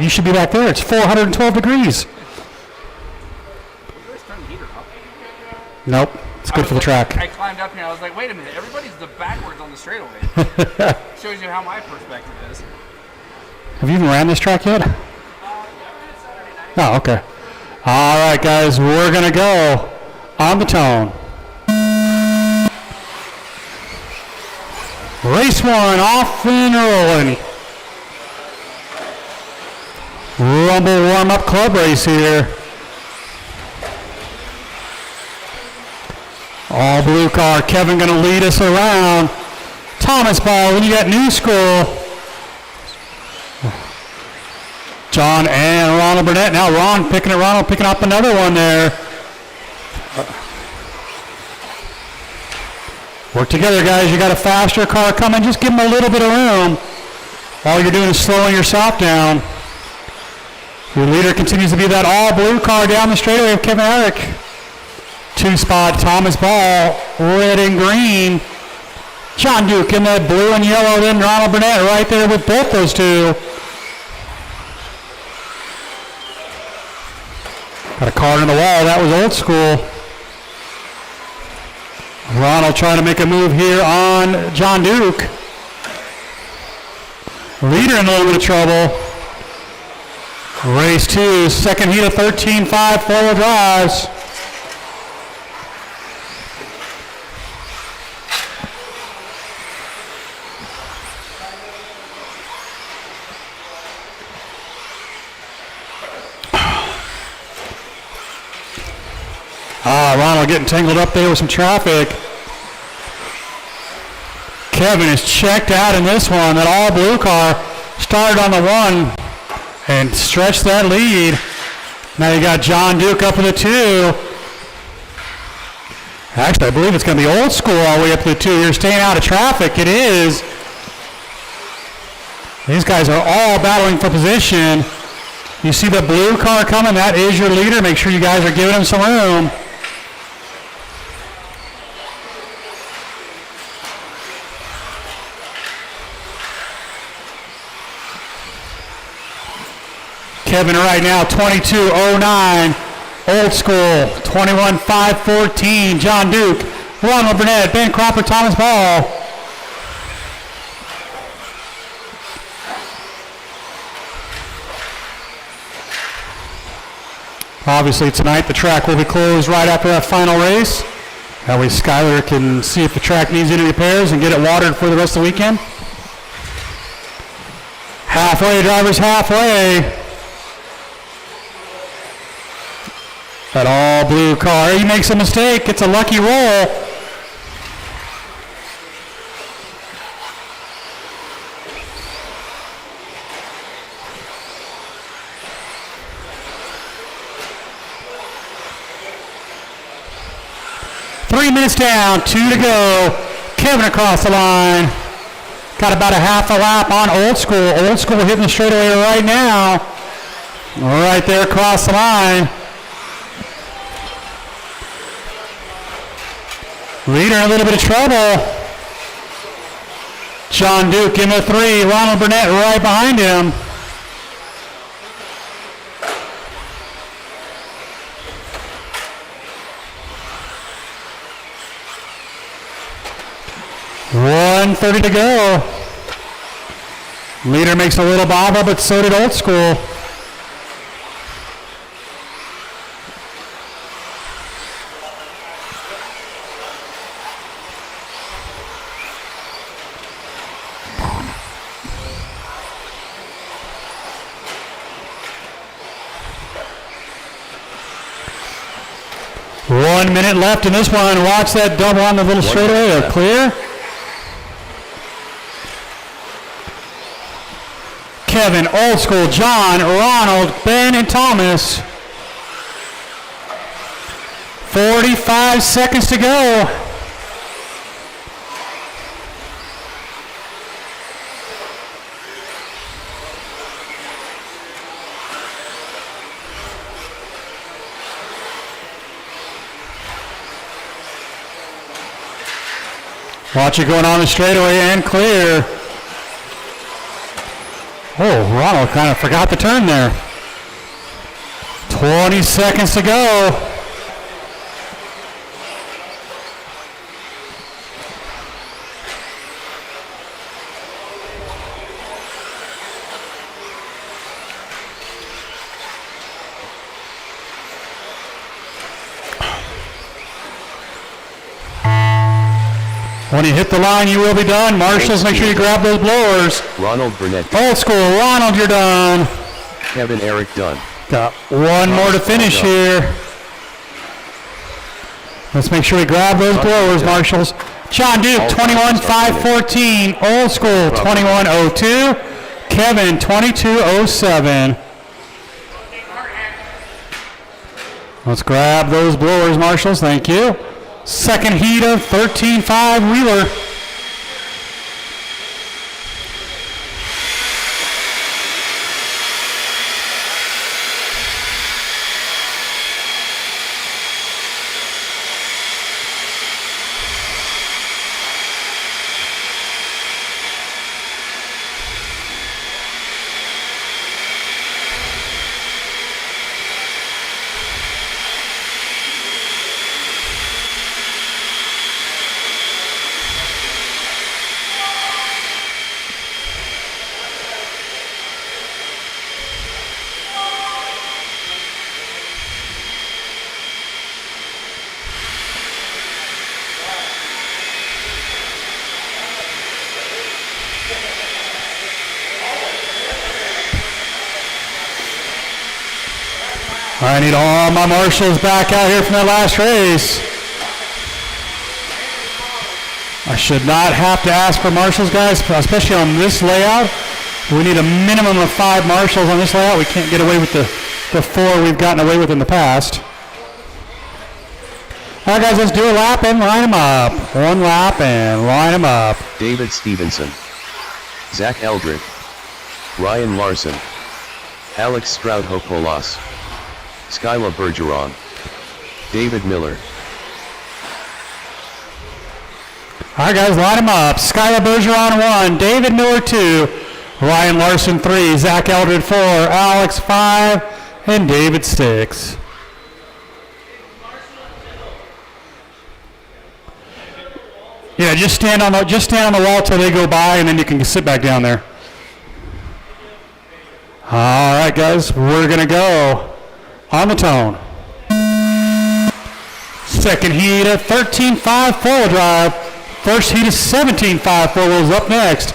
You should be back there. It's 412 degrees. Nope. It's good for the track. I climbed up here and I was like, wait a minute, everybody's backwards on the straightaway. Shows you how my perspective is. Have you even ran this track yet? Oh, okay. All right, guys, we're going to go on the tone. Race 1 off and rolling. Rumble warm-up club race here. All blue car. Kevin going to lead us around. Thomas Ball, then you got New School. John and Ronald Burnett. Now Ronald picking up another one there. Work together, guys. You got a faster car coming. Just give them a little bit of room. All you're doing is slowing yourself down. Your leader continues to be that all blue car down the straightaway of Kevin Eric. 2-spot Thomas Ball, red and green. John Duke in the blue and yellow, then Ronald Burnett right there with both those two. Got a card in the wall. That was Old School. Ronald trying to make a move here on John Duke. Leader in a little bit of trouble. Race 2, second heat of 13.5 four-wheel drives. Ronald getting tangled up there with some traffic. Kevin is checked out in this one. That all blue car started on the 1 and stretched that lead. Now you got John Duke up in the 2. Actually, I believe it's going to be Old School all the way up to the 2. You're staying out of traffic. It is. These guys are all battling for position. You see the blue car coming. That is your leader. Make sure you guys are giving him some room. Kevin right now, 22.09. Old School, 21.514. John Duke, Ronald Burnett, Ben Cropper, Thomas Ball. Obviously tonight the track will be closed right after that final race. That way Skyler can see if the track needs any repairs and get it watered for the rest of the weekend. Halfway, drivers halfway. That all blue car, he makes a mistake, it's a lucky roll. Three minutes down, 2 to go. Kevin across the line. Got about a half a lap on Old School. Old School hitting the straightaway right now. Right there across the line. Leader in a little bit of trouble. John Duke in the 3. Ronald Burnett right behind him. .130 to go. Leader makes a little bobble, but so did Old School. .1 minute left in this one. Watch that double on the little straightaway. Clear. Kevin, Old School, John, Ronald, Ben, and Thomas. 45 seconds to go. Watch it going on the straightaway and clear. Oh, Ronald kind of forgot the turn there. 20 seconds to go. When you hit the line, you will be done. Marshals, make sure you grab those blowers. Ronald Burnett. Old school, Ronald, you're done. Kevin Eric done. Got one more to finish here. Let's make sure we grab those blowers, Marshals. John Duke, 21-5-14. Old school, 21-02. Kevin, 22-07. Let's grab those blowers, Marshals. Thank you. Second heat of 13-5 Wheeler. I need all my marshals back out here from that last race. I should not have to ask for marshals, guys, especially on this layout. We need a minimum of 5 marshals on this layout. We can't get away with the 4 we've gotten away with in the past. All right, guys, let's do a lap and line them up. One lap and line them up. David Stevenson. Zach Eldred. Ryan Larson. Alex Stroudhopolos. Skyla Bergeron. David Miller. All right, guys, line them up. Skyla Bergeron 1, David Miller 2, Ryan Larson 3, Zach Eldred 4, Alex 5, and David 6. Yeah, just stand on the wall till they go by, and then you can sit back down there. All right, guys, we're gonna go on the tone. Second heat of 13-5 four-wheel drive. First heat of 17-5 four-wheels up next.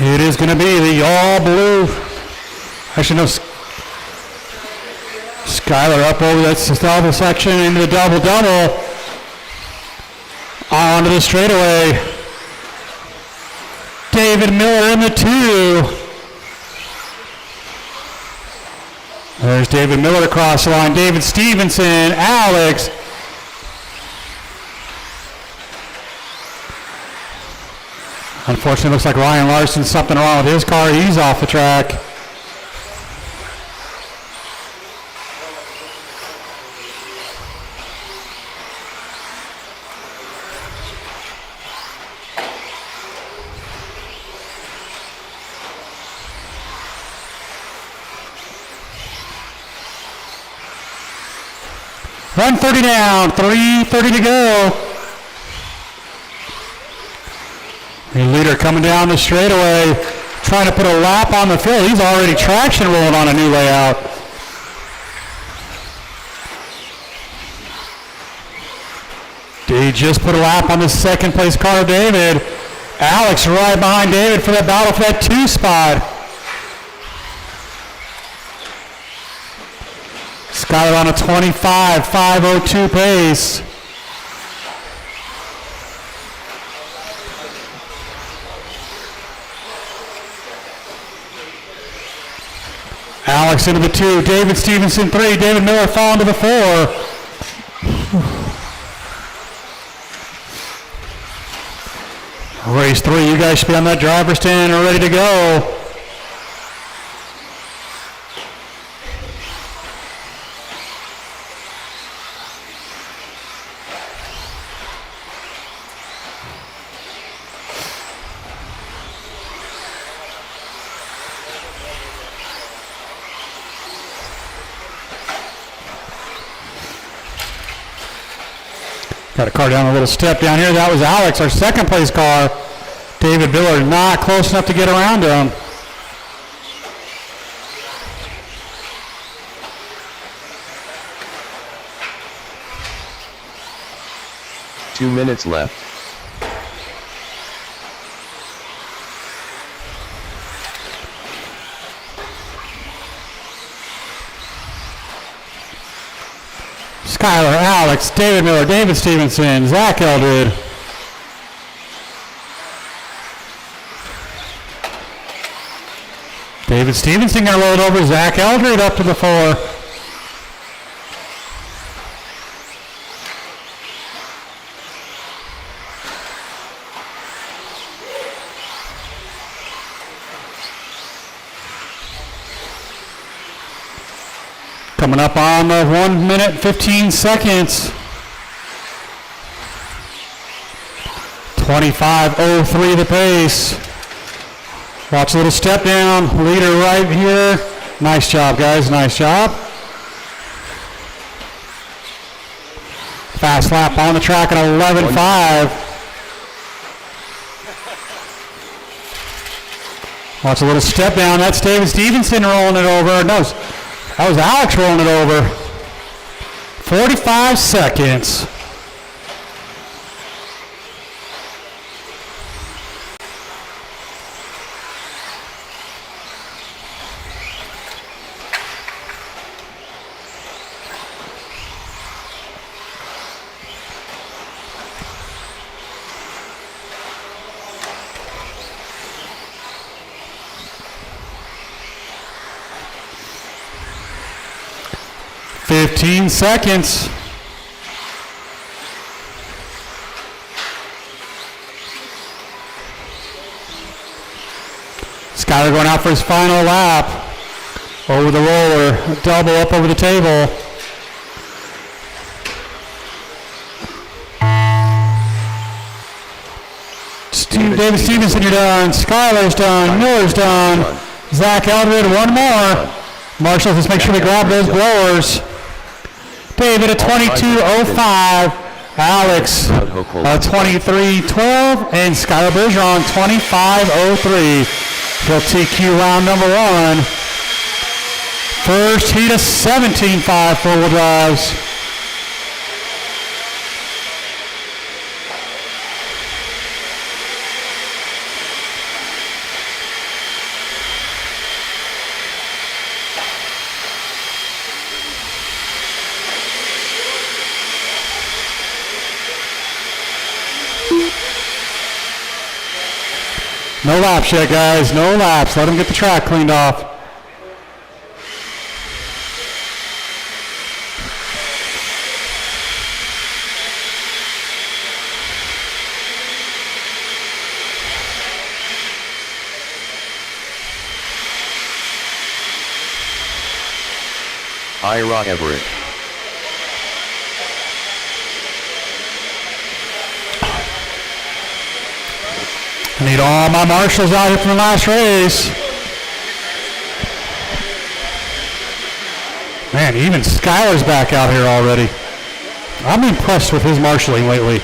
It is going to be the all blue. Actually, no. Skylar up over that double section into the double-double. Onto the straightaway. David Miller in the 2. There's David Miller across the line. David Stevenson, Alex. Unfortunately, it looks like Ryan Larson, something wrong with his car. He's off the track. .130 down, 3:30 to go. The leader coming down the straightaway, trying to put a lap on the field. He's already traction rolling on a new layout. He just put a lap on the second place car, David. Alex right behind David for that battle for that 2 spot. Skyler on a 25.502 pace. Alex into the 2. David Stevenson 3. David Miller falling to the 4. Race 3. You guys should be on that driver's stand and ready to go. Got a car down a little step down here. That was Alex, our second place car. David Miller not close enough to get around him. Two minutes left. Skyler, Alex, David Miller, David Stevenson, Zach Eldred. David Stevenson going to roll it over. Zach Eldred up to the 4. Coming up on the 1 minute 15 seconds. 25:03 the pace. Watch a little step down. Leader right here. Nice job, guys. Nice job. Fast lap on the track at 11:05. Watch a little step down. That's David Stevenson rolling it over. No, that was Alex rolling it over. 45 seconds. Fifteen seconds. Skyler going out for his final lap. Over the roller, double up over the table. David Stevenson, you're done. Skyler's done. Miller's done. Zach Eldred, one more. Marshall, just make sure we grab those blowers. David at 22:05. Alex 23:12. And Skyler Bergeron 25:03. He'll TQ round number 1. First heat of 17.5 four-wheel drives. No laps yet, guys. No laps. Let them get the track cleaned off. Ira Everett. I need all my marshals out here from the last race. Man, even Skyler's back out here already. I'm impressed with his marshaling lately.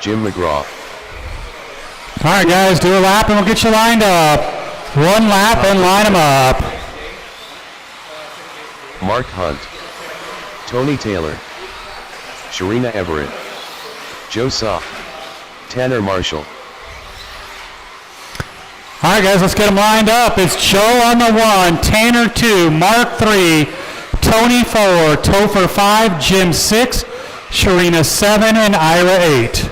Jim McGraw. All right, guys, do a lap and we'll get you lined up. One lap and line them up. Mark Hunt. Tony Taylor. Sharina Everett. Joe Sock. Tanner Marshall. All right, guys, let's get them lined up. It's Joe on the 1, Tanner 2, Mark 3, Tony 4, Topher 5, Jim 6, Sharina 7, and Ira 8.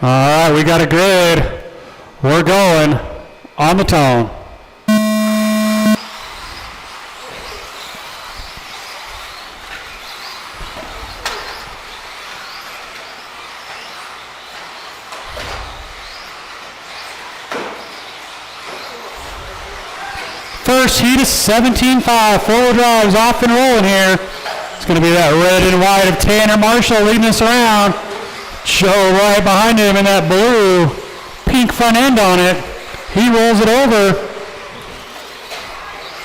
All right, we got a grid. We're going on the tone. First heat is 17.5. Four-wheel drive's off and rolling here. It's going to be that red and white of Tanner Marshall leading us around. Joe right behind him in that blue, pink front end on it. He rolls it over.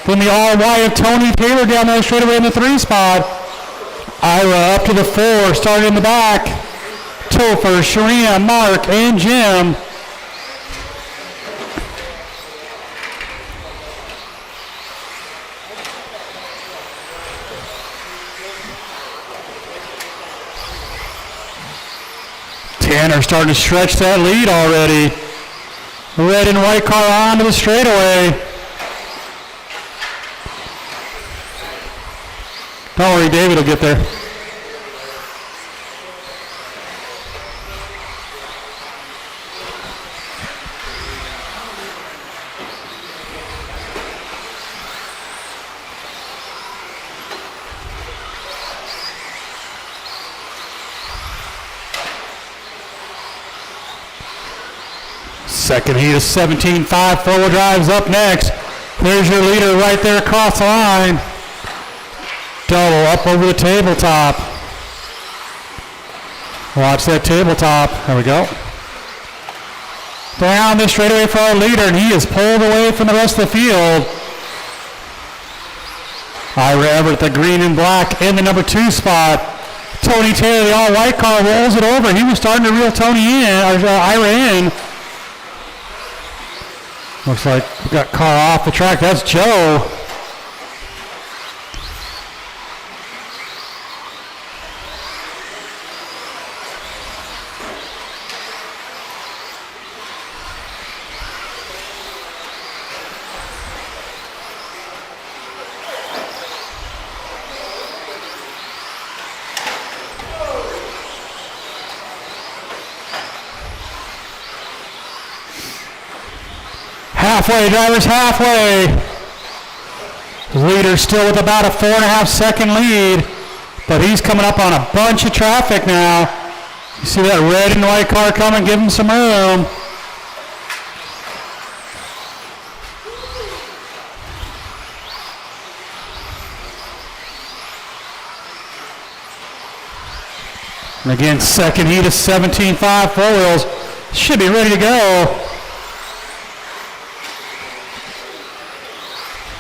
Then the all-white of Tony Taylor down there straightaway in the 3 spot. Ira up to the 4, starting in the back. Topher, Sharina, Mark, and Jim. Tanner starting to stretch that lead already. Red and white car onto the straightaway. Don't worry, David will get there. Second heat is 17.5. Four-wheel drive's up next. There's your leader right there across the line. Double up over the tabletop. Watch that tabletop. There we go. Down the straightaway for our leader, and he is pulled away from the rest of the field. Ira Everett, the green and black, in the number 2 spot. Tony Taylor, the all-white car, rolls it over. He was starting to reel Tony in, or Ira in. Looks like we got car off the track. That's Joe. Halfway, drivers halfway. Leader still with about a 4.5 second lead, but he's coming up on a bunch of traffic now. You see that red and white car coming, give him some room. And again, second heat of 17.5. Four wheels should be ready to go.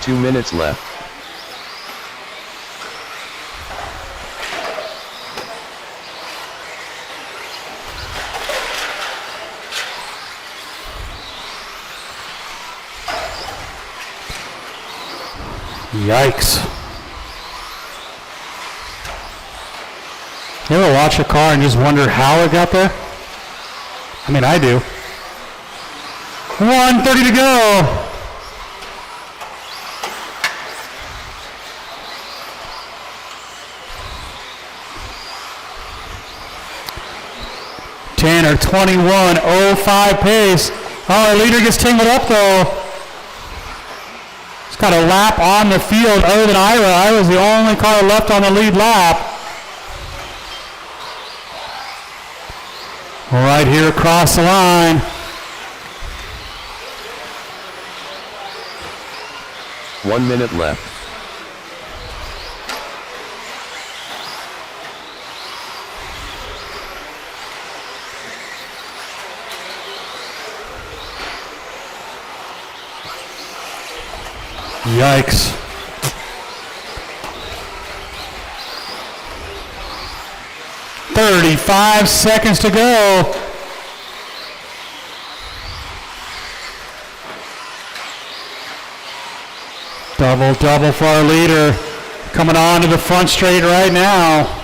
2 minutes left. Yikes. You ever watch a car and just wonder how it got there? I mean, I do. 1:30 to go. Tanner, 21.05 pace. Oh, our leader gets tangled up though. He's got a lap on the field other than Ira. Ira's the only car left on the lead lap. Right here across the line. One minute left. Yikes. $35 seconds to go. Double for our leader. Coming on to the front straight right now.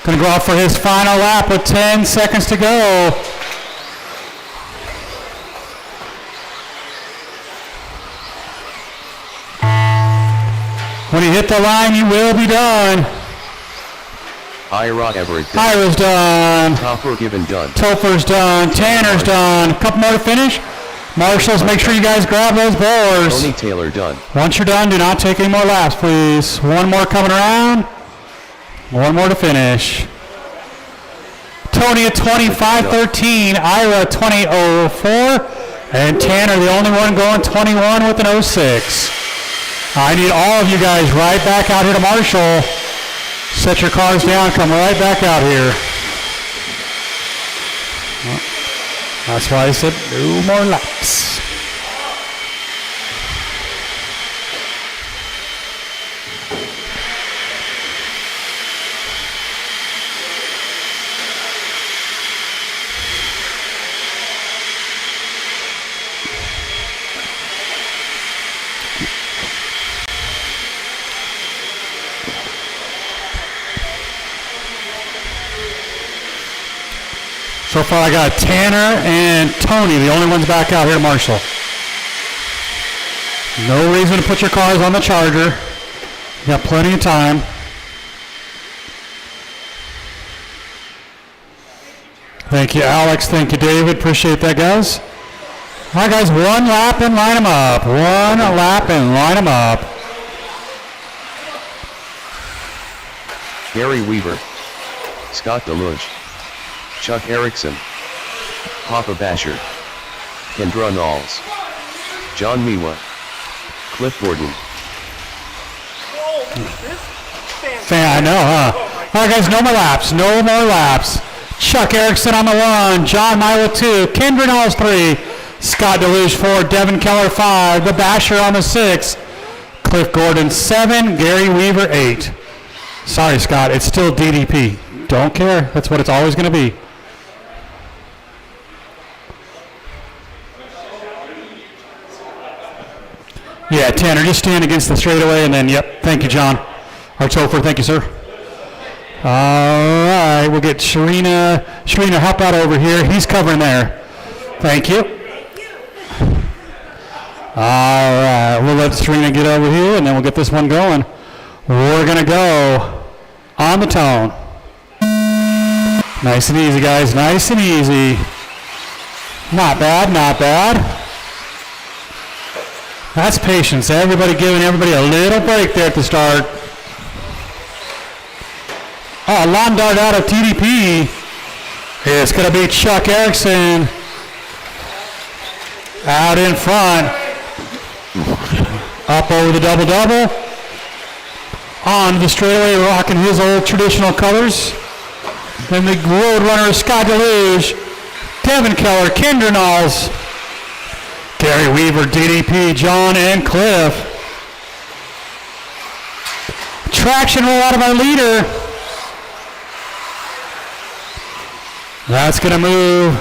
Going to go out for his final lap with 10 seconds to go. When you hit the line, you will be done. Ira Everett done. Ira's done. Topper Given done. Topher's done. Tanner's done. A couple more to finish. Marshals, make sure you guys grab those boards. Tony Taylor done. Once you're done, do not take any more laps, please. One more coming around. One more to finish. Tony at 25.13, Ira 20.04, and Tanner the only one going 21 with an 06. I need all of you guys right back out here to Marshall. Set your cars down, come right back out here. Well, that's why I said no more laps. So far I got Tanner and Tony, the only ones back out here to Marshall. No reason to put your cars on the charger. You got plenty of time. Thank you, Alex. Thank you, David. Appreciate that, guys. All right, guys, one lap and line them up. One lap and line them up. Gary Weaver. Scott DeLuge. Chuck Erickson. Papa Basher. Kendra Knowles. John Miwa. Cliff Gordon. I know, huh? All right, guys, no more laps. No more laps. Chuck Erickson on the 1. John Miwa 2. Kendra Knowles 3. Scott DeLuge 4. Devin Keller 5. The Basher on the 6. Cliff Gordon 7. Gary Weaver 8. Sorry, Scott. It's still DDP. Don't care. That's what it's always going to be. Yeah, Tanner, just stand against the straightaway and then, yep, thank you, John. Or Topher, thank you, sir. All right, we'll get Sharina. Sharina, help out over here. He's covering there. Thank you. All right, we'll let Sharina get over here and then we'll get this one going. We're going to go on the tone. Nice and easy, guys, nice and easy. Not bad, not bad. That's patience. Everybody giving everybody a little break there at the start. Oh, lawn dart out of TDP. It's going to be Chuck Erickson out in front. Up over the double-double. On the straightaway, rocking his old traditional colors. Then the road runner, Scott DeLuge. Devin Keller, Kendra Knowles. Gary Weaver, DDP, John, and Cliff. Traction roll out of our leader. That's going to move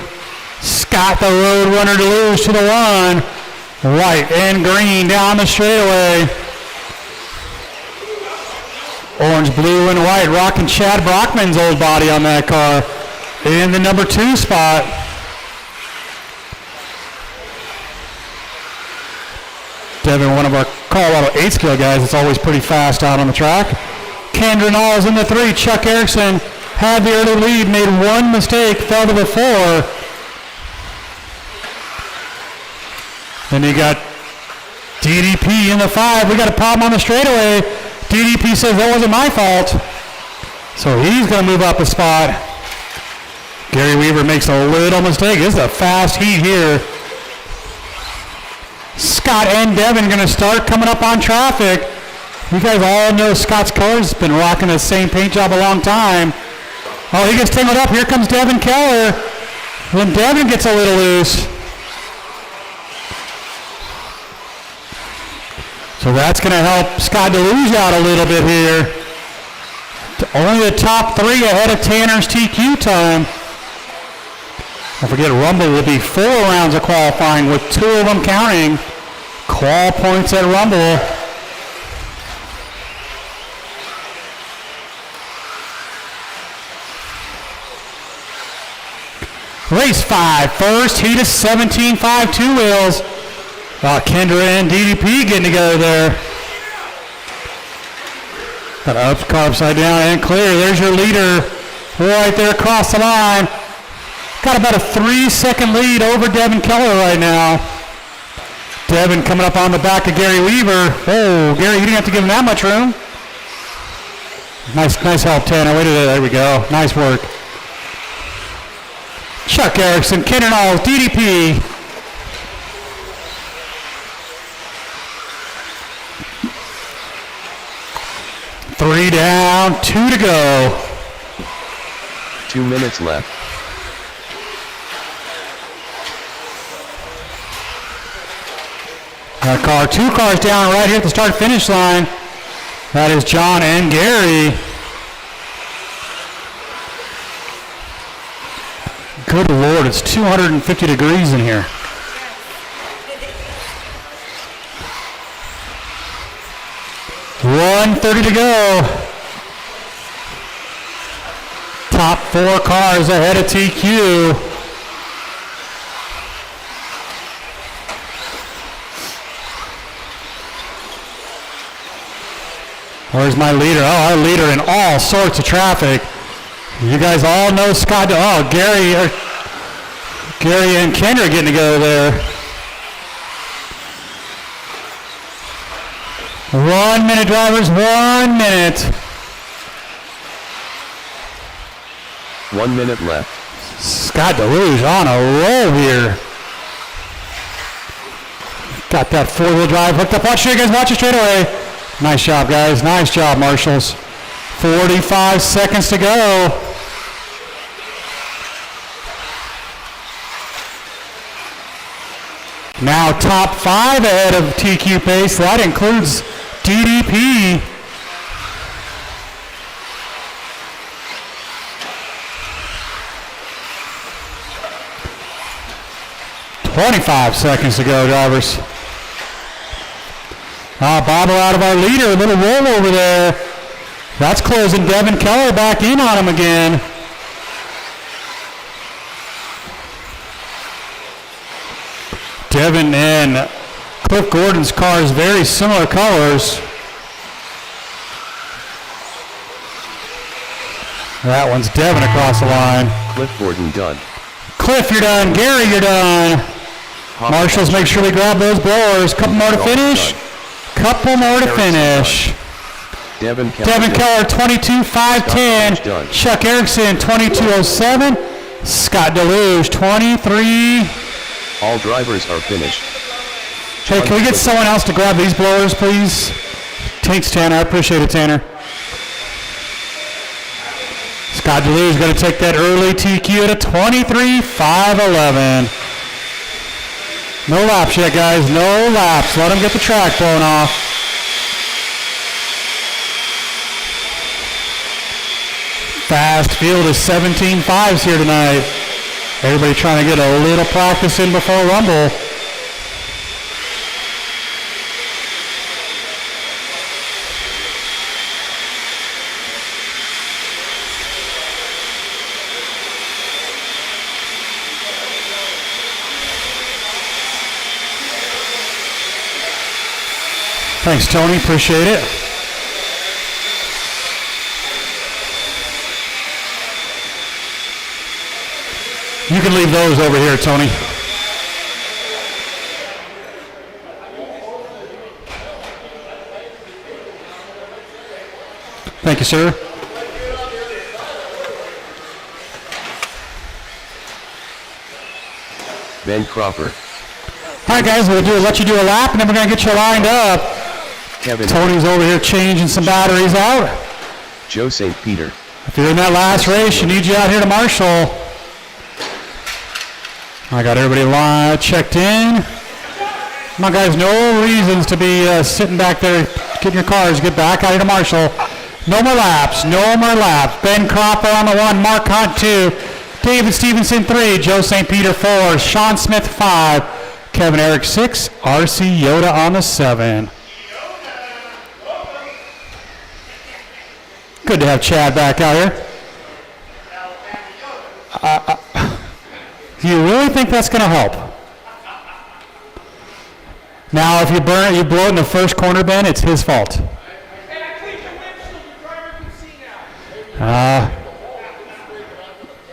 Scott, the road runner, DeLuge to the 1. White and green down the straightaway. Orange, blue, and white, rocking Chad Brockman's old body on that car in the number 2 spot. Devin, one of our Colorado 8 scale guys, it's always pretty fast out on the track. Kendra Knowles in the 3. Chuck Erickson had the early lead, made one mistake, fell to the 4. Then you got DDP in the 5. We got a problem on the straightaway. DDP says that wasn't my fault. So he's going to move up a spot. Gary Weaver makes a little mistake. This is a fast heat here. Scott and Devin going to start coming up on traffic. You guys all know Scott's colors. Been rocking the same paint job a long time. Oh, he gets tangled up. Here comes Devin Keller. Then Devin gets a little loose. So that's going to help Scott DeLuge out a little bit here. Only the top 3 ahead of Tanner's TQ time. Don't forget, Rumble will be 4 rounds of qualifying with 2 of them counting. Qual points at Rumble. Race 5, first heat of 17.5 two-wheels. Kendra and DDP getting together there. Got up, car upside down and clear. There's your leader right there across the line. Got about a 3-second lead over Devin Keller right now. Devin coming up on the back of Gary Weaver. Oh, Gary, you didn't have to give him that much room. Nice help, Tanner. Wait a minute. There we go. Nice work. Chuck Erickson, Kendra Knowles, DDP. Three down, 2 to go. 2 minutes left. Got a car, 2 cars down right here at the start-finish line. That is John and Gary. Good Lord, it's 250 degrees in here. $1:30 to go. Top 4 cars ahead of TQ. Where's my leader? Oh, our leader in all sorts of traffic. You guys all know Scott. Oh, Gary and Kendra getting together there. 1 minute, drivers, 1 minute. 1 minute left. Scott DeLuge on a roll here. Got that 4-wheel drive hooked up. Watch you guys, watch it straight away. Nice job, guys. Nice job, Marshals. 45 seconds to go. Now top 5 ahead of TQ pace. That includes DDP. $25 seconds to go, drivers. Bobble out of our leader. A little roll over there. That's closing Devin Keller back in on him again. Devin and Cliff Gordon's cars, very similar colors. That one's Devin across the line. Cliff Gordon done. Cliff, you're done. Gary, you're done. Marshals, make sure we grab those blowers. Couple more to finish. Couple more to finish. Devin Keller 22.510. Chuck Erickson 22.07. Scott DeLuge 23. All drivers are finished. Hey, can we get someone else to grab these blowers, please? Thanks, Tanner. I appreciate it, Tanner. Scott DeLuge going to take that early TQ at a 23.511. No laps yet, guys. No laps. Let him get the track blown off. Fast field of 17.5s here tonight. Everybody trying to get a little practice in before Rumble. Thanks, Tony. Appreciate it. You can leave those over here, Tony. Thank you, sir. Ben Cropper. All right, guys, we'll let you do a lap, and then we're going to get you lined up. Kevin. Tony's over here changing some batteries out. Joe St. Peter. If you're in that last race, you need you out here to marshal. I got everybody checked in. Come on, guys, no reasons to be sitting back there getting your cars. Get back out here to marshal. No more laps. No more laps. Ben Cropper on the 1. Mark Hunt 2. David Stevenson 3. Joe St. Peter 4. Sean Smith 5. Kevin Eric 6. RC Yoda on the 7. Good to have Chad back out here. Do you really think that's going to help? Now, if you burn it, you blow it in the first corner, Ben, it's his fault. All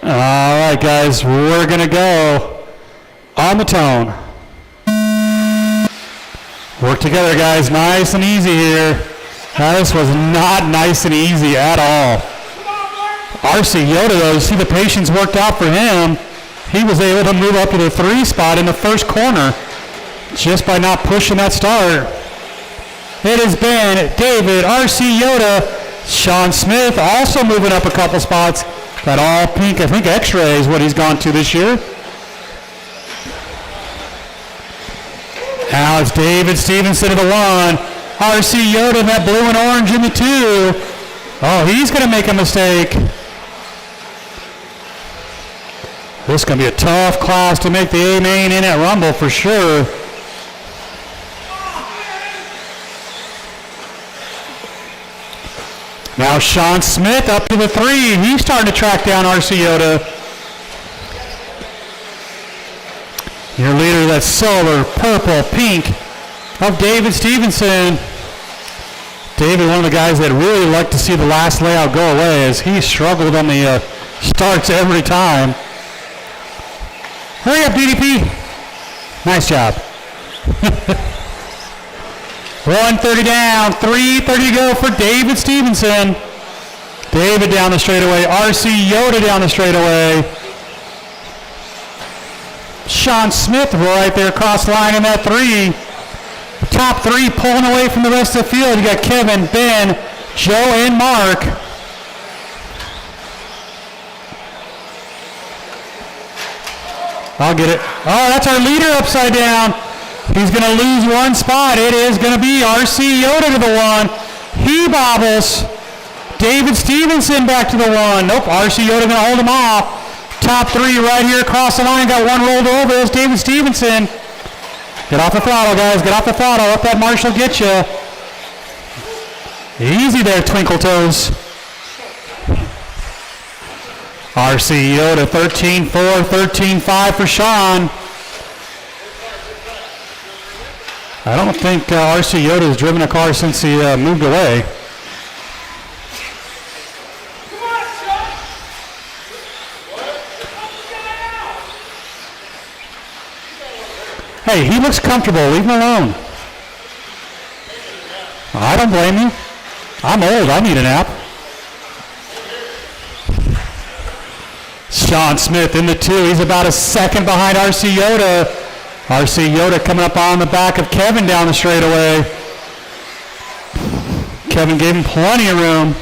right, guys, we're going to go on the tone. Work together, guys. Nice and easy here. This was not nice and easy at all. RC Yoda, though, see the patience worked out for him. He was able to move up to the 3 spot in the first corner just by not pushing that start. It has been David, RC Yoda, Sean Smith also moving up a couple spots. That all pink, I think X-ray is what he's gone to this year. Now it's David Stevenson to the 1. RC Yoda in that blue and orange in the 2. Oh, he's going to make a mistake. This is going to be a tough class to make the A main in at Rumble for sure. Now Sean Smith up to the 3. He's starting to track down RC Yoda. Your leader, that silver, purple, pink of David Stevenson. David, one of the guys that really like to see the last layout go away as he struggled on the starts every time. Hurry up, DDP. Nice job. 130 down, 330 to go for David Stevenson. David down the straightaway, RC Yoda down the straightaway. Sean Smith right there across the line in that 3. Top 3 pulling away from the rest of the field. You got Kevin, Ben, Joe, and Mark. I'll get it. Oh, that's our leader upside down. He's going to lose 1 spot. It is going to be RC Yoda to the 1. He bobbles. David Stevenson back to the 1. Nope, RC Yoda going to hold him off. Top 3 right here across the line. Got 1 rolled over. It's David Stevenson. Get off the throttle, guys. Get off the throttle. Let that marshal get you. Easy there, Twinkle Toes. RC Yoda 13-4, 13-5 for Sean. I don't think RC Yoda has driven a car since he moved away. Hey, he looks comfortable. Leave him alone. I don't blame you. I'm old. I need a nap. Sean Smith in the 2. He's about a second behind RC Yoda. RC Yoda coming up on the back of Kevin down the straightaway. Kevin gave him plenty of room.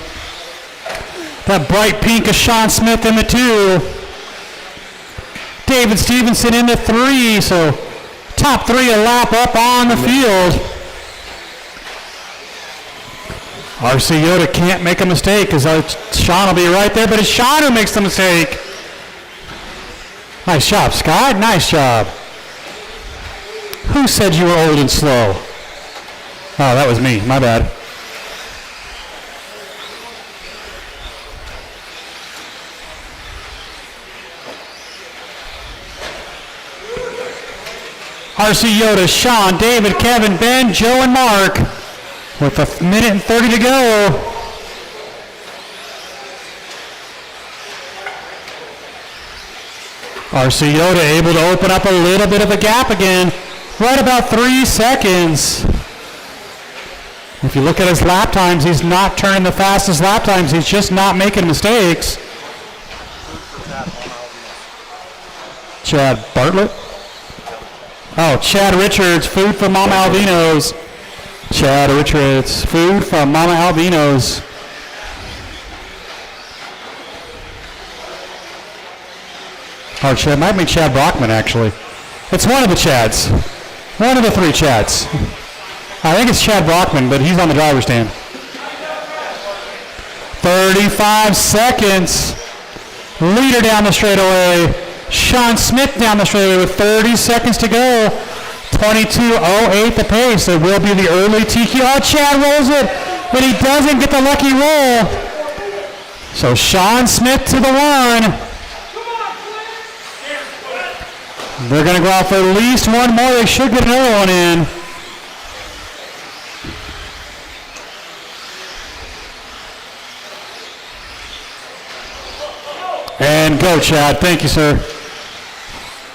That bright pink of Sean Smith in the 2. David Stevenson in the 3. So top 3 a lap up on the field. RC Yoda can't make a mistake because Sean will be right there, but it's Sean who makes the mistake. Nice job, Scott. Nice job. Who said you were old and slow? Oh, that was me. My bad. RC Yoda, Sean, David, Kevin, Ben, Joe, and Mark with a minute and 30 to go. RC Yoda able to open up a little bit of a gap again. Right about 3 seconds. If you look at his lap times, he's not turning the fastest lap times. He's just not making mistakes. Chad Bartlett. Oh, Chad Richards, food from Mama Alvino's. Chad Richards, food from Mama Alvino's. Oh, Chad, might be Chad Brockman, actually. It's one of the Chads. One of the 3 Chads. I think it's Chad Brockman, but he's on the driver's stand. 35 seconds. Leader down the straightaway. Sean Smith down the straightaway with 30 seconds to go. 22.08 the pace. It will be the early TQ. Oh, Chad rolls it, but he doesn't get the lucky roll. So Sean Smith to the one. They're going to go out for at least one more. They should get another one in. And go, Chad. Thank you, sir.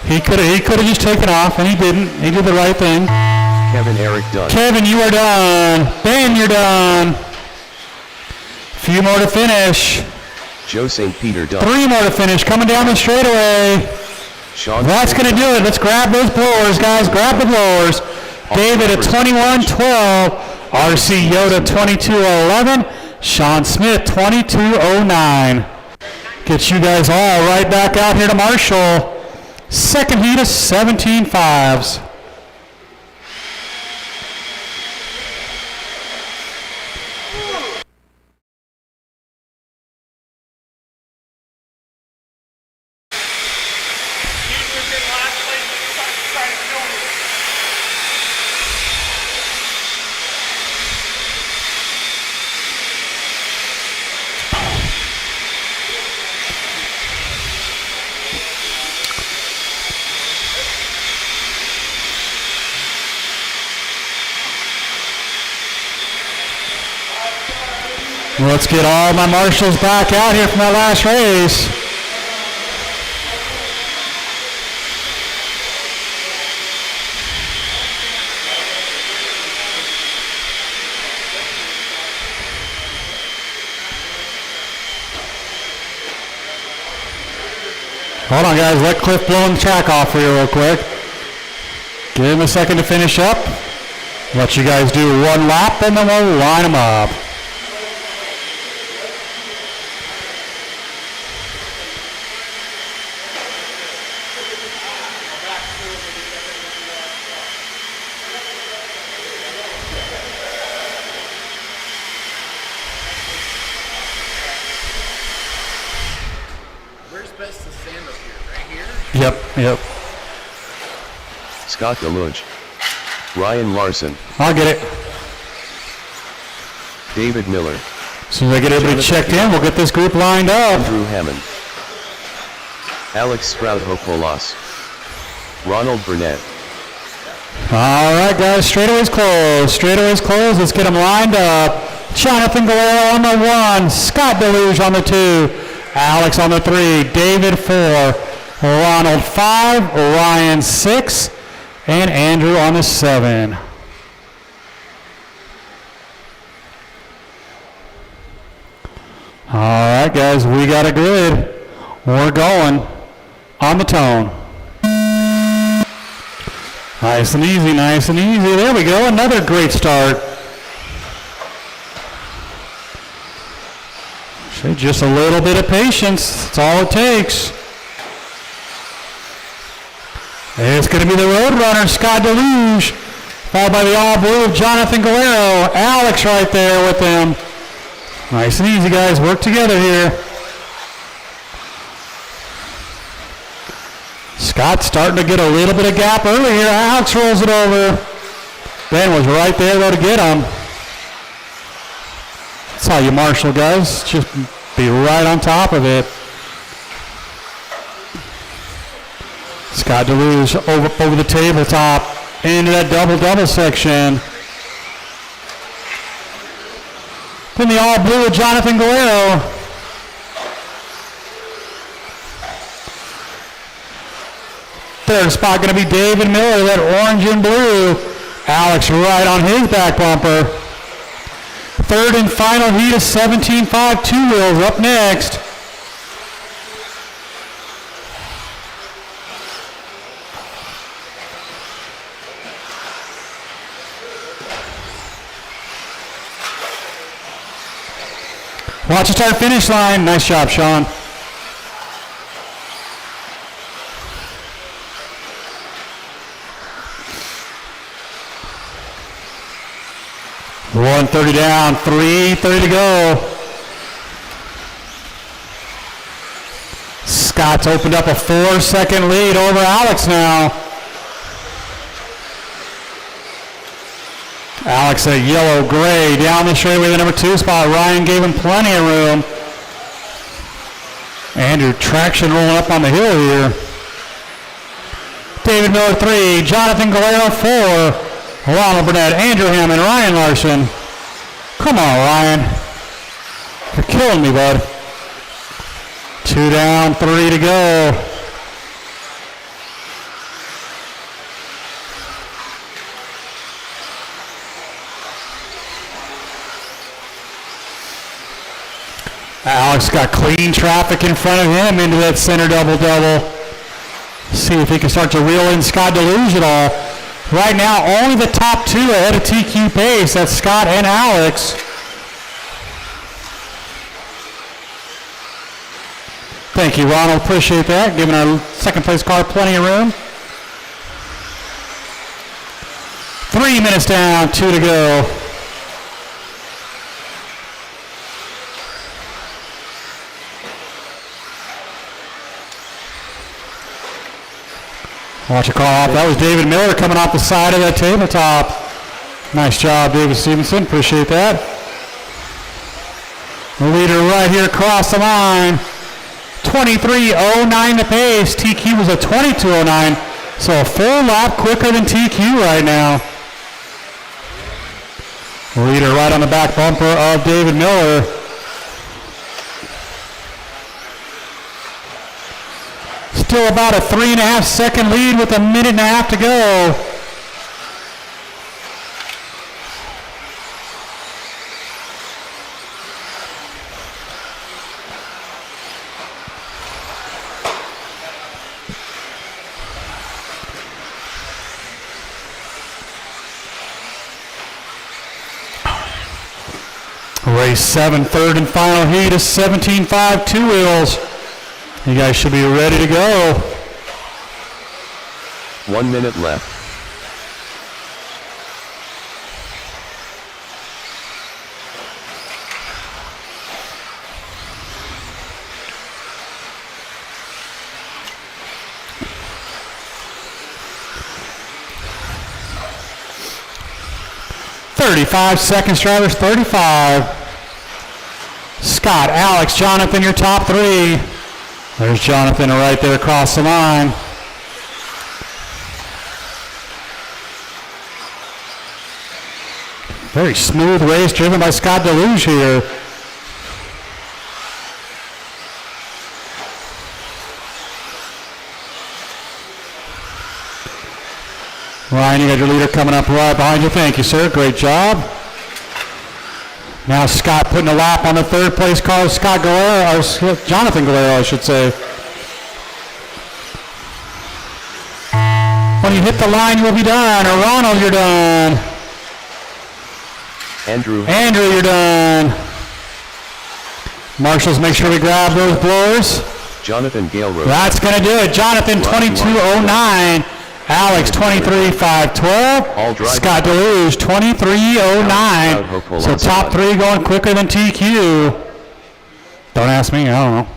He could have just taken off, and he didn't. He did the right thing. Kevin Eric done. Kevin, you are done. Ben, you're done. Few more to finish. Joe St. Peter done. 3 more to finish. Coming down the straightaway. Sean That's going to do it. Let's grab those blowers, guys. Grab the blowers. David at 21.12. RC Yoda 22.11. Sean Smith 22.09. Get you guys all right back out here to Marshall. Second heat of 17.5s. Let's get all my marshals back out here from that last race. Hold on, guys. Let Cliff blow the track off for you real quick. Give him a second to finish up. Let you guys do one lap, and then we'll line them up. Yep. Scott DeLuge. Ryan Larson. I'll get it. David Miller. As soon as I get everybody checked in, we'll get this group lined up. Andrew Hammond. Alex Sprout-Hopolas. Ronald Burnett. All right, guys, straightaways closed. Straightaways closed. Let's get them lined up. Jonathan Galero on the 1. Scott DeLuge on the 2. Alex on the 3. David 4. Ronald 5, Ryan 6, and Andrew on the 7. All right, guys, we got a grid. We're going on the tone. Nice and easy, nice and easy. There we go, another great start. Just a little bit of patience, that's all it takes. It's going to be the Roadrunner, Scott DeLuge, followed by the all-blue of Jonathan Galero. Alex right there with them. Nice and easy, guys. Work together here. Scott's starting to get a little bit of gap early here. Alex rolls it over. Ben was right there, though, to get him. That's how you marshal, guys. Just be right on top of it. Scott DeLuge over the tabletop into that double-double section. Then the all-blue of Jonathan Galero. Third spot going to be David Miller, that orange and blue. Alex right on his back bumper. Third and final heat of 17.5 two-wheels up next. Watch the start finish line. Nice job, Sean. $130 down, $330 to go. Scott's opened up a 4-second lead over Alex now. Alex at yellow-gray down the straightaway, the number 2 spot. Ryan gave him plenty of room. Andrew traction rolling up on the hill here. David Miller 3, Jonathan Galero 4, Ronald Burnett, Andrew Hammond, Ryan Larson. Come on, Ryan. You're killing me, bud. 2 down, 3 to go. Alex got clean traffic in front of him into that center double-double. See if he can start to reel in Scott Deluge at all. Right now, only the top 2 ahead of TQ pace. That's Scott and Alex. Thank you, Ronald. Appreciate that. Giving our second place car plenty of room. 3 minutes down, 2 to go. Watch a car off. That was David Miller coming off the side of that tabletop. Nice job, David Stevenson. Appreciate that. The leader right here across the line. 23.09 the pace. TQ was a 22.09, so a full lap quicker than TQ right now. Leader right on the back bumper of David Miller. Still about a 3.5 second lead with a 1.5 minutes to go. Race 7, third and final heat is 17.5 two wheels. You guys should be ready to go. 1 minute left. "35 seconds, drivers, 35. Scott, Alex, Jonathan, your top 3. There's Jonathan right there across the line. Very smooth race driven by Scott Deluge here. Ryan, you got your leader coming up right behind you. Thank you, sir. Great job. Now Scott putting a lap on the third place car. Scott Galero, or Jonathan Galero, I should say. When you hit the line, you'll be done. Or Ronald, you're done. Andrew, you're done. Marshals, make sure we grab those blowers. Jonathan Galero. That's going to do it. Jonathan, 22.09. Alex, 23.512. Scott Deluge, 23.09. So top 3 going quicker than TQ. Don't ask me, I don't know.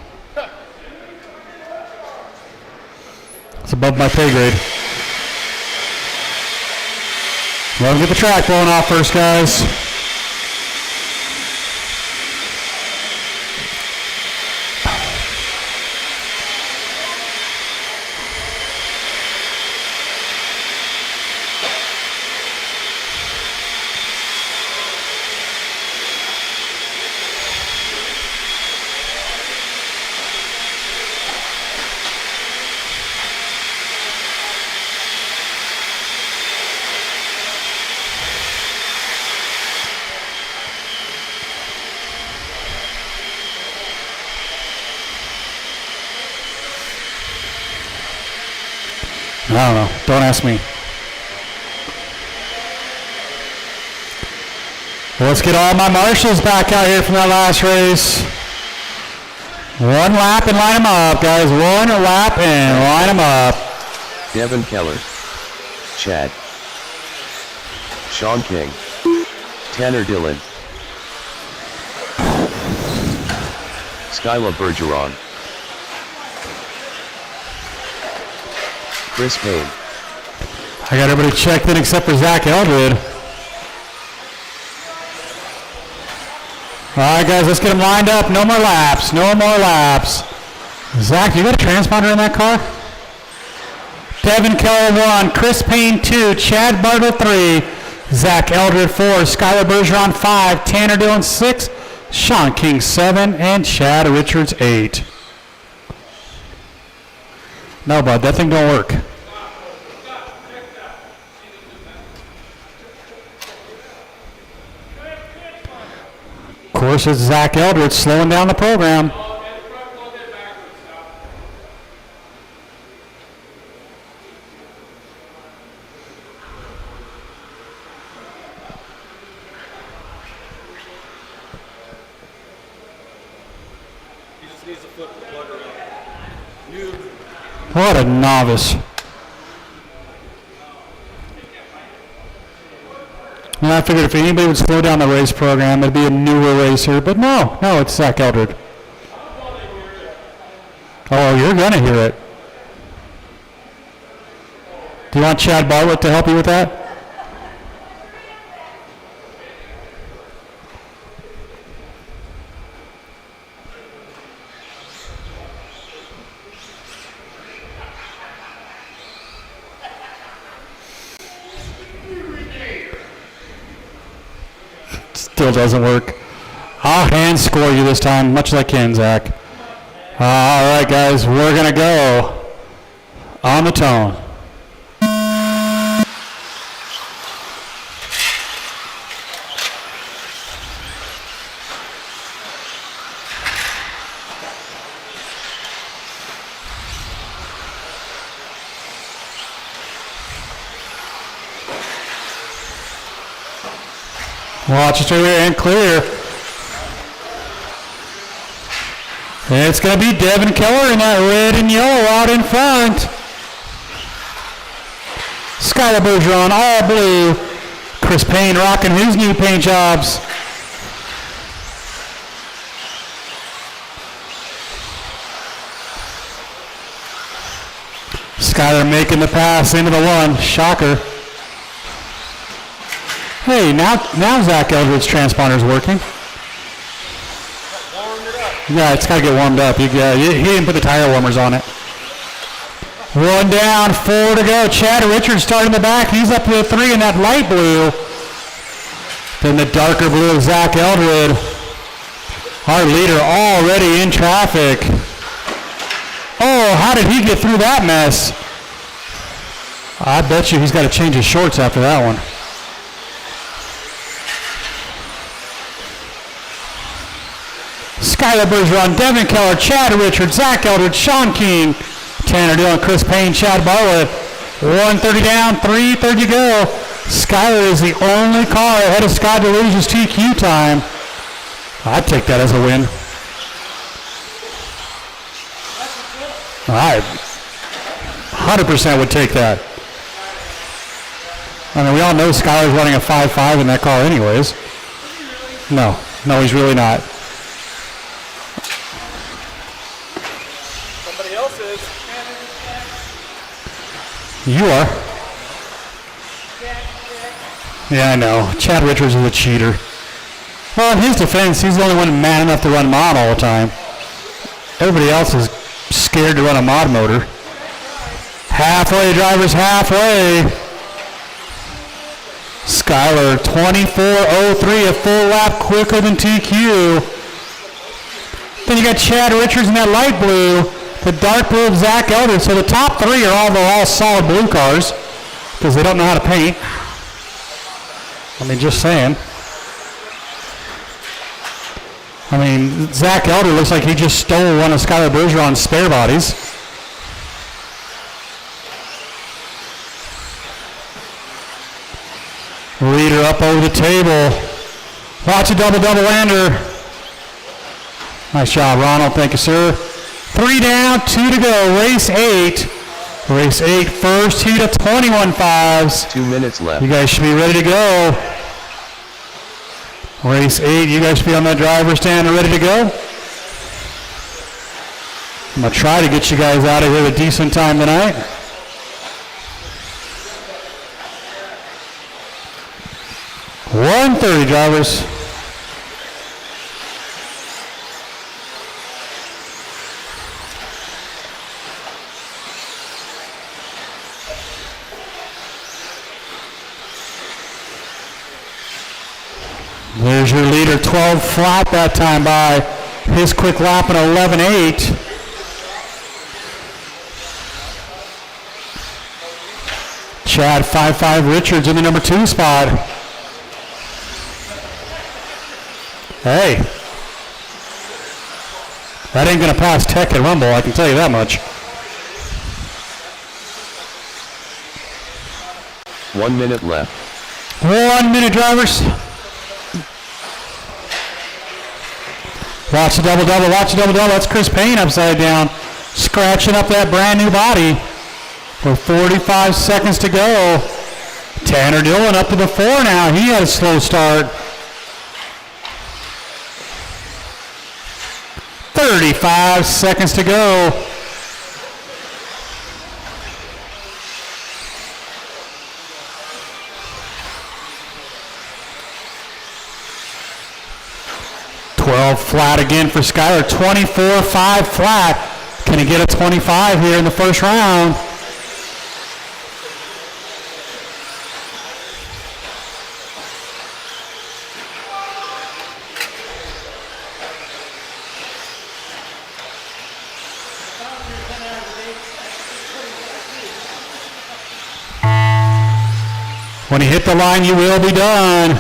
It's above my pay grade. Let them get the track blowing off first, guys. I don't know. Don't ask me. Well, let's get all my marshals back out here from that last race. 1 lap and line them up, guys. 1 lap and line them up. Devin Keller. Chad. Sean King. Tanner Dillon. Skyla Bergeron. Chris Payne. I got everybody checked in except for Zach Eldred. All right, guys, let's get them lined up. No more laps. No more laps. Zach, you got a transponder in that car? Devin Keller 1, Chris Payne 2, Chad Bartle 3, Zach Eldred 4, Skylar Bergeron 5, Tanner Dillon 6, Sean King 7, and Chad Richards 8. No, bud, that thing don't work. Of course, it's Zach Eldred slowing down the program. What a novice. And I figured if anybody would slow down the race program, it'd be a newer racer. But no, it's Zach Eldred. Oh, you're going to hear it. Do you want Chad Bartlett to help you with that? Still doesn't work. I'll hand score you this time, much as I can, Zach. All right, guys, we're going to go on the tone. Watch it straight and clear. And it's going to be Devin Keller in that red and yellow out in front. Skylar Bergeron, all blue. Chris Payne rocking his new paint jobs. Skylar making the pass into the one. Shocker. Hey, now Zach Eldred's transponder's working. Yeah, it's got to get warmed up. He didn't put the tire warmers on it. One down, 4 to go. Chad Richards starting the back. He's up to 3 in that light blue. Then the darker blue of Zach Eldred. Our leader already in traffic. Oh, how did he get through that mess? I bet you he's got to change his shorts after that one. Skylar Bergeron, Devin Keller, Chad Richards, Zach Eldred, Sean King, Tanner Dillon, Chris Payne, Chad Bartlett. 130 down, 3:30 to go. Skylar is the only car ahead of Scott DeLuge's TQ time. I'd take that as a win. I 100% would take that. I mean, we all know Skylar's running a 5.5 in that car anyways. No, he's really not. Somebody else is. You are. Yeah, I know. Chad Richards is a cheater. Well, in his defense, he's the only one man enough to run mod all the time. Everybody else is scared to run a mod motor. Halfway, drivers, halfway. Skylar, 24.03, a full lap quicker than TQ. Then you got Chad Richards in that light blue, the dark blue of Zach Eldred. So the top three are all solid blue cars because they don't know how to paint. I mean, just saying. I mean, Zach Eldred looks like he just stole one of Skylar Bergeron's spare bodies. Leader up over the table. Watch a double-double lander. Nice job, Ronald. Thank you, sir. 3 down, 2 to go. Race 8. Race 8, first heat of 21.5s. 2 minutes left. You guys should be ready to go. Race 8, you guys should be on that driver's stand and ready to go. I'm going to try to get you guys out of here at a decent time tonight. 1:30, drivers. There's your leader, 12 flat that time by his quick lap at 11.8. Chad 5.5 Richards in the number 2 spot. Hey, that ain't gonna pass Tech at Rumble, I can tell you that much. 1 minute left. 1 minute, drivers. Watch the double-double, watch the double-double. That's Chris Payne upside down, scratching up that brand new body. With 45 seconds to go. Tanner Dillon up to the 4 now. He had a slow start. 35 seconds to go. Flat again for Skyler. 24-5 flat. Can he get a 25 here in the first round? When you hit the line, you will be done.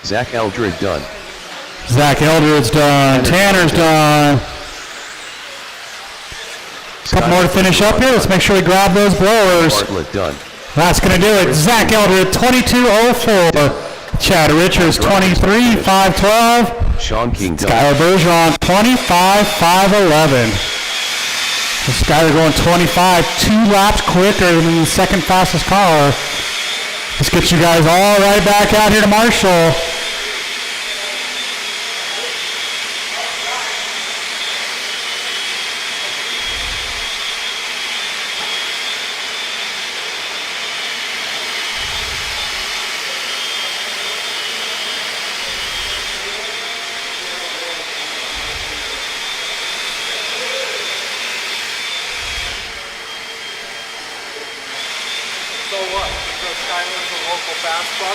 Zach Eldred done. Zach Eldred's done. Tanner's done. A couple more to finish up here. Let's make sure we grab those blowers. Bartlett done. That's going to do it. Zach Eldred, 22.04. Chad Richards, 23.512. Sean King done. Skyler Bergeron, 25.511. So Skyler going 25, 2 laps quicker than the second fastest car. Let's get you guys all right back out here to Marshall. So what? Because Skyler's a local fast buck.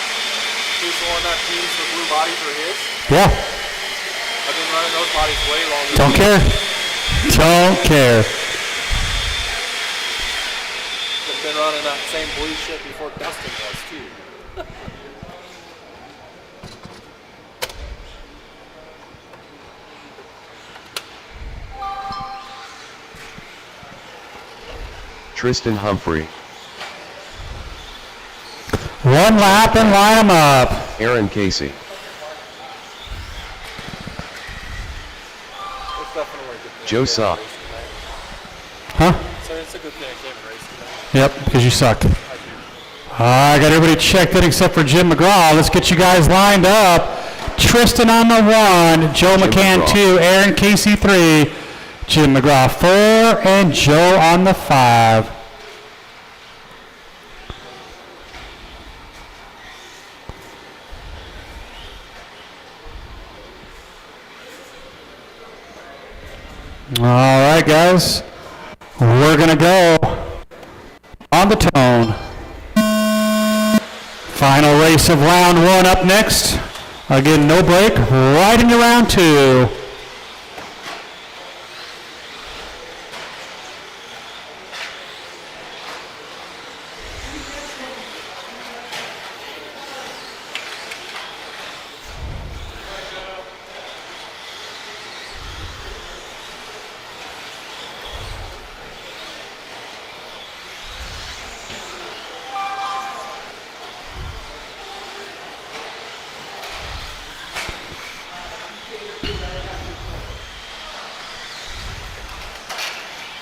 He's the one that deems the blue bodies are his. Yeah. I've been running those bodies way longer. Don't care. Don't care. I've been running that same blue shit before Dustin was too. Tristan Humphrey. 1 lap and line them up. Aaron Casey. It's definitely a good thing. Joe Saw. Huh? So it's a good thing I came and raced today. Yep, because you suck. I got everybody checked in except for Jim McGraw. Let's get you guys lined up. Tristan on the 1, Joe McCann McGraw. 2, Aaron Casey 3, Jim McGraw 4, and Joe on the 5. All right, guys. We're going to go on the tone. Final race of round 1 up next. Again, no break, right into round 2.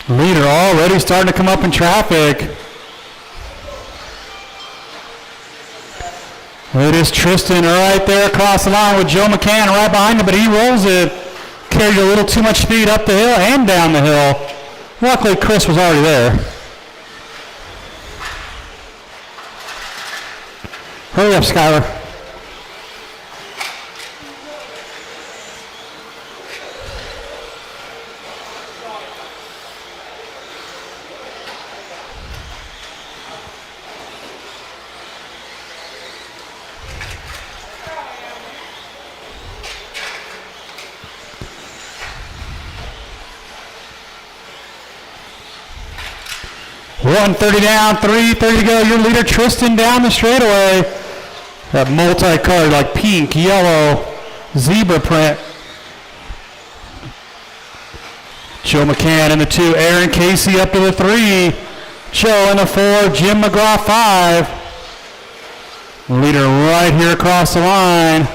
Leader already starting to come up in traffic. It is Tristan right there across the line with Joe McCann right behind him, but he rolls it. Carried a little too much speed up the hill and down the hill. Luckily, Chris was already there. Hurry up, Skyler. 130 down, 330 to go. Your leader, Tristan, down the straightaway. That multicolored, like pink, yellow, zebra print. Joe McCann in the 2, Aaron Casey up to the 3. Joe in the 4, Jim McGraw 5. Leader right here across the line.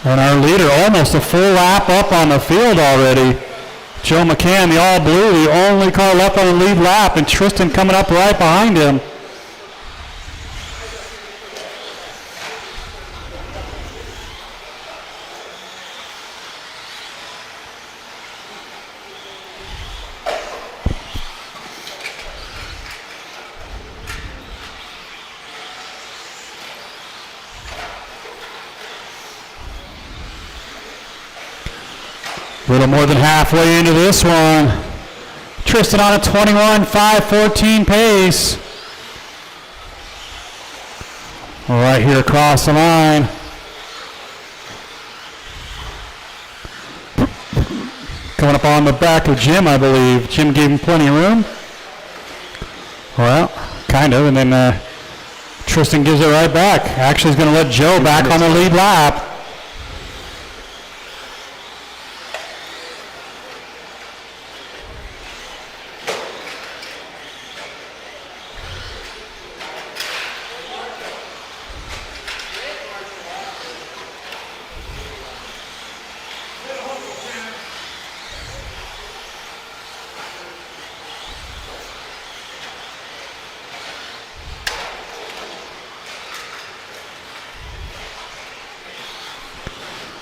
And our leader almost a full lap up on the field already. Joe McCann, the all blue, the only car left on the lead lap, and Tristan coming up right behind him. A little more than halfway into this one. Tristan on a 21.514 pace. Right here across the line. Coming up on the back of Jim, I believe. Jim gave him plenty of room. Well, kind of, and then Tristan gives it right back. Actually, he's going to let Joe back on the lead lap.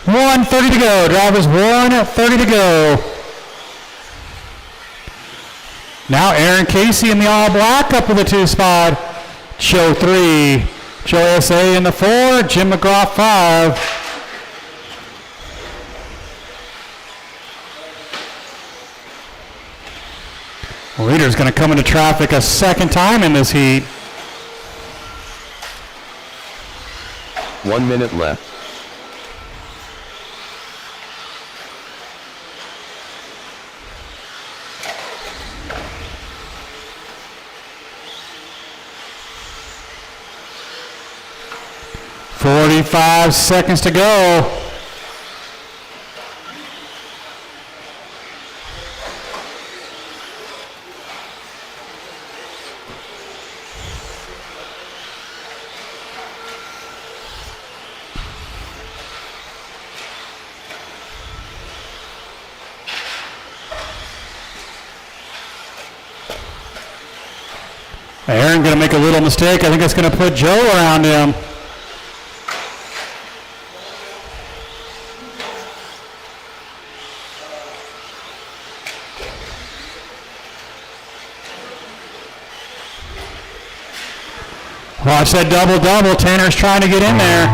.130 to go. Drivers 1:30 to go. Now Aaron Casey in the all black up with the 2 spot. Joe 3. Joe S.A. in the 4. Jim McGraw 5. Leader's going to come into traffic a second time in this heat. 1 minute left. .45 seconds to go. Aaron going to make a little mistake. I think it's going to put Joe around him. Watch that double-double. Tanner's trying to get in there.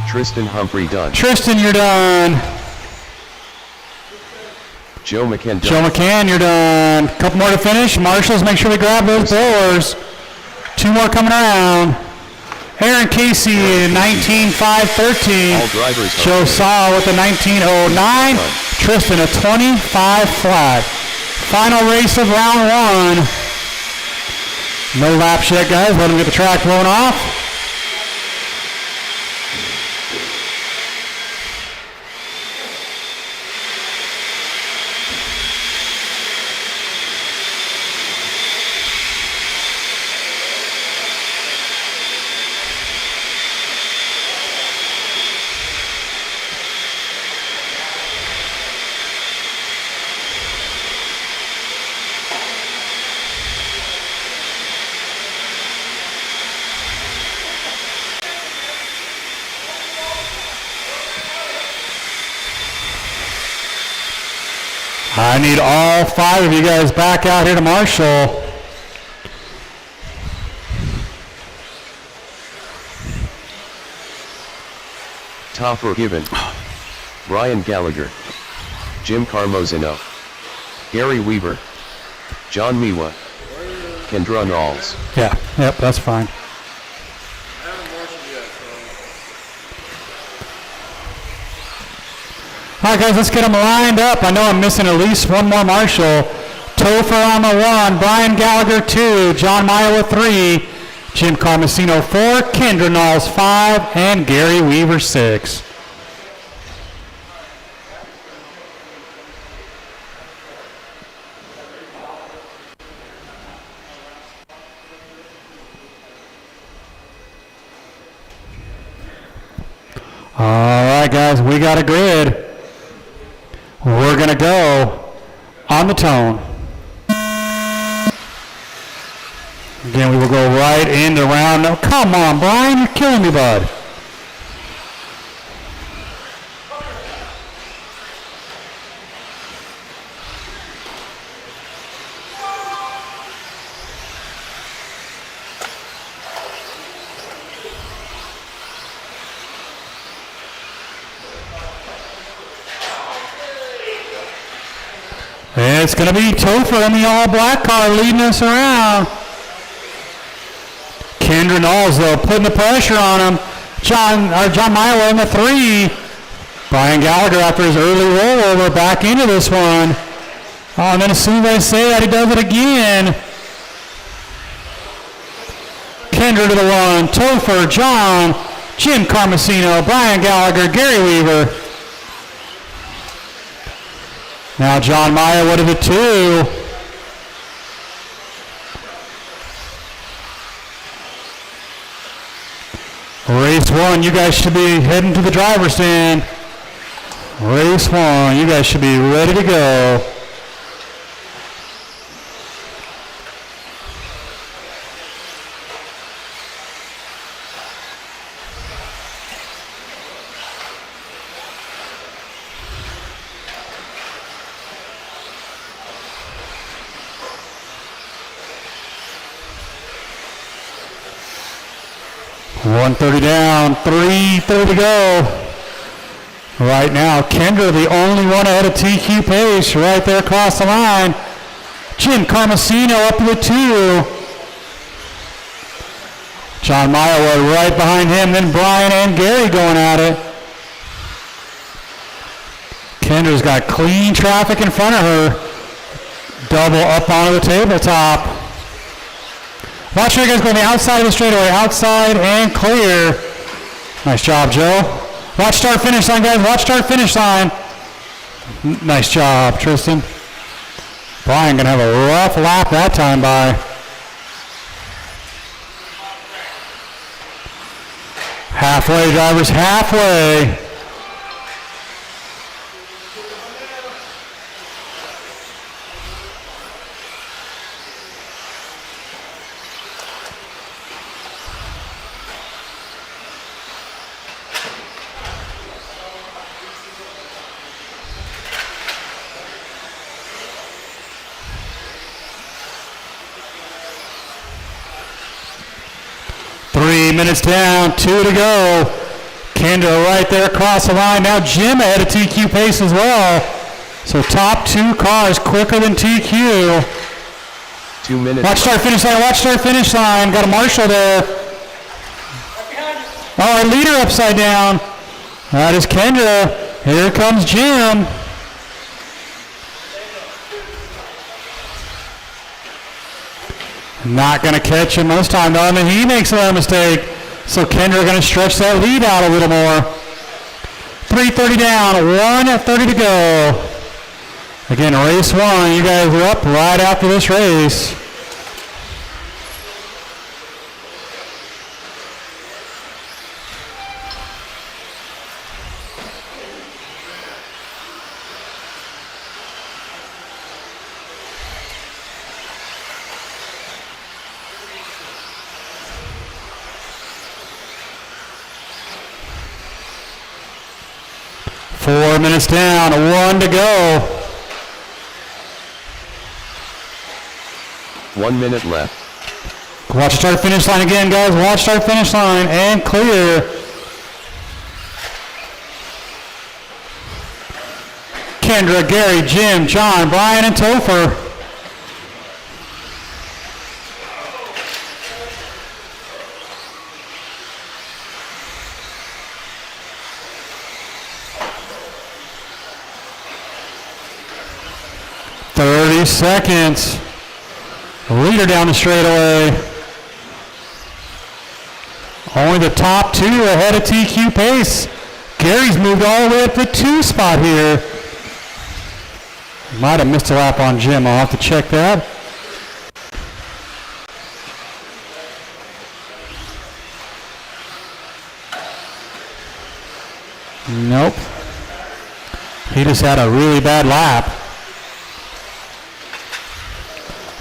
Tristan Humphrey done. Tristan, you're done. Joe McCann done. Joe McCann, you're done. Couple more to finish. Marshals, make sure we grab those blowers. 2 more coming around. Aaron Casey in 19.513. All drivers Joe Saw with a 19.09. Tristan a 25 flat. Final race of round 1. No laps yet, guys. Let them get the track blown off. I need all 5 of you guys back out here to marshal. Topher Gibbon. Brian Gallagher. Jim Carmozino. Gary Weaver. John Miwa. Kendra Knowles. Yeah, yep, that's fine. All right, guys, let's get them lined up. I know I'm missing at least one more marshal. Topher on the 1, Brian Gallagher 2, John Meyer 3, Jim Carmesino 4, Kendra Knowles 5, and Gary Weaver 6. All right, guys, we got a grid. We're going to go on the tone. Again, we will go right into round. No, come on, Brian, you're killing me, bud. It's going to be Topher in the all-black car leading us around. Kendra Knowles, though, putting the pressure on him. John Milo in the 3. Brian Gallagher, after his early rollover, back into this one. Oh, and then as soon as I say that, he does it again. Kendra to the 1. Topher, John, Jim Carmesino, Brian Gallagher, Gary Weaver. Now John Meyer, what are the 2? Race 1, you guys should be heading to the driver's stand. Race 1, you guys should be ready to go. .130 down, 3:30 to go. Right now, Kendra, the only one ahead of TQ Pace, right there across the line. Jim Carmesino up to the 2. John Meyer right behind him, then Brian and Gary going at it. Kendra's got clean traffic in front of her. Double up onto the tabletop. Watch you guys go on the outside of the straightaway. Outside and clear. Nice job, Joe. Watch start finish line, guys. Watch start finish line. Nice job, Tristan. Brian gonna have a rough lap that time by. Halfway, drivers, halfway. Minutes down, 2 to go. Kendra right there across the line. Now Jim ahead of TQ Pace as well. So top 2 cars quicker than TQ. 2 minutes. Watch start finish line. Watch start finish line. Got a marshal there. Oh, our leader upside down. That is Kendra. Here comes Jim. Not going to catch him this time, though, and then he makes another mistake. So Kendra going to stretch that lead out a little more. 3:30 down, 1:30 to go. Again, race 1. You guys are up right after this race. Four minutes down, 1 to go. 1 minute left. Watch start finish line again, guys. Watch start finish line and clear. Kendra, Gary, Jim, John, Brian, and Topher. 3 seconds. Leader down the straightaway. Only the top 2 ahead of TQ pace. Gary's moved all the way up the 2 spot here. Might have missed a lap on Jim. I'll have to check that. Nope. He just had a really bad lap.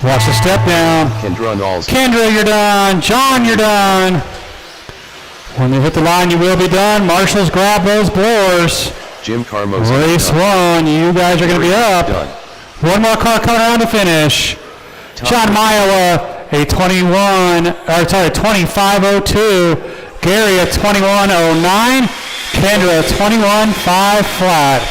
Watch the step down. Kendra and Alls. Kendra, you're done. John, you're done. When you hit the line, you will be done. Marshals, grab those blowers. Jim Carmos. Race 1, you guys are going to be up. Done. One more car coming around to finish. John Miowa, a 25:02. Gary, a 21:09. Kendra, a 21:5 flat.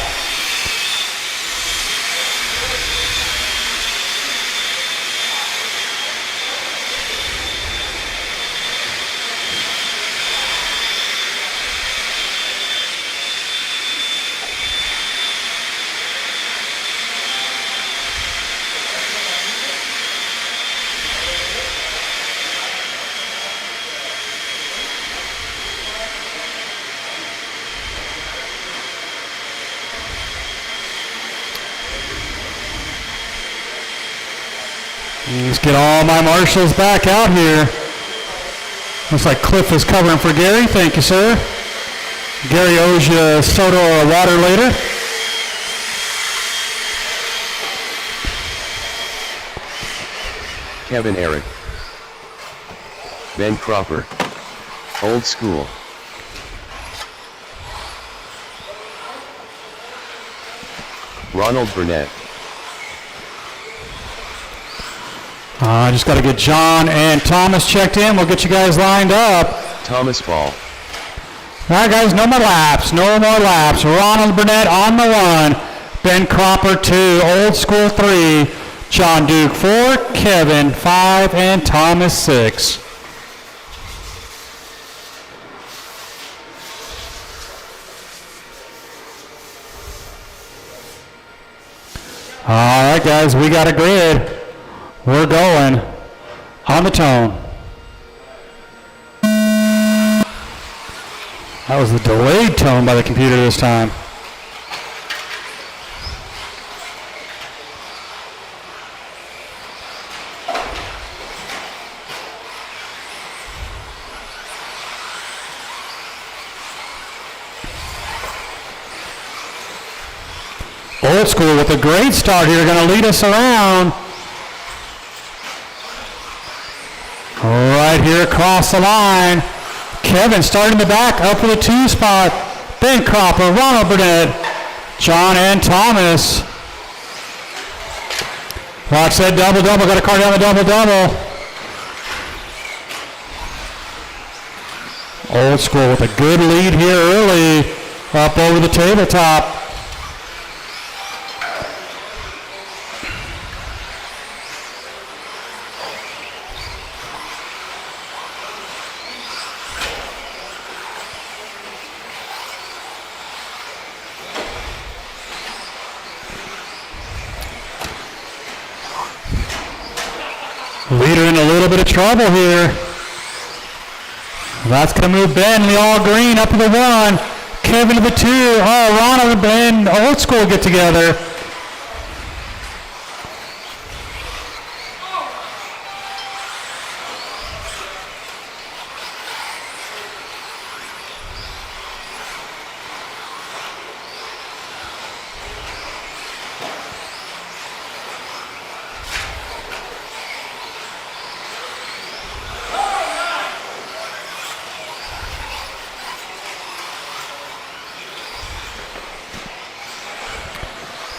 Let's get all my marshals back out here. Looks like Cliff is covering for Gary. Thank you, sir. Gary owes you a soda or a water later. Kevin Eric. Ben Cropper. Old School. Ronald Burnett. I just got to get John and Thomas checked in. We'll get you guys lined up. Thomas Ball. All right, guys, no more laps. No more laps. Ronald Burnett on the 1. Ben Cropper 2. Old School 3. John Duke 4. Kevin 5. And Thomas 6. All right, guys, we got a grid. We're going on the tone. That was the delayed tone by the computer this time. Old School with a great start here, going to lead us around. Right here across the line. Kevin starting in the back, up for the 2 spot. Ben Cropper, Ronald Burnett, John and Thomas. Watch that double-double, got a car down the double-double. Old School with a good lead here early, up over the tabletop. Leader in a little bit of trouble here. That's going to move Ben in the all green up to the 1. Kevin to the 2. Oh, Ronald and Ben, Old School get together.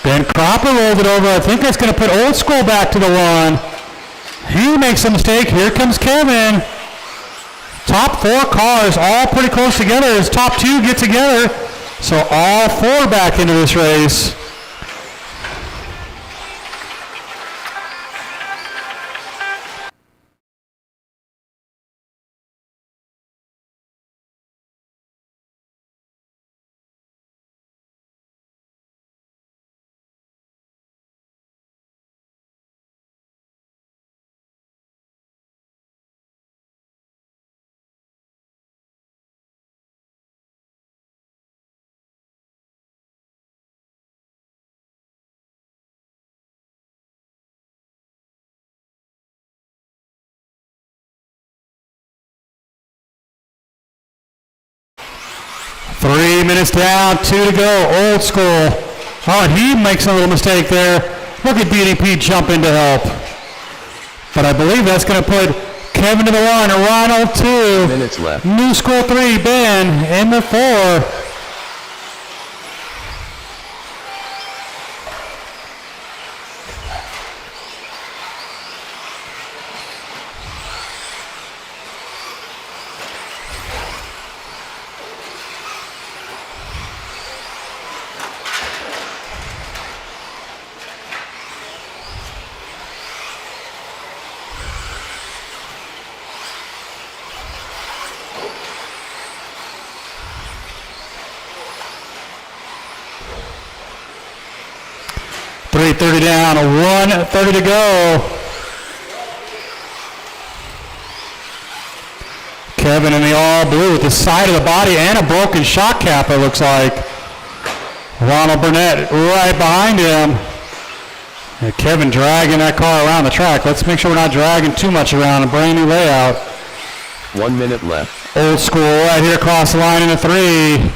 Ben Cropper rolled it over. I think that's going to put Old School back to the 1. He makes a mistake. Here comes Kevin. Top 4 cars all pretty close together as top 2 get together. So all 4 back into this race. 3 minutes down, 2 to go. Old School. Oh, and he makes a little mistake there. Look at DDP jump in to help. But I believe that's going to put Kevin to the 1, Ronald 2. Minutes left. New School 3, Ben in the 4. .330 down, 1:30 to go. Kevin in the all blue with the side of the body and a broken shock cap, it looks like. Ronald Burnett right behind him. And Kevin dragging that car around the track. Let's make sure we're not dragging too much around. A brand new layout. 1 minute left. Old School right here across the line in the 3.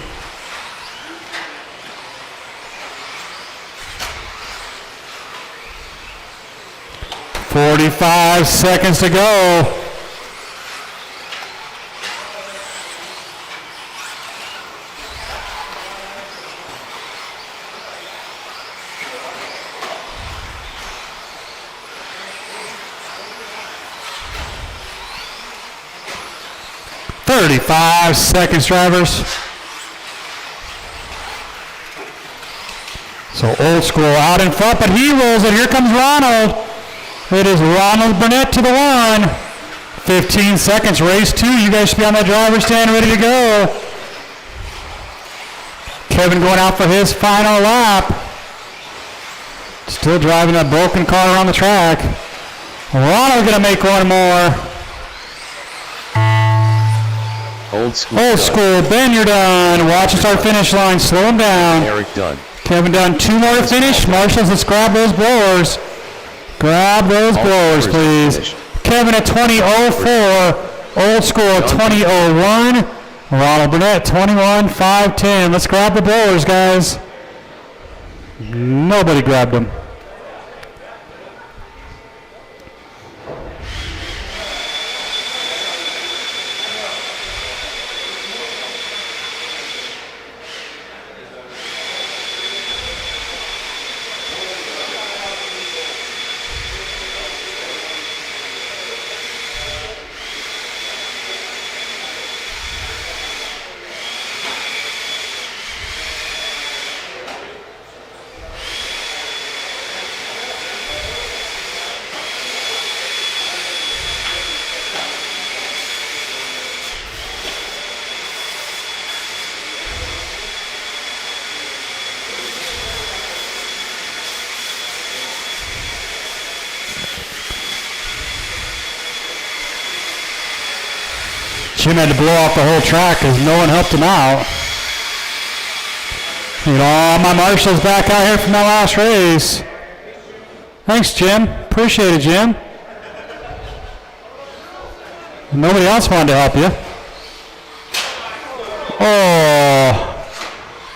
.45 seconds to go. .35 seconds, drivers. So Old School out in front, but he rolls it. Here comes Ronald. It is Ronald Burnett to the 1. 15 seconds, race 2. You guys should be on that driver's stand ready to go. Kevin going out for his final lap. Still driving that broken car around the track. Ronald going to make one more. Old School. Old School, Ben, you're done. Watch us our finish line. Slow him down. Eric Dunn. Kevin done 2 more to finish. Marshals, let's grab those blowers. Grab those blowers, please. Kevin at 20:04. Old School at 20:01. Ronald Burnett 21:510. Let's grab the blowers, guys. Nobody grabbed them. Jim had to blow off the whole track because no one helped him out. You know, all my marshals back out here from that last race. Thanks, Jim. Appreciate it, Jim. Nobody else wanted to help you. Oh,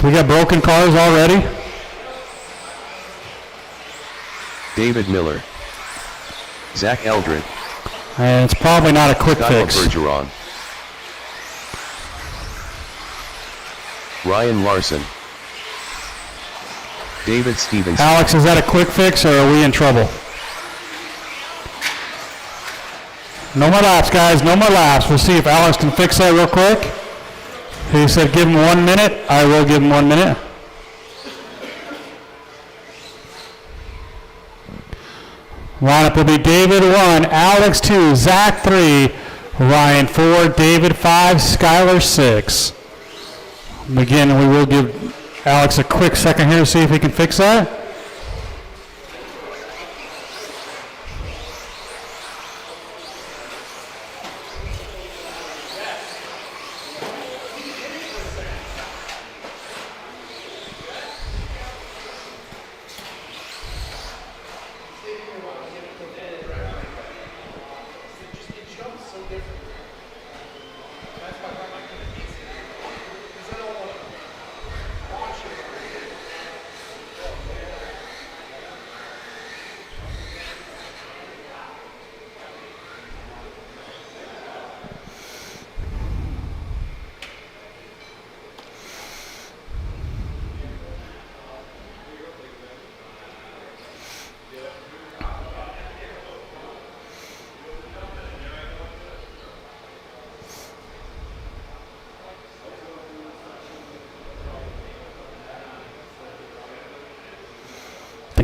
we got broken cars already. David Miller. Zach Eldred. And it's probably not a quick fix. Bergeron. Ryan Larson. David Stevenson. Alex, is that a quick fix or are we in trouble? No more laps, guys. No more laps. We'll see if Alex can fix that real quick. He said give him 1 minute. I will give him 1 minute. Lineup will be David 1, Alex 2, Zach 3, Ryan 4, David 5, Skylar 6. Again, we will give Alex a quick second here to see if he can fix that.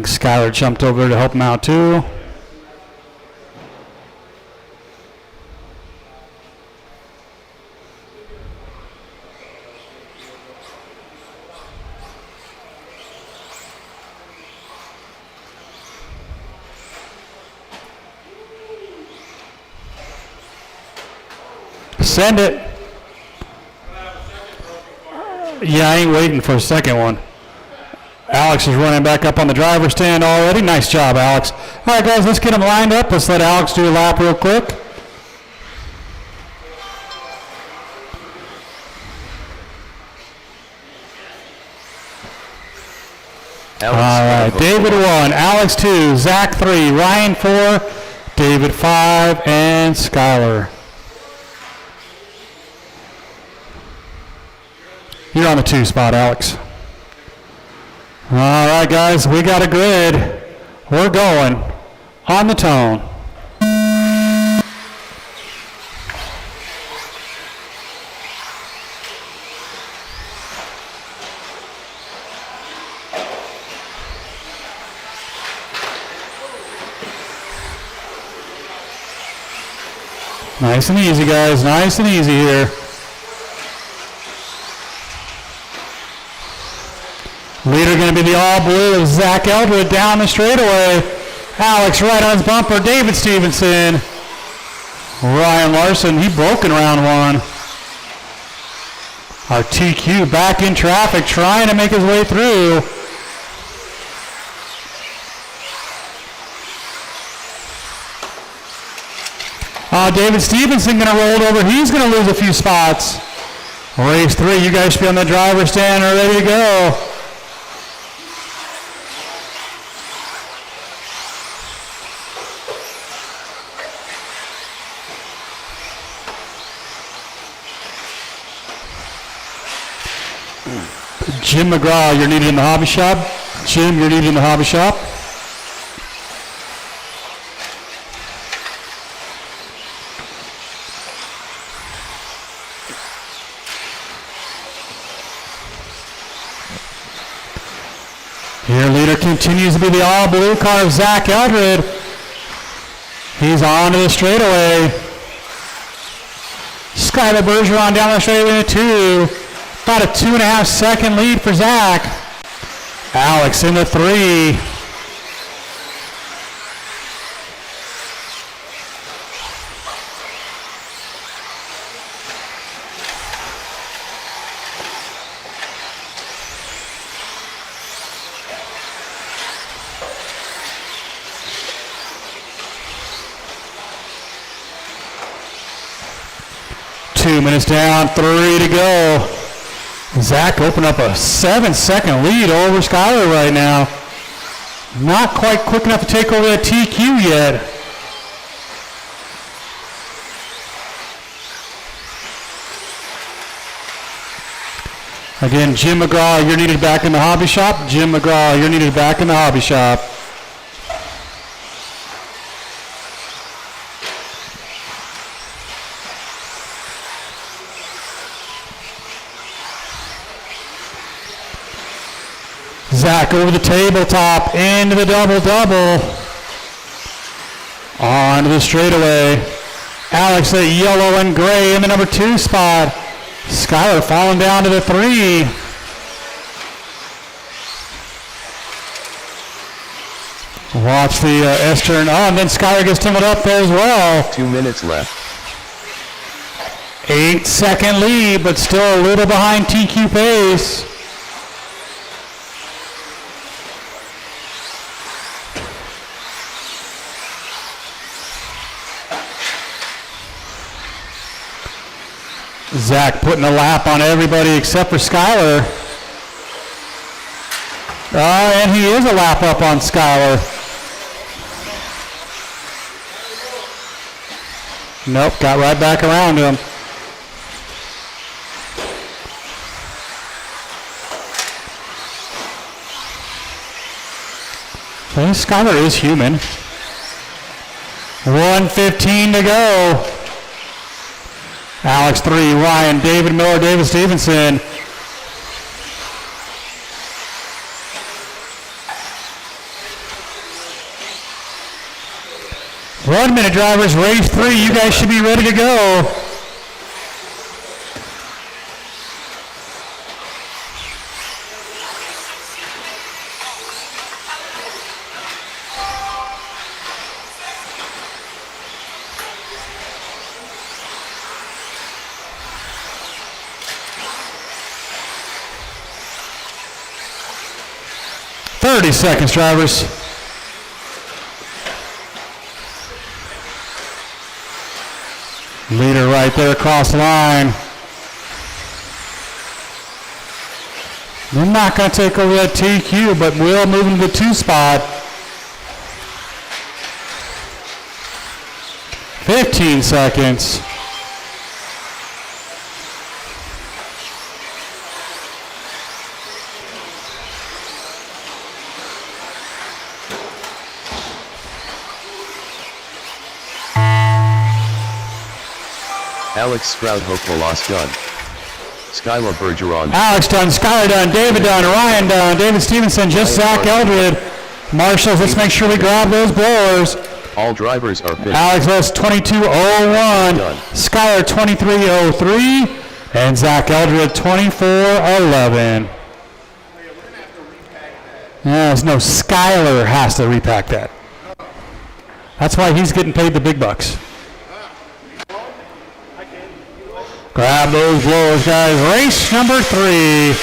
think Skylar jumped over to help him out too. Send it. Yeah, I ain't waiting for a second one. Alex is running back up on the driver's stand already. Nice job, Alex. All right, guys, let's get them lined up. Let's let Alex do a lap real quick. All right, David 1, Alex 2, Zach 3, Ryan 4, David 5, and Skylar. You're on the 2 spot, Alex. All right, guys, we got a grid. We're going on the tone. Nice and easy, guys. Nice and easy here. Leader going to be the all-blue of Zach Eldred down the straightaway. Alex right on his bumper. David Stevenson. Ryan Larson, he broke in round 1. Our TQ back in traffic, trying to make his way through. David Stevenson going to roll it over. He's going to lose a few spots. Race 3, you guys should be on the driver's stand and ready to go. Jim McGraw, you're needed in the hobby shop. Jim, you're needed in the hobby shop. Your leader continues to be the all-blue car of Zach Eldred. He's on to the straightaway. Skylar Bergeron down the straightaway in 2. About a 2.5 second lead for Zach. Alex in the 3. Two minutes down, 3 to go. Zach opened up a 7-second lead over Skylar right now. Not quite quick enough to take over that TQ yet. Again, Jim McGraw, you're needed back in the hobby shop. Jim McGraw, you're needed back in the hobby shop. Zach over the tabletop, into the double-double. On to the straightaway. Alex at yellow and gray in the number 2 spot. Skylar falling down to the 3. Watch the S-turn. Oh, and then Skylar gets tangled up there as well. 2 minutes left. 8-second lead, but still a little behind TQ pace. Zach putting a lap on everybody except for Skylar. And he is a lap up on Skylar. Nope, got right back around him. Okay, Skylar is human. 1:15 to go. Alex 3, Ryan, David Miller, David Stevenson. 1 minute, drivers. Race 3. You guys should be ready to go. Seconds, drivers. Leader right there across the line. They're not going to take over that TQ, but will move into the 2 spot. 15 seconds. Alex Stroud hopeful loss done. Skyla Bergeron. Alex done, Skylar done, David done, Ryan done, David Stevenson, just Zach Eldred. Marshals, let's make sure we grab those blowers. All drivers are finished. Alex Lewis 22:01, Skylar 23:03, and Zach Eldred 24:11. Yeah, no, Skylar has to repack that. That's why he's getting paid the big bucks. Grab those blowers, guys. Race number 3.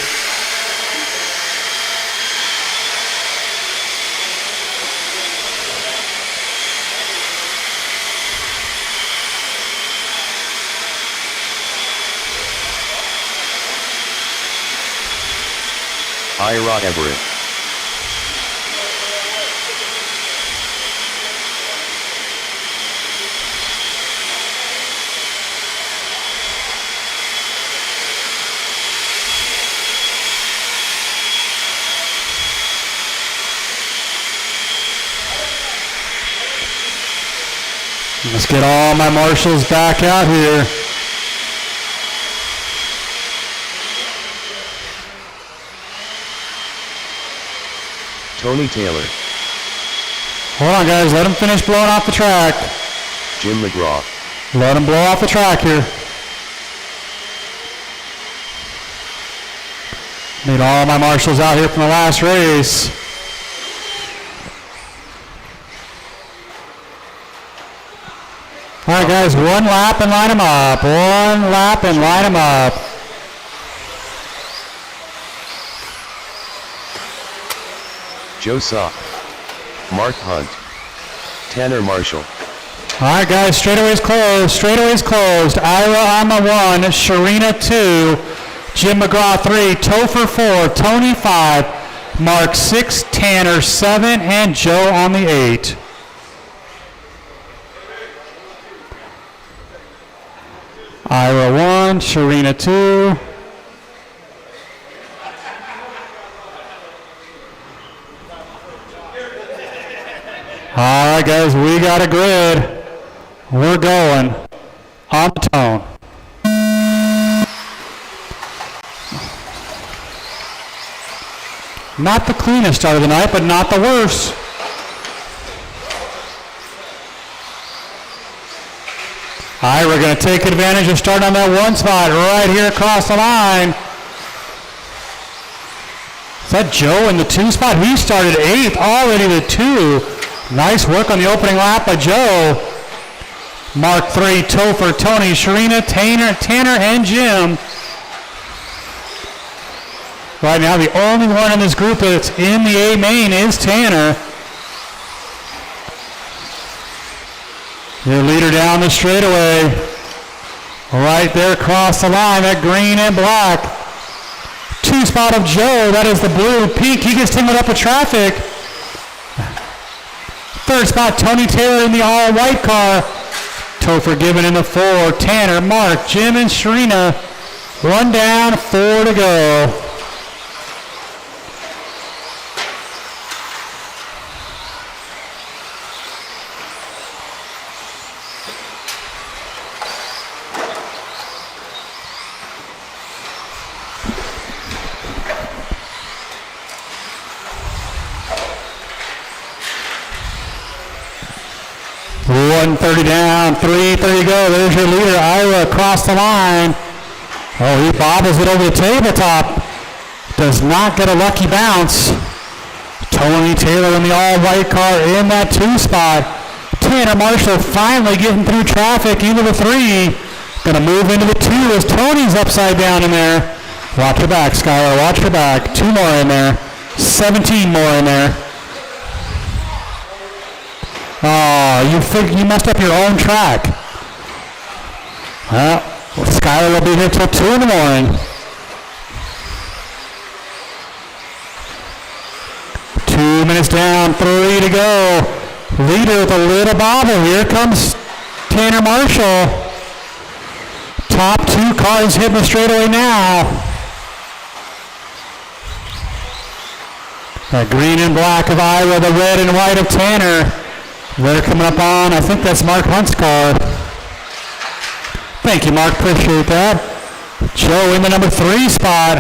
Ira Everett. Let's get all my marshals back out here. Tony Taylor. Hold on, guys. Let him finish blowing off the track. Jim McGraw. Let him blow off the track here. Need all my marshals out here from the last race. All right, guys, 1 lap and line them up. 1 lap and line them up. Joe Sock. Mark Hunt. Tanner Marshall. All right, guys, straightaways closed. Straightaways closed. Ira Ama 1, Sharina 2, Jim McGraw 3, Topher 4, Tony 5, Mark 6, Tanner 7, and Joe on the 8. Ira 1, Sharina 2. All right, guys, we got a grid. We're going on the tone. Not the cleanest start of the night, but not the worst. All right, we're going to take advantage of starting on that 1 spot right here across the line. Is that Joe in the 2 spot? He started 8th, already the 2. Nice work on the opening lap by Joe. Mark 3, Topher, Tony, Sharina, Tanner, and Jim. Right now, the only one in this group that's in the A main is Tanner. Your leader down the straightaway. Right there across the line, that green and black. 2 spot of Joe, that is the blue peak. He gets tangled up with traffic. 3rd spot, Tony Taylor in the all-white car. Topher given in the 4. Tanner, Mark, Jim, and Sharina. 1 down, 4 to go. 1:30 down, 3:30 go. There's your leader, Ira, across the line. Oh, he bobbles it over the tabletop. Does not get a lucky bounce. Tony Taylor in the all-white car in that 2 spot. Tanner Marshall finally getting through traffic into the 3. Gonna move into the 2 as Tony's upside down in there. Watch your back, Skylar, watch your back. 2 more in there. 17 more in there. Oh, you messed up your own track. Well, Skylar will be here till 2 in the morning. 2 minutes down, 3 to go. Leader with a little bobble. Here comes Tanner Marshall. Top 2 cars hitting the straightaway now. The green and black of Iowa, the red and white of Tanner. They're coming up on, I think that's Mark Hunt's car. Thank you, Mark. Appreciate that. Joe in the number 3 spot.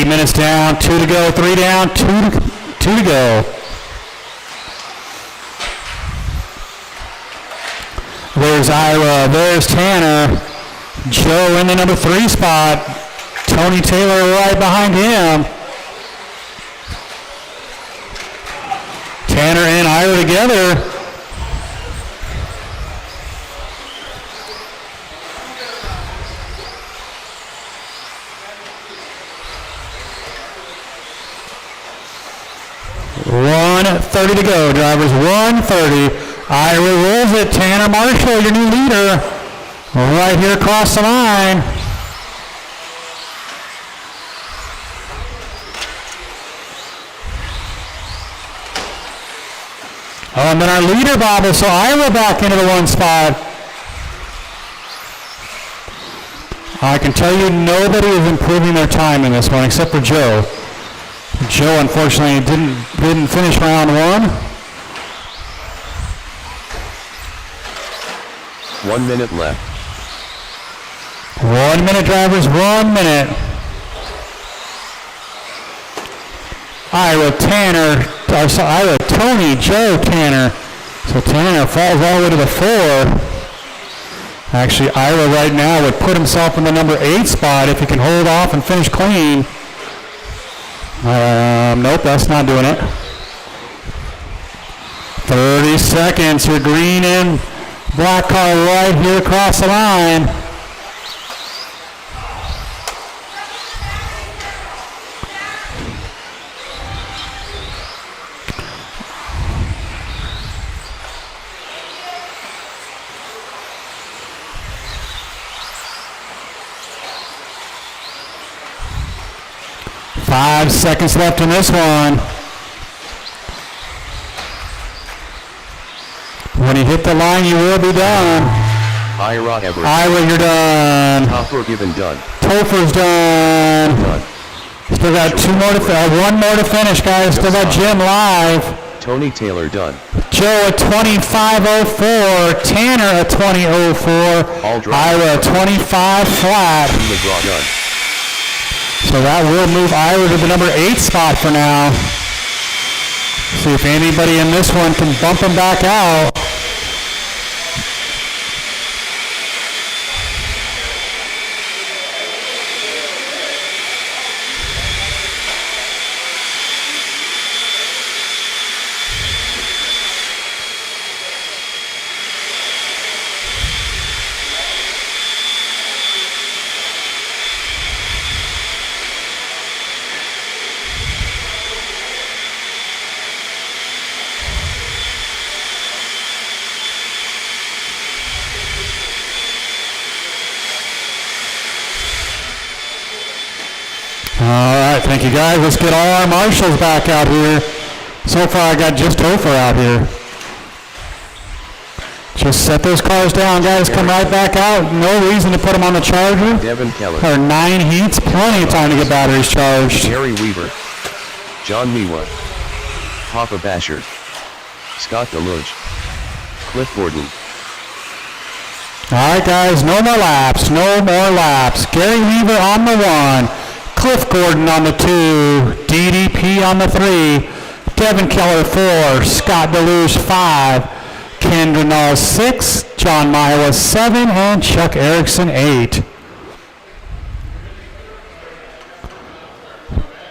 Minutes down, 2 to go, 3 down, 2 to go. There's Ira, there's Tanner. Joe in the number 3 spot. Tony Taylor right behind him. Tanner and Ira together. .30 to go, drivers. 1:30. Ira rolls it. Tanner Marshall, your new leader, right here across the line. Oh, and then our leader bobble, so Ira back into the 1 spot. I can tell you nobody is improving their time in this one except for Joe. Joe, unfortunately, didn't finish round 1. 1 minute left. 1 minute, drivers, 1 minute. Ira, Tanner, Ira, Tony, Joe, Tanner. So Tanner falls all the way to the 4. Actually, Ira right now would put himself in the number 8 spot if he can hold off and finish clean. Nope, that's not doing it. 30 seconds. Your green and black car right here across the line. Five seconds left in this one. When you hit the line, you will be done. Ira Everett. Ira, you're done. Topher given done. Topher's done. Done. Still got 2 more to one more to finish, guys. Still got Jim live. Tony Taylor done. Joe at 25.04. Tanner at 20.04. Ira at 25 flat. McGraw done. So that will move Ira to the number 8 spot for now. See if anybody in this one can bump him back out. Alright, thank you guys. Let's get all our marshals back out here. So far I got just Topher out here. Just set those cars down, guys. Come right back out. No reason to put them on the charger. Devin Keller. Or 9 heats. Plenty of time to get batteries charged. Gary Weaver. John Mewa. Papa Basher, Scott Deluge, Cliff Gordon. All right, guys, no more laps, no more laps. Gary Weaver on the 1, Cliff Gordon on the 2, DDP on the 3, Devin Keller 4, Scott Deluge 5, Kendra Knowles 6, John Maiwa 7, and Chuck Erickson 8.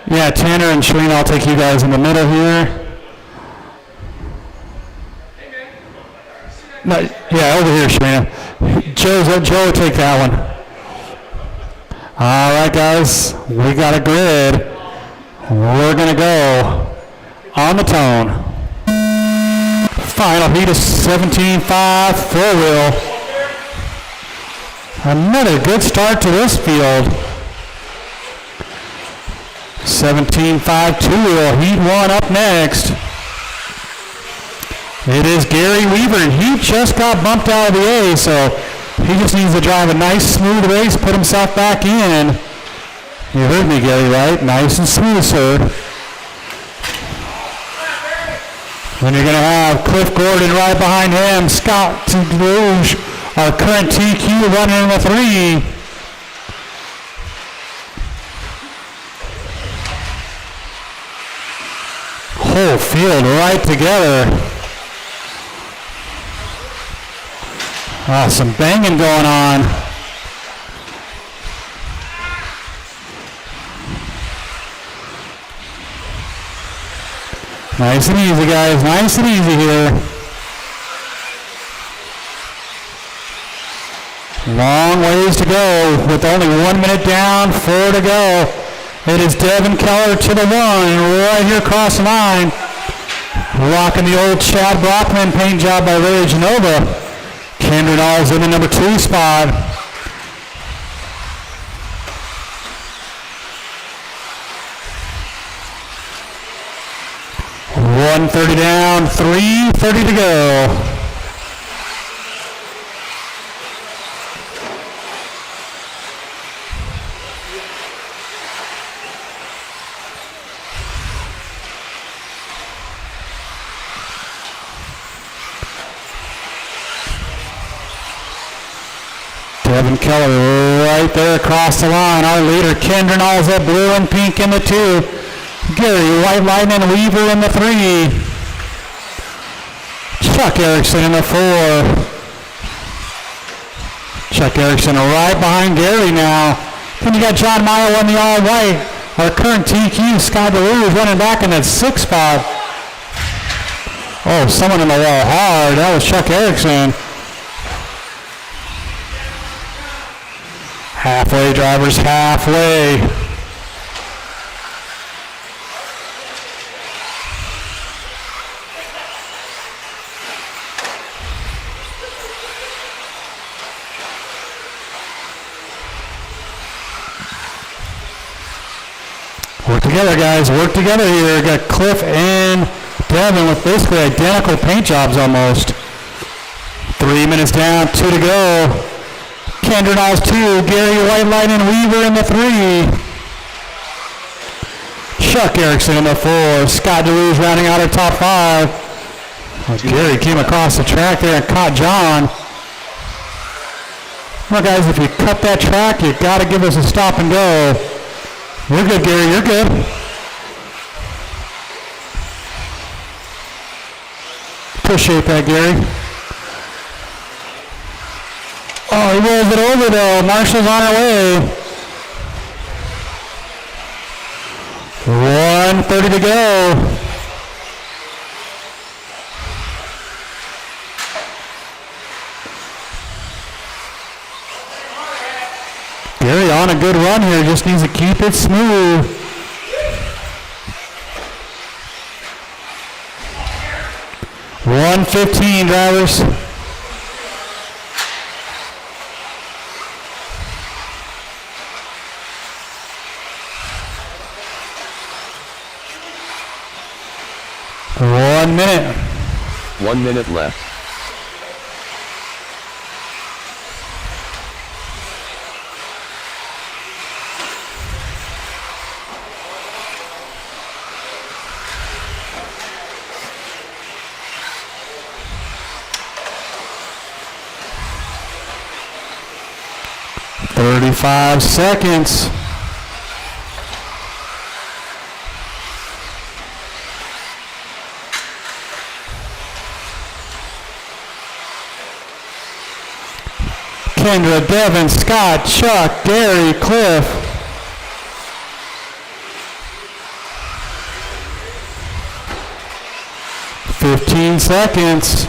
Yeah, Tanner and Shalene, I'll take you guys in the middle here. No, yeah, over here, Shalene. Joe will take that one. All right, guys, we got a grid. We're going to go on the tone. Final heat of 17.5 four-wheel. Another good start to this field. 17.5 two-wheel, heat 1 up next. It is Gary Weaver, and he just got bumped out of the A, so he just needs to drive a nice, smooth race, put himself back in. You heard me, Gary, right? Nice and smooth, sir. Then you're going to have Cliff Gordon right behind him, Scott Deluge, our current TQ, running in the 3. Whole field right together. Some banging going on. Nice and easy, guys. Nice and easy here. Long ways to go with only 1 minute down, 4 to go. It is Devin Keller to the 1 right here across the line. Rocking the old Chad Brockman paint job by Larry Genova. Kendra Knowles in the number 2 spot. .130 down, 3:30 to go. Devin Keller right there across the line. Our leader, Kendra Knowles, at blue and pink in the 2. Gary White Lightning Weaver in the 3. Chuck Erickson in the 4. Chuck Erickson right behind Gary now. Then you got John Maiwa in the all-white. Our current TQ, Scott Deluge, running back in that 6 spot. Oh, someone in the wall hard. That was Chuck Erickson. Halfway, drivers, halfway. Work together, guys. Work together here. Got Cliff and Devin with basically identical paint jobs almost. 3 minutes down, 2 to go. Kendra Knowles 2, Gary White Lightning Weaver in the 3. Chuck Erickson in the 4. Scott Deluge rounding out our top 5. Well, Gary came across the track there and caught John. Well, guys, if you cut that track, you got to give us a stop and go. You're good, Gary. You're good. Appreciate that, Gary. Oh, he rolls it over though. Marshall's on her way. 1:30 to go. Gary on a good run here. Just needs to keep it smooth. .115, drivers. .1 minute. 1 minute left. 35 seconds. Kendra, Devin, Scott, Chuck, Gary, Cliff. Fifteen seconds.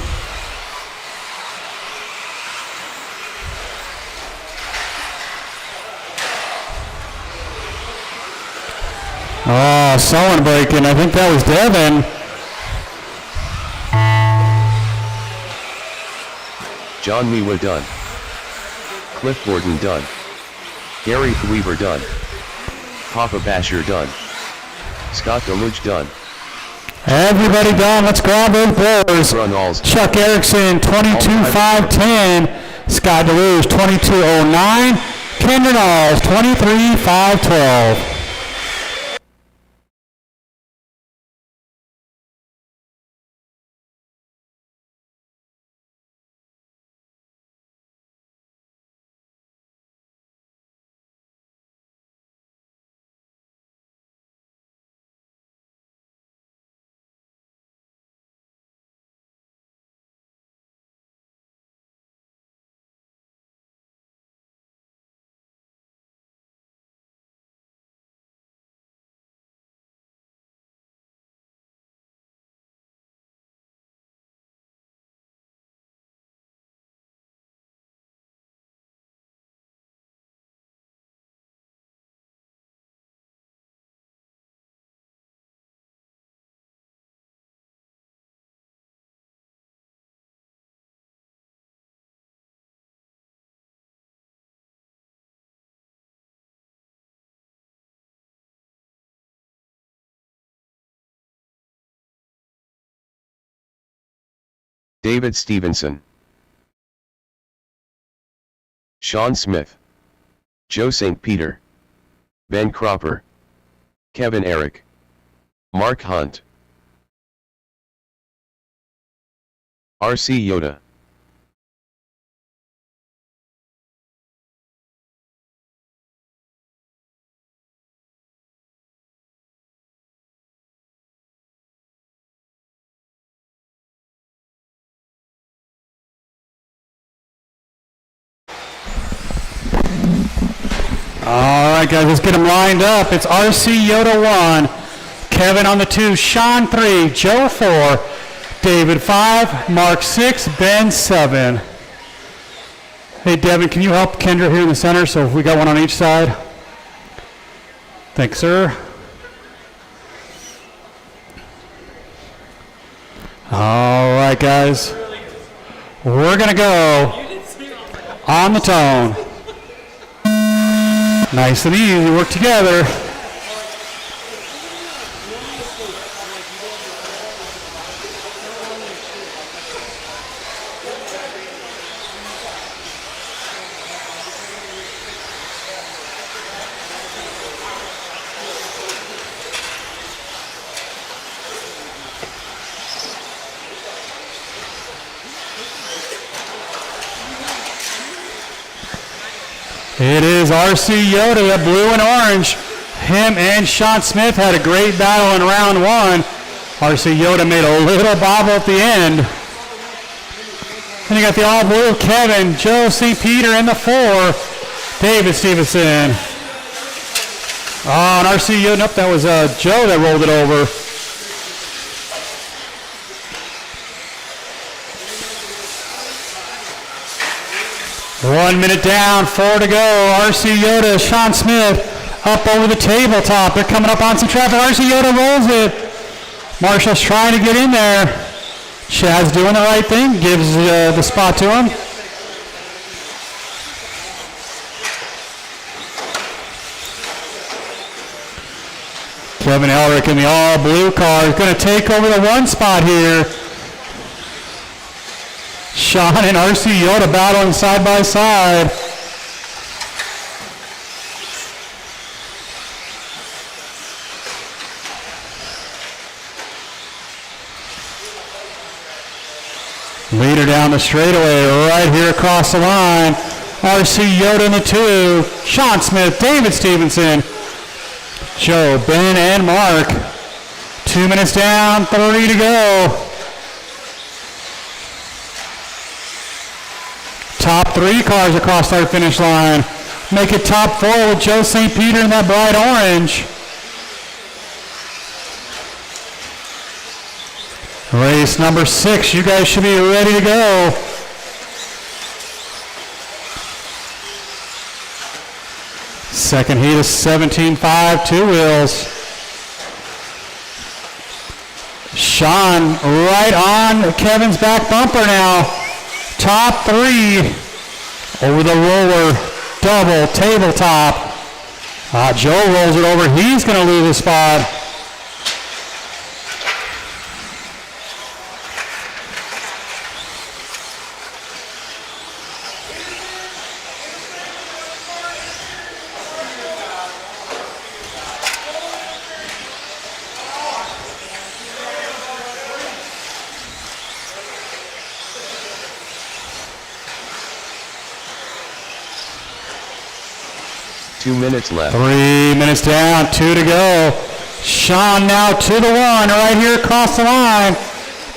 Oh, someone breaking. I think that was Devin. John Miwa done. Cliff Gordon done. Gary Weaver done. Papa Basher done. Scott Deluge done. Everybody done. Let's grab those blowers. Run alls. Chuck Erickson, 22.510. Scott Deluge, 22.09. Kendra Knowles, 23.512. David Stevenson. Sean Smith. Joe St. Peter. Ben Cropper. Kevin Eric. Mark Hunt. RC Yoda. All right, guys, let's get them lined up. It's RC Yoda 1, Kevin on the 2, Sean 3, Joe 4, David 5, Mark 6, Ben 7. Hey, Devin, can you help Kendra here in the center so if we got one on each side? Thanks, sir. All right, guys. We're going to go on the tone. Nice and easy, work together. It is RC Yoda, the blue and orange. Him and Sean Smith had a great battle in round 1. RC Yoda made a little bobble at the end. Then you got the all blue Kevin, Joe St. Peter in the 4, David Stevenson. Oh, and RC Yoda, nope, that was Joe that rolled it over. One minute down, 4 to go. RC Yoda, Sean Smith up over the tabletop. They're coming up on some traffic. RC Yoda rolls it. Marshall's trying to get in there. Chad's doing the right thing, gives the spot to him. Kevin Elric in the all blue car is going to take over the 1 spot here. Sean and RC Yoda battling side by side. Leader down the straightaway right here across the line. RC Yoda in the 2. Sean Smith, David Stevenson, Joe, Ben, and Mark. 2 minutes down, 3 to go. Top 3 cars across our finish line. Make it top 4 with Joe St. Peter in that bright orange. Race number 6, you guys should be ready to go. Second heat is 17.5, 2 wheels. Sean right on Kevin's back bumper now. Top 3 over the roller, double tabletop. Joe rolls it over. He's going to lose a spot. Minutes left. 3 minutes down, 2 to go. Sean now to the 1, right here across the line.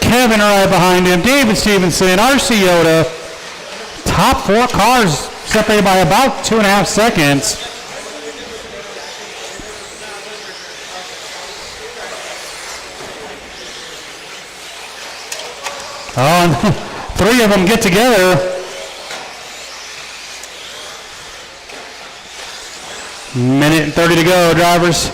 Kevin right behind him. David Stevenson, RC Yoda. Top 4 cars separated by about 2.5 seconds. Oh, and 3 of them get together. Minute and 30 to go, drivers.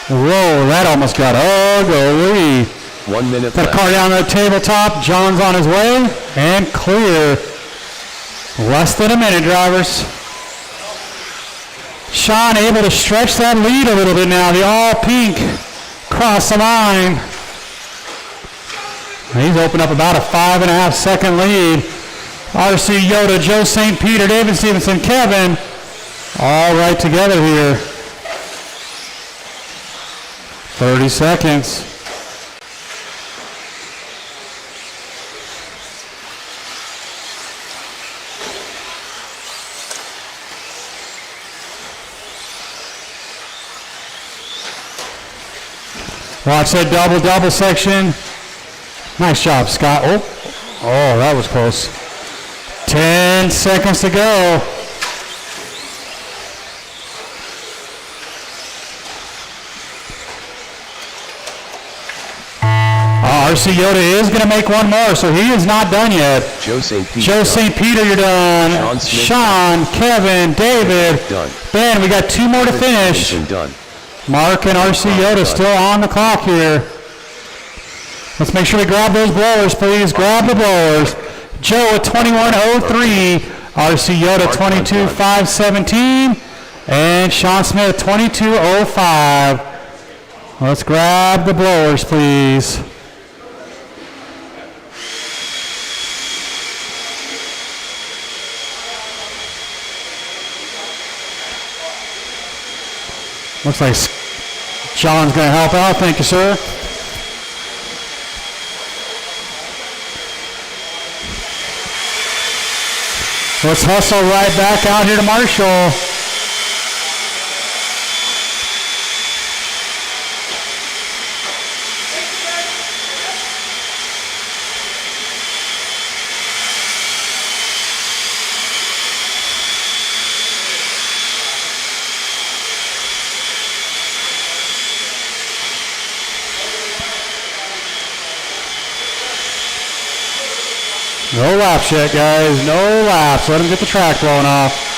Whoa, that almost got ugly. 1 minute Got a left. car down the tabletop. John's on his way and clear. Less than a minute, drivers. Sean able to stretch that lead a little bit now. The all pink cross the line. He's opened up about a 5.5 second lead. RC Yoda, Joe St. Peter, David Stevenson, Kevin, all right together here. 30 seconds. Watch that double section. Nice job, Scott. Oh, that was close. 10 seconds to go. RC Yoda is going to make one more, so he is not done yet. Joe St. Peter. Joe St. Peter, you're done. Sean, Kevin, David, done. Ben, we got 2 more to finish. Done. Mark and RC Yoda still on the clock here. Let's make sure we grab those blowers, please. Grab the blowers. Joe at 21.03. RC Yoda 22.517. And Sean Smith 22.05. Let's grab the blowers, please. Looks like John's going to help out. Thank you, sir. Let's hustle right back out here to Marshall. No laps yet, guys. No laps. Let them get the track blown off.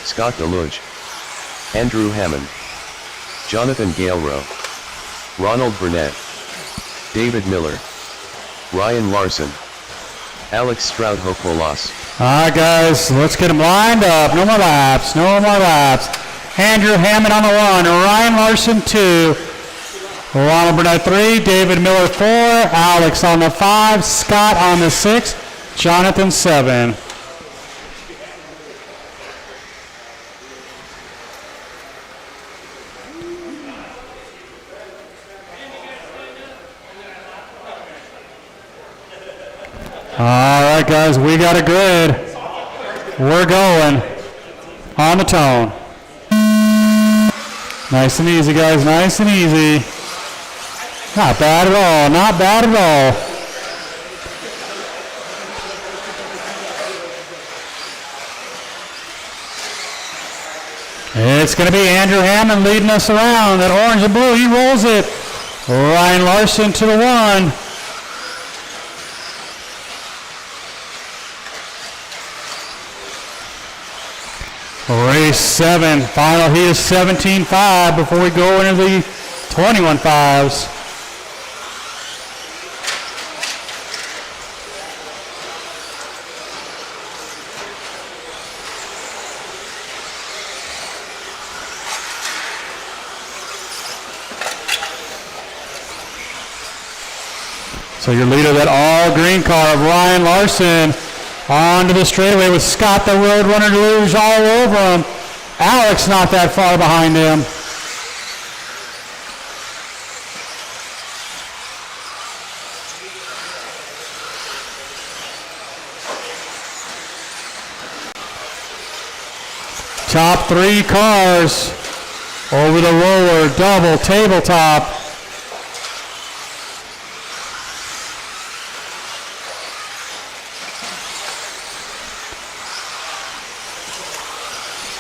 Scott Deluge, Andrew Hammond, Jonathan Galerow, Ronald Burnett, David Miller, Ryan Larson, Alex Stroud-Hokolas. All right, guys, let's get them lined up. No more laps, no more laps. Andrew Hammond on the 1, Ryan Larson 2, Ronald Burnett 3, David Miller 4, Alex on the 5, Scott on the 6, Jonathan 7. All right, guys, we got a grid. We're going on the tone. Nice and easy, guys, nice and easy. Not bad at all, not bad at all. It's going to be Andrew Hammond leading us around. That orange and blue, he rolls it. Ryan Larson to the 1. Race 7, final heat is 17.5 before we go into the 21.5s. So your leader, that all green car of Ryan Larson, onto the straightaway with Scott the Roadrunner Deluge all over him. Alex not that far behind him. Top 3 cars over the roller, double, tabletop.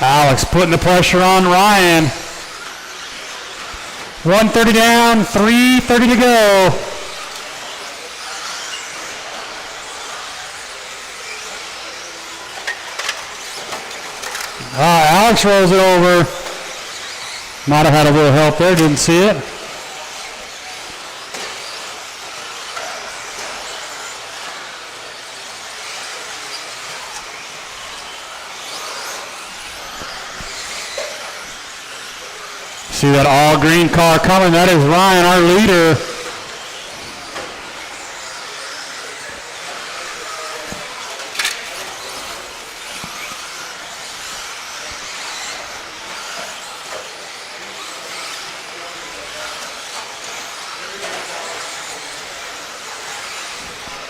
Alex putting the pressure on Ryan. 130 down, 330 to go. Alex rolls it over. Might have had a little help there, didn't see it. See that all green car coming, that is Ryan, our leader.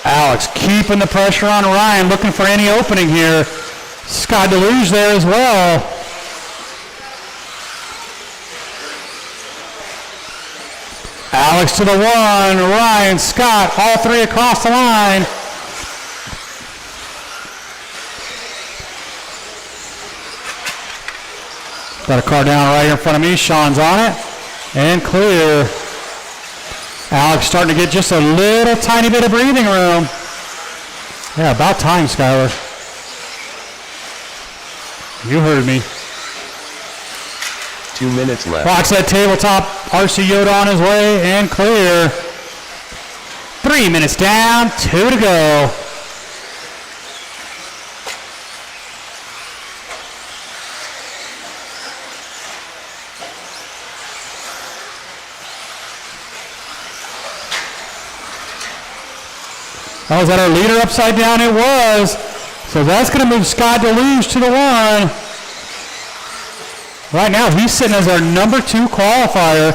Alex keeping the pressure on Ryan, looking for any opening here. Scott Deluge there as well. Alex to the 1, Ryan, Scott, all 3 across the line. Got a car down right here in front of me, Sean's on it, and clear. Alex starting to get just a little tiny bit of breathing room. Yeah, about time, Skylar. You heard me. 2 minutes left. Box that tabletop, RC Yoda on his way, and clear. 3 minutes down, 2 to go. Oh, was that our leader upside down? It was. So that's going to move Scott Deluge to the 1. Right now, he's sitting as our number 2 qualifier.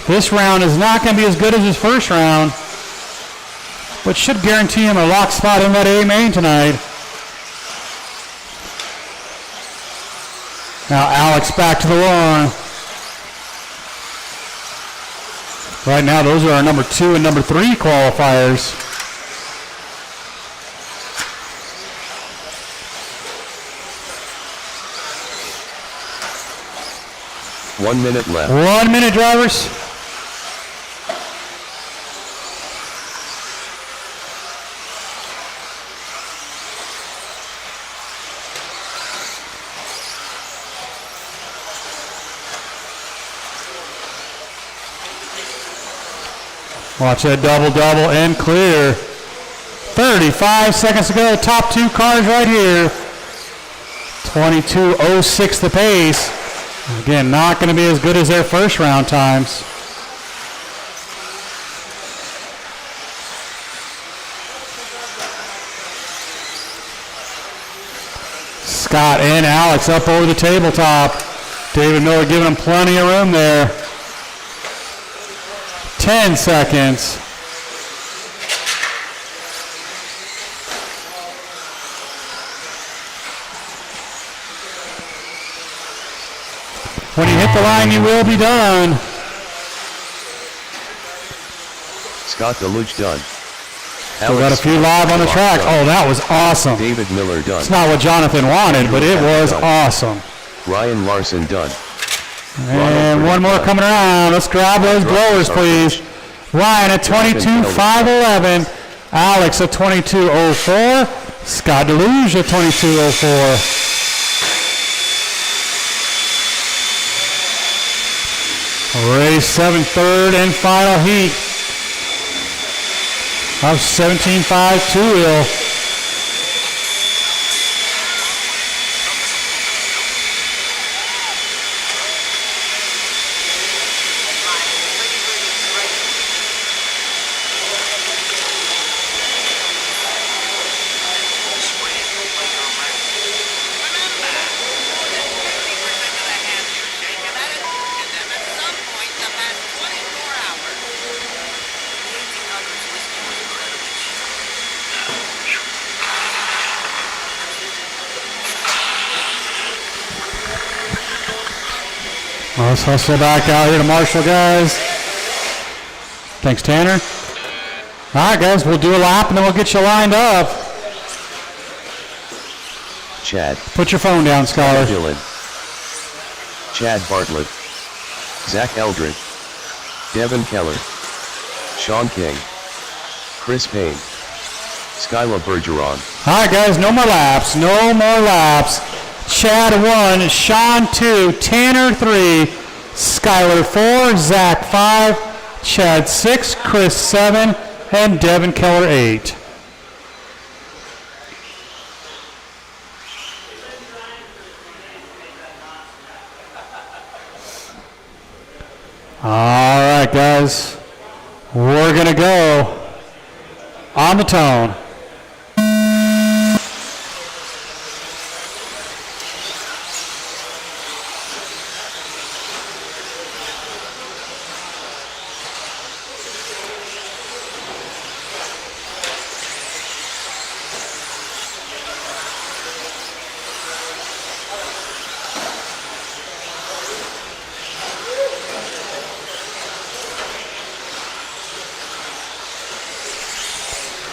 This round is not going to be as good as his first round, but should guarantee him a lock spot in that A main tonight. Now Alex back to the 1. Right now, those are our number 2 and number 3 qualifiers. One minute left. 1 minute, drivers. Watch that double and clear. 35 seconds to go. Top two cars right here. 22.06 the pace. Again, not going to be as good as their first round times. Scott and Alex up over the tabletop. David Miller giving them plenty of room there. 10 seconds. When you hit the line, you will be done. Scott Deluge done. Still got a few live on the track. Oh, that was awesome. David Miller done. It's not what Jonathan wanted, but it was awesome. Ryan Larson done. And one more coming around. Let's grab those blowers, please. Ryan at 22.511. Alex at 22.04. Scott Deluge at 22.04. Race 7, third and final heat of 17.5 two-wheel. Let's hustle back out here to Marshall, guys. Thanks, Tanner. All right, guys, we'll do a lap and then we'll get you lined up. Chad. Put your phone down, Scholar. Dylan. Chad Bartlett. Zach Eldred. Devin Keller. Sean King. Chris Payne. Skyla Bergeron. All right, guys, no more laps. No more laps. Chad 1, Sean 2, Tanner 3, Skylar 4, Zach 5, Chad 6, Chris 7, and Devin Keller 8. All right, guys, we're going to go on the tone.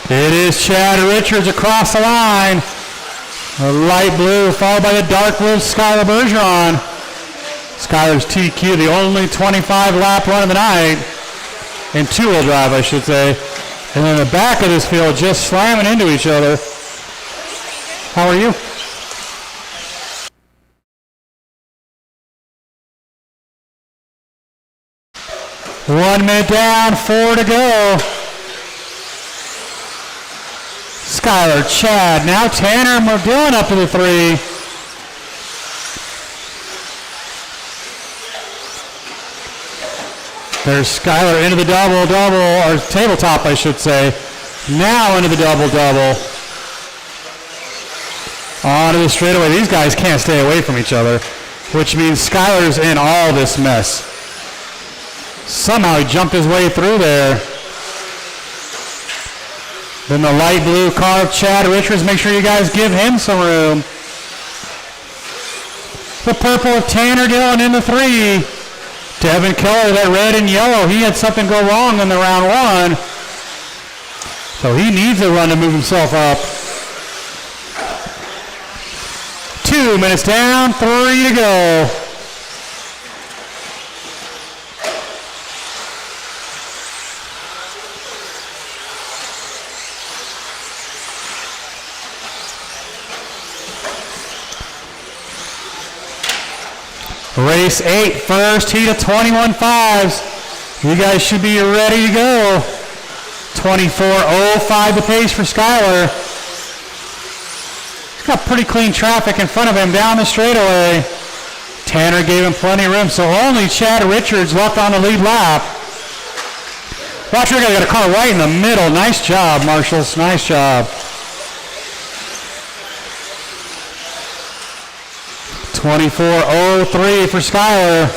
It is Chad Richards across the line. The light blue followed by the dark blue Skylar Bergeron. Skylar's TQ, the only 25 lap run of the night. In two-wheel drive, I should say. And then the back of this field just slamming into each other. How are you? One minute down, 4 to go. Skylar, Chad, now Tanner and Dylan up to the 3. There's Skylar into the double-double, or tabletop, I should say. Now into the double-double. Onto the straightaway. These guys can't stay away from each other, which means Skylar's in all this mess. Somehow he jumped his way through there. Then the light blue car of Chad Richards. Make sure you guys give him some room. The purple of Tanner Dillon in the 3. Devin Keller, that red and yellow. He had something go wrong in the round 1. So he needs a run to move himself up. 2 minutes down, 3 to go. Race 8, first heat of 21 5s. You guys should be ready to go. 24.05 the pace for Skyler. He's got pretty clean traffic in front of him down the straightaway. Tanner gave him plenty of room, so only Chad Richards left on the lead lap. Watch, we got a car right in the middle. Nice job, Marshals. Nice job. 24.03 for Skyler.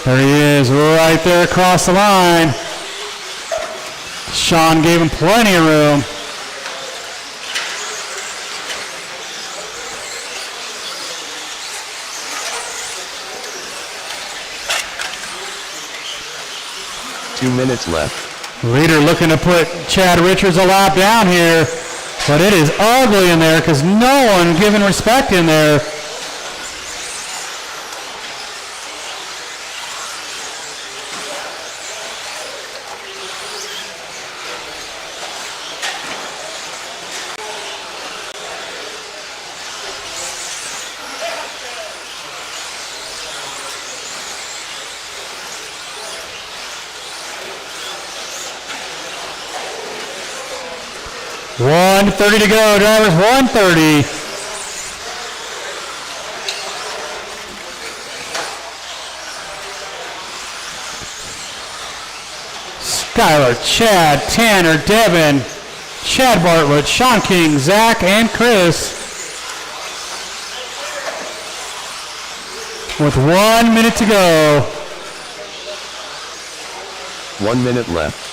There he is, right there across the line. Sean gave him plenty of room. Two minutes left. Leader looking to put Chad Richards a lap down here, but it is ugly in there because no one giving respect in there. .130 to go, drivers, 130. Skyler, Chad, Tanner, Devin, Chad Bartlett, Sean King, Zach, and Chris. With 1 minute to go. 1 minute left.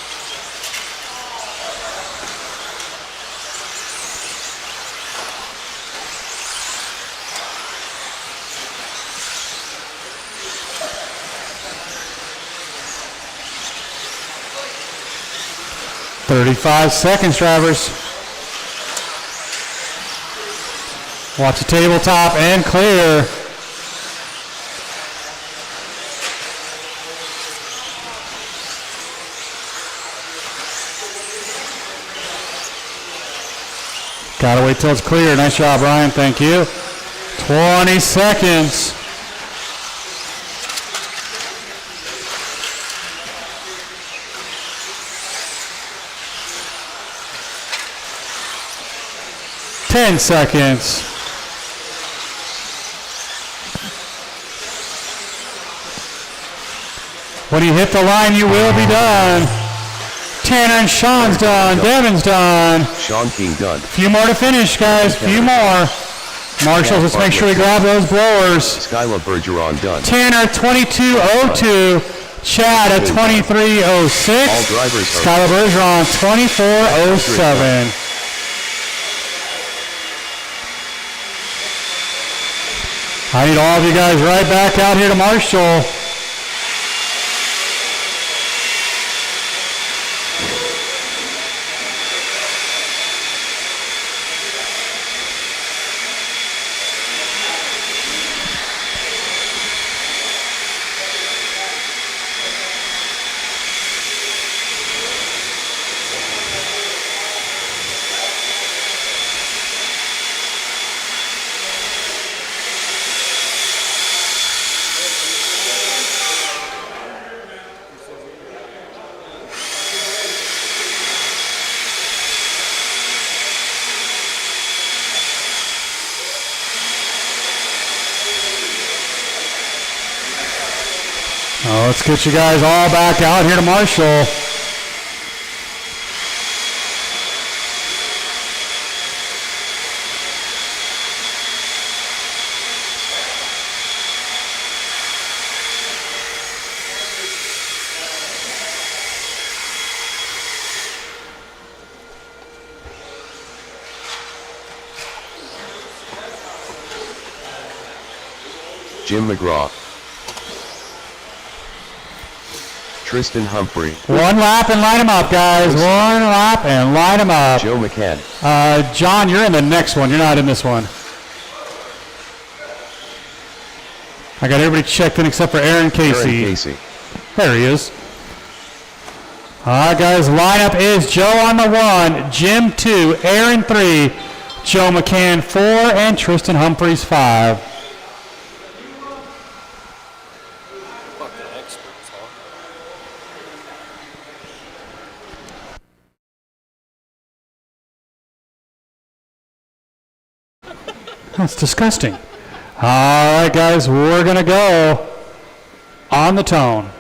.35 seconds, drivers. Watch the tabletop and clear. Gotta wait till it's clear. Nice job, Ryan. Thank you. 20 seconds. Ten seconds. When you hit the line, you will be done. Tanner and Sean's done. Devin's done. Sean King done. Few more to finish, guys. Few more. Marshals, let's make sure we grab those blowers. Skylar Bergeron done. Tanner 22.02. Chad at 23.06. All drivers. Skylar Bergeron 24.07. I need all of you guys right back out here to Marshall. Let's get you guys all back out here to Marshall. Jim McGraw. Tristan Humphrey. One lap and line them up, guys. One lap and line them up. Joe McCann. John, you're in the next one. You're not in this one. I got everybody checked in except for Aaron Casey. Aaron Casey. There he is. All right, guys. Lineup is Joe on the 1, Jim 2, Aaron 3, Joe McCann 4, and Tristan Humphreys 5. That's disgusting. All right, guys, we're going to go on the tone.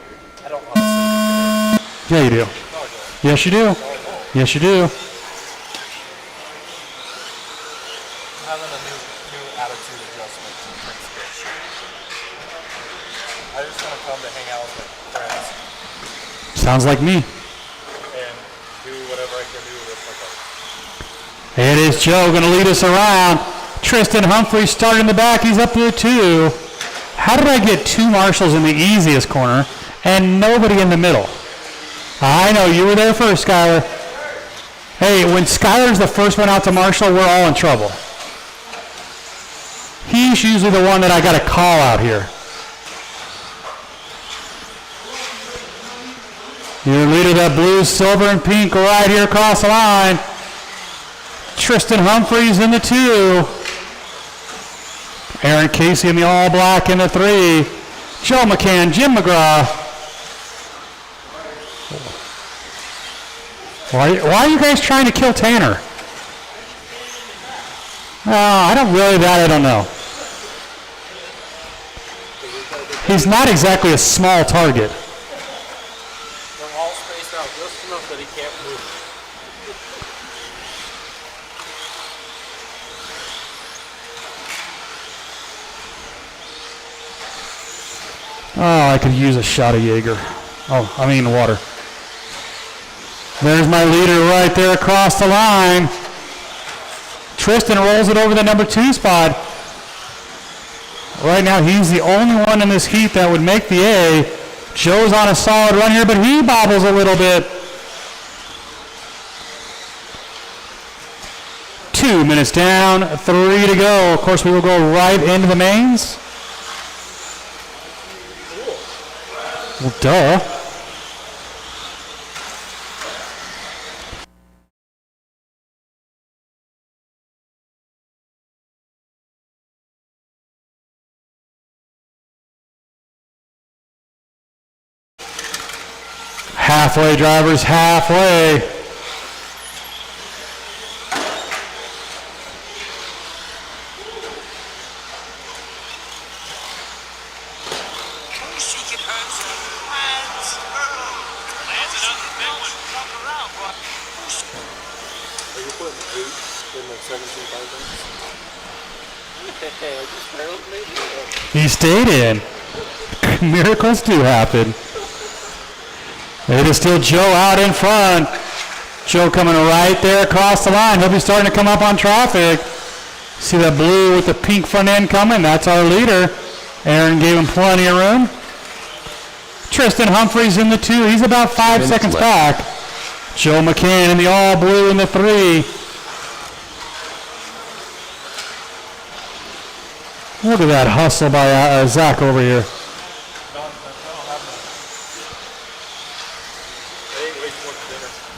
I don't honestly. Yeah, you do. No, I don't. Yes, you do. No, I don't. Yes, you do. I'm having a new attitude adjustment to drink fish. I just want to come to hang out with my friends Sounds like me. and do whatever I can do with my car. It is Joe going to lead us around. Tristan Humphrey starting in the back. He's up to the 2. How did I get 2 marshals in the easiest corner and nobody in the middle? I know, you were there first, Skylar. Hey, when Skylar's the first one out to marshal, we're all in trouble. He's usually the one that I got to call out here. Your leader, that blue, silver, and pink right here across the line. Tristan Humphreys in the 2. Aaron Casey in the all black in the 3. Joe McCann, Jim McGraw. Why are you guys trying to kill Tanner? I don't know. He's not exactly a small target. They're all spaced out just enough that he can't move. Oh, I could use a shot of Jaeger. Oh, I mean water. There's my leader right there across the line. Tristan rolls it over the number 2 spot. Right now, he's the only one in this heat that would make the A. Joe's on a solid run here, but he bobbles a little bit. 2 minutes down, 3 to go. Of course, we will go right into the mains. Well, duh. Halfway, drivers, halfway. Are you putting 8 in the 17 bike? I just barely made it. He stayed in. Miracles do happen. It is still Joe out in front. Joe coming right there across the line. He'll be starting to come up on traffic. See that blue with the pink front end coming? That's our leader. Aaron gave him plenty of room. Tristan Humphreys in the 2. He's about 5 seconds back. Joe McCann in the all blue in the 3. Look at that hustle by Zach over here.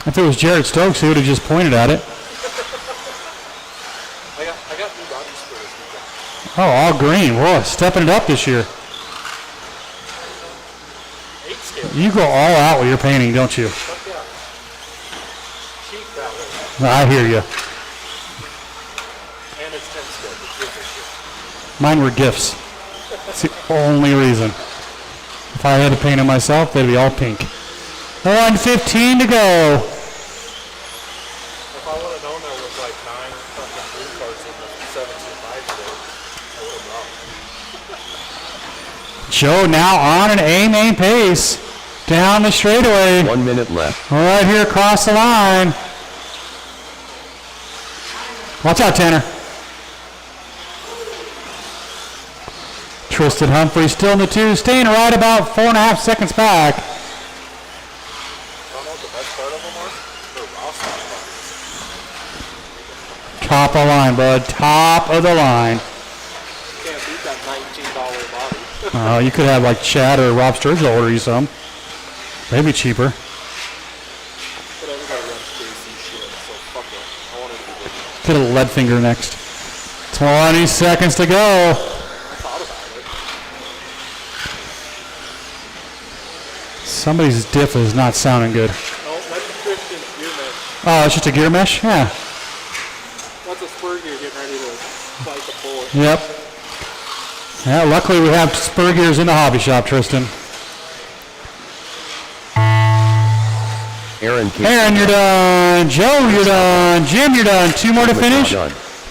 If it was Jared Stokes, he would have just pointed at it. I got new body spray this weekend. Oh, all green. Whoa, stepping it up this year. 8 scale. You go all out with your painting, don't you? Fuck yeah. Cheap that way. I hear you. And it's 10 scale. It's good this year. Mine were gifts. That's the only reason. If I had to paint them myself, they'd be all pink. 1:15 to go. If I would have known there was like 9 fucking blue cards in the 17.5 today, I would have brought Joe now on an A main pace. Down the straightaway. 1 minute left. Right here across the line. Watch out, Tanner. Tristan Humphrey still in the 2, staying right about 4.5 seconds back. I don't know what the best part of them are. They're Ross bodies. Top of the line, bud. Top of the line. You can't beat that $19 body. You could have like Chad or Rob Sturgill order you some. Maybe cheaper. But everybody runs crazy shit, so fuck it. I want it to be good. Get a lead finger next. 20 seconds to go. I thought about it. Somebody's diff is not sounding good. No, that's a Christian gear mesh. Oh, it's just a gear mesh? Yeah. That's a spur gear getting ready to Like a bullet. Yep. Yeah, luckily we have spur gears in the hobby shop, Tristan. Aaron, you're done. Joe, you're done. Jim, you're done. 2 more to finish.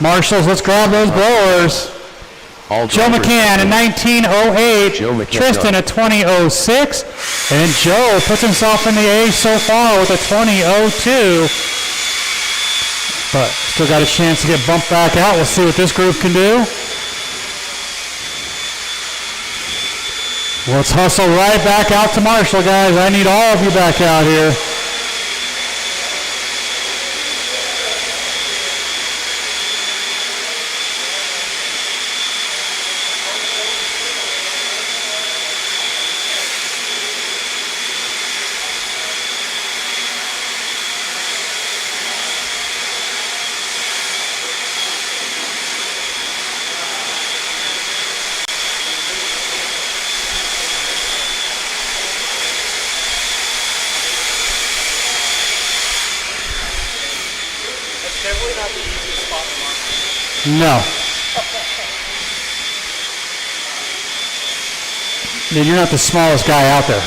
Marshals, let's grab those blowers. Joe McCann in 1908. Tristan at 2006. And Joe puts himself in the A so far with a 2002. But still got a chance to get bumped back out. We'll see what this group can do. Let's hustle right back out to Marshall, guys. I need all of you back out here. Definitely not the easiest spot in the market. No. Dude, you're not the smallest guy out there.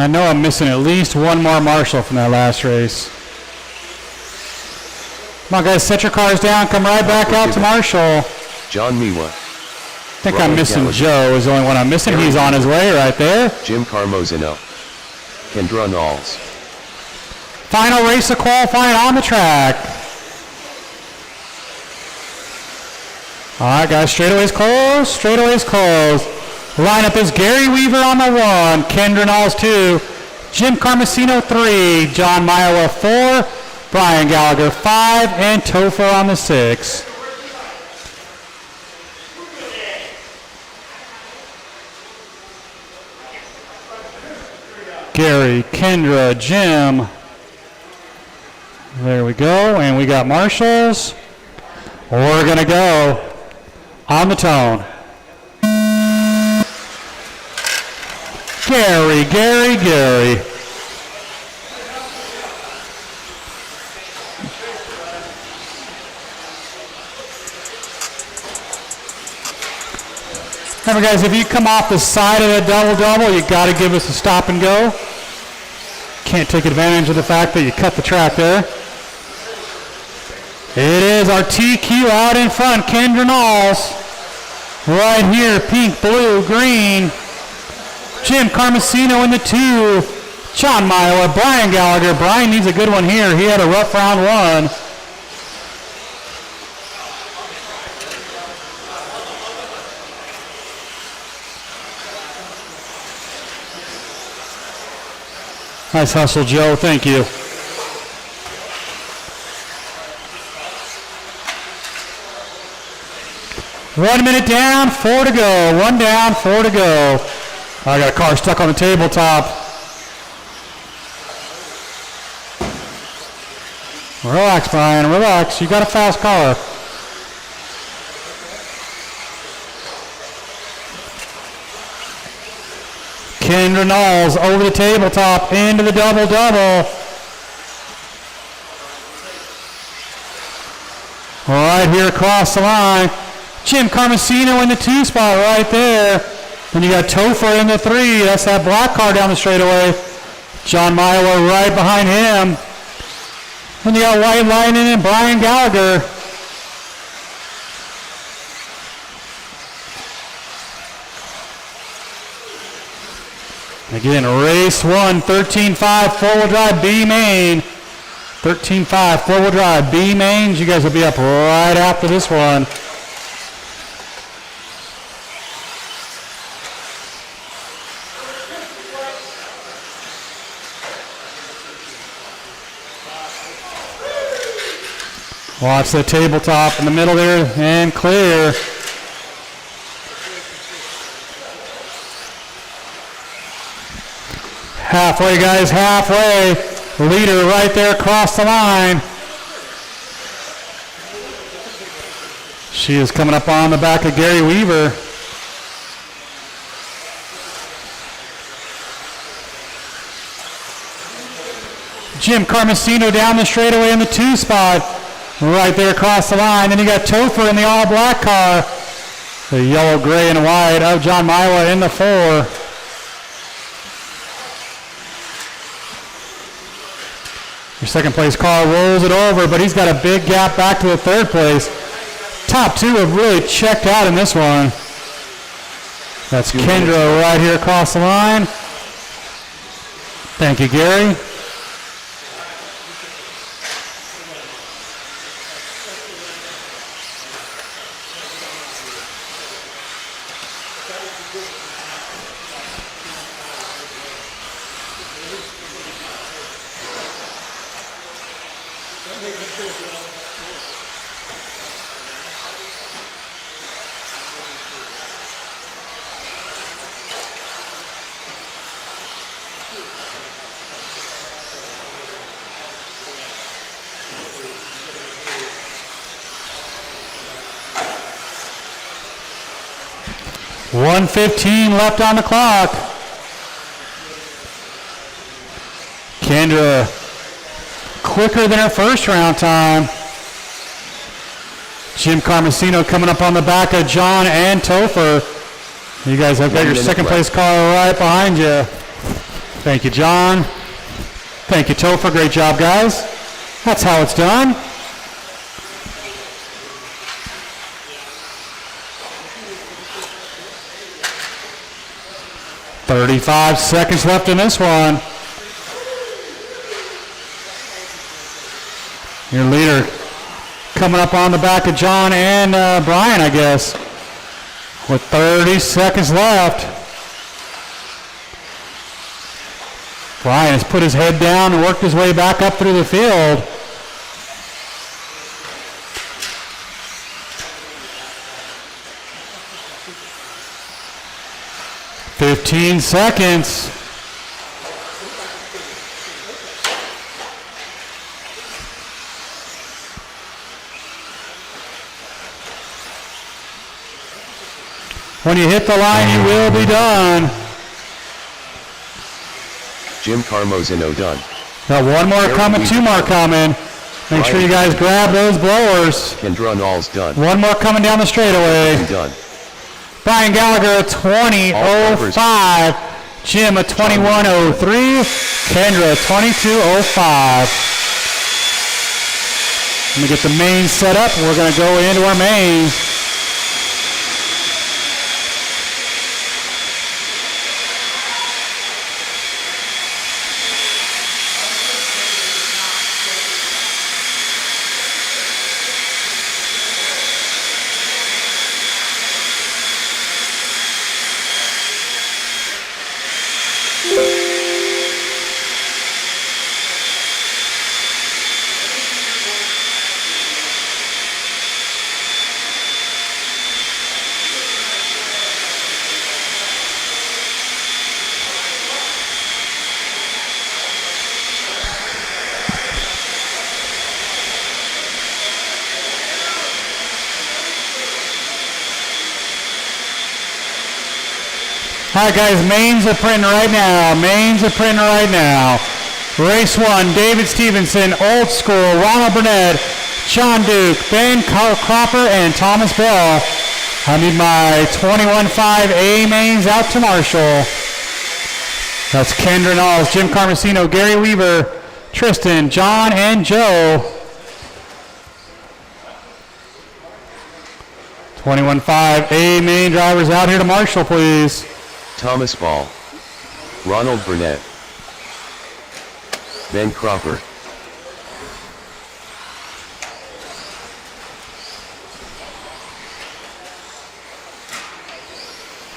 I know I'm missing at least one more Marshall from that last race. Come on, guys, set your cars down. Come right back out to Marshall. John Miwa. I think I'm missing Joe is the only one I'm missing. He's on his way right there. Jim Carmozino. Kendra Knowles. Final race of qualifying on the track. All right, guys, straightaways closed. Straightaways closed. Lineup is Gary Weaver on the 1, Kendra Knowles 2, Jim Carmosino 3, John Miowa 4, Brian Gallagher 5, and Topher on the 6. Gary, Kendra, Jim. There we go, and we got Marshals. We're gonna go on the tone. Gary, Gary, Gary. Remember, guys, if you come off the side of the double-double, you got to give us a stop and go. Can't take advantage of the fact that you cut the track there. It is our TQ out in front, Kendra Knowles. Right here, pink, blue, green. Jim Carmosino in the 2. John Miowa, Brian Gallagher. Brian needs a good one here. He had a rough round 1. Nice hustle, Joe. Thank you. One minute down, 4 to go. 1 down, 4 to go. I got a car stuck on the tabletop. Relax, Brian, relax. You got a fast car. Kendra Knowles over the tabletop into the double-double. Right here across the line. Jim Carmosino in the 2 spot right there. Then you got Topher in the 3. That's that black car down the straightaway. John Miowa right behind him. Then you got White Lightning and Brian Gallagher. Again, race 1, 13.5, four-wheel drive B main. 13.5, four-wheel drive B mains. You guys will be up right after this one. Watch the tabletop in the middle there and clear. Halfway, guys, halfway. Leader right there across the line. She is coming up on the back of Gary Weaver. Jim Carmesino down the straightaway in the 2 spot. Right there across the line. Then you got Topher in the all-black car. The yellow, gray, and white of John Mila in the 4. Your second place car rolls it over, but he's got a big gap back to the 3rd place. Top 2 have really checked out in this one. That's Kendra right here across the line. Thank you, Gary. .115 left on the clock. Kendra quicker than her first round time. Jim Carmesino coming up on the back of John and Topher. You guys have got your second place car right behind you. Thank you, John. Thank you, Topher. Great job, guys. That's how it's done. .35 seconds left in this one. Your leader coming up on the back of John and Brian, I guess, with 30 seconds left. Brian has put his head down and worked his way back up through the field. .15 seconds. When you hit the line, you will be done. Jim Carmesino done. Got one more coming, 2 more coming. Make sure you guys grab those blowers. Kendra Nall's done. One more coming down the straightaway. Done. Brian Gallagher, a 20.05. Jim, a 21.03. Kendra, a 22.05. Let me get the main set up. We're going to go into our main. All right, guys, mains are printing right now. Mains are printing right now. Race 1, David Stevenson, Old School, Ronald Burnett, John Duke, Ben Cropper, and Thomas Bell. I need my 21.5 A mains out to Marshall. That's Kendra Knowles, Jim Carmesino, Gary Weaver, Tristan, John, and Joe. 21.5 A main drivers out here to Marshall, please. Thomas Ball. Ronald Burnett. Ben Cropper.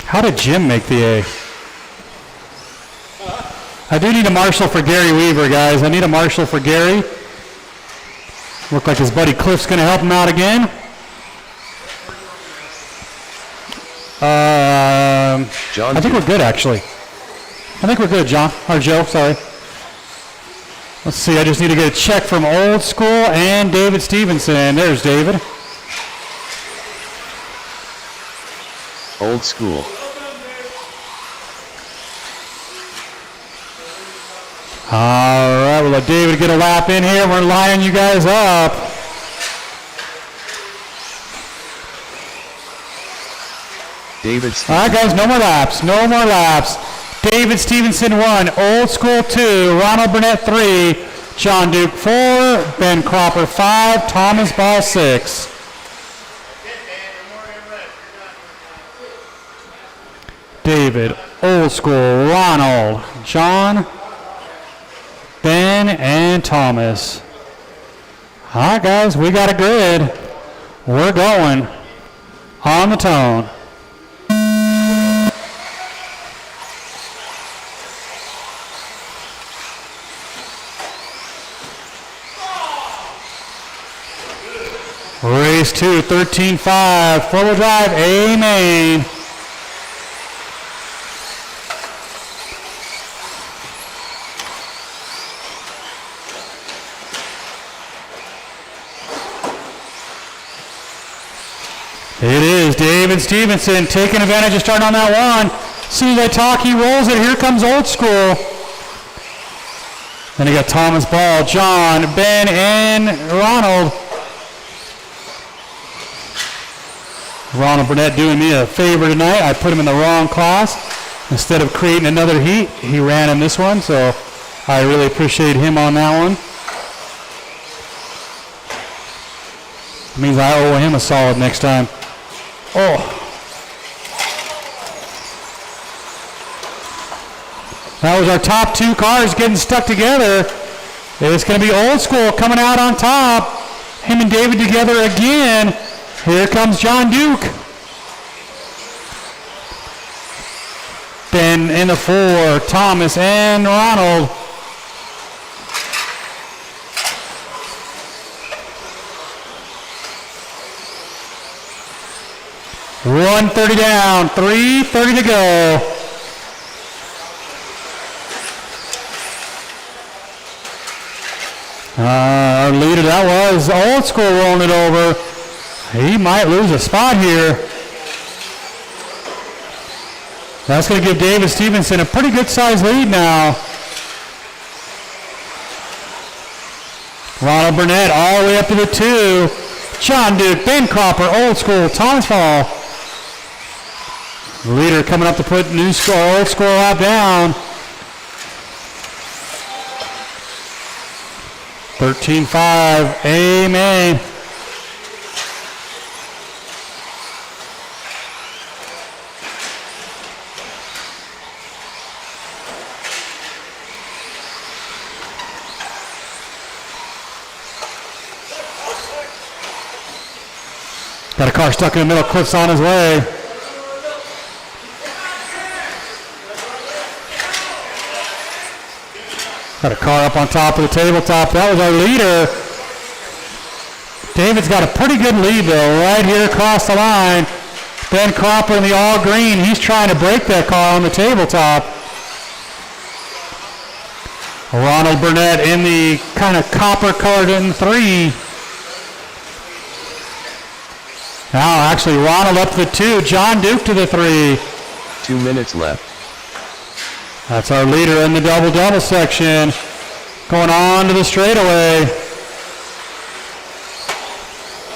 How did Jim make the A? I do need a marshal for Gary Weaver, guys. I need a marshal for Gary. Look like his buddy Cliff's going to help him out again. John I think we're good, actually. I think we're good, John. Or Joe, sorry. Let's see, I just need to get a check from Old School and David Stevenson. There's David. Old School. All right, we'll let David get a lap in here. We're lining you guys up. David All right, guys, no more laps. No more laps. David Stevenson 1, Old School 2, Ronald Burnett 3, John Duke 4, Ben Cropper 5, Thomas Ball 6. David, Old School, Ronald, John, Ben, and Thomas. All right, guys, we got a grid. We're going on the tone. Race 2, 13.5, four-wheel drive, A main. It is David Stevenson taking advantage of starting on that one. As soon as I talk, he rolls it. Here comes Old School. Then you got Thomas Ball, John, Ben, and Ronald. Ronald Burnett doing me a favor tonight. I put him in the wrong class. Instead of creating another heat, he ran in this one, so I really appreciate him on that one. It means I owe him a solid next time. Oh. That was our top two cars getting stuck together. It's going to be Old School coming out on top. Him and David together again. Here comes John Duke. Ben in the 4, Thomas and Ronald. $130 down, $330 to go. Our leader, that was Old School rolling it over. He might lose a spot here. That's going to give David Stevenson a pretty good sized lead now. Ronald Burnett all the way up to the 2. John Duke, Ben Cropper, Old School, Thomas Ball. Leader coming up to put new score, Old School out down. 13.5, amen. Got a car stuck in the middle, Cliff's on his way. Got a car up on top of the tabletop. That was our leader. David's got a pretty good lead though, right here across the line. Ben Cropper in the all green. He's trying to break that car on the tabletop. Ronald Burnett in the kind of copper colored in 3. Now actually Ronald up to the 2. John Duke to the 3. 2 minutes left. That's our leader in the double-double section. Going on to the straightaway.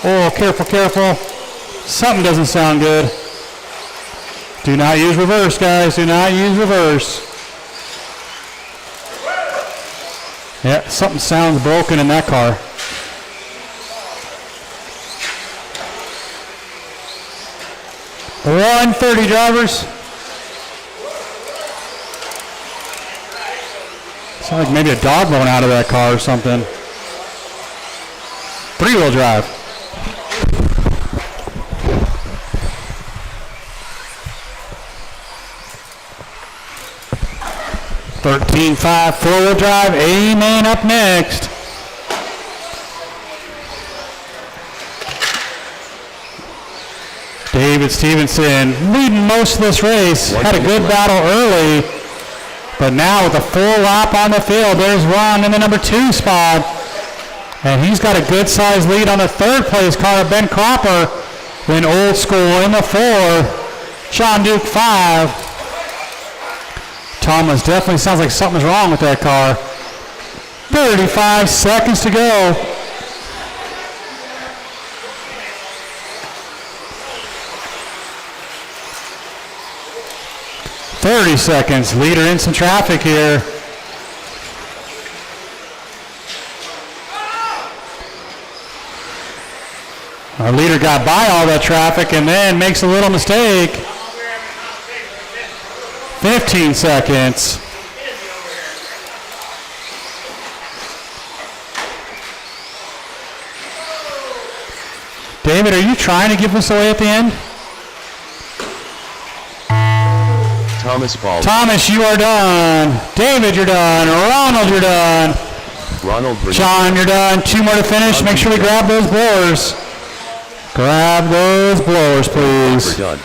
Oh, careful, careful. Something doesn't sound good. Do not use reverse, guys. Do not use reverse. Yeah, something sounds broken in that car. $130, drivers. Sounds like maybe a dog going out of that car or something. 3-wheel drive. $13.5, 4-wheel drive. Amen up next. David Stevenson leading most of this race. Had a good battle early. But now with a full lap on the field, there's Ron in the number 2 spot. And he's got a good sized lead on the 3rd place car, Ben Cropper. Then Old School in the 4. John Duke 5. Thomas, definitely sounds like something's wrong with that car. 35 seconds to go. "30 seconds. Leader in some traffic here. Our leader got by all that traffic and then makes a little mistake. 15 seconds. David, are you trying to give this away at the end? Thomas Ball. Thomas, you are done. David, you're done. Ronald, you're done. Ronald Burnett. John, you're done. 2 more to finish. Make sure we grab those blowers. Grab those blowers, please. Done.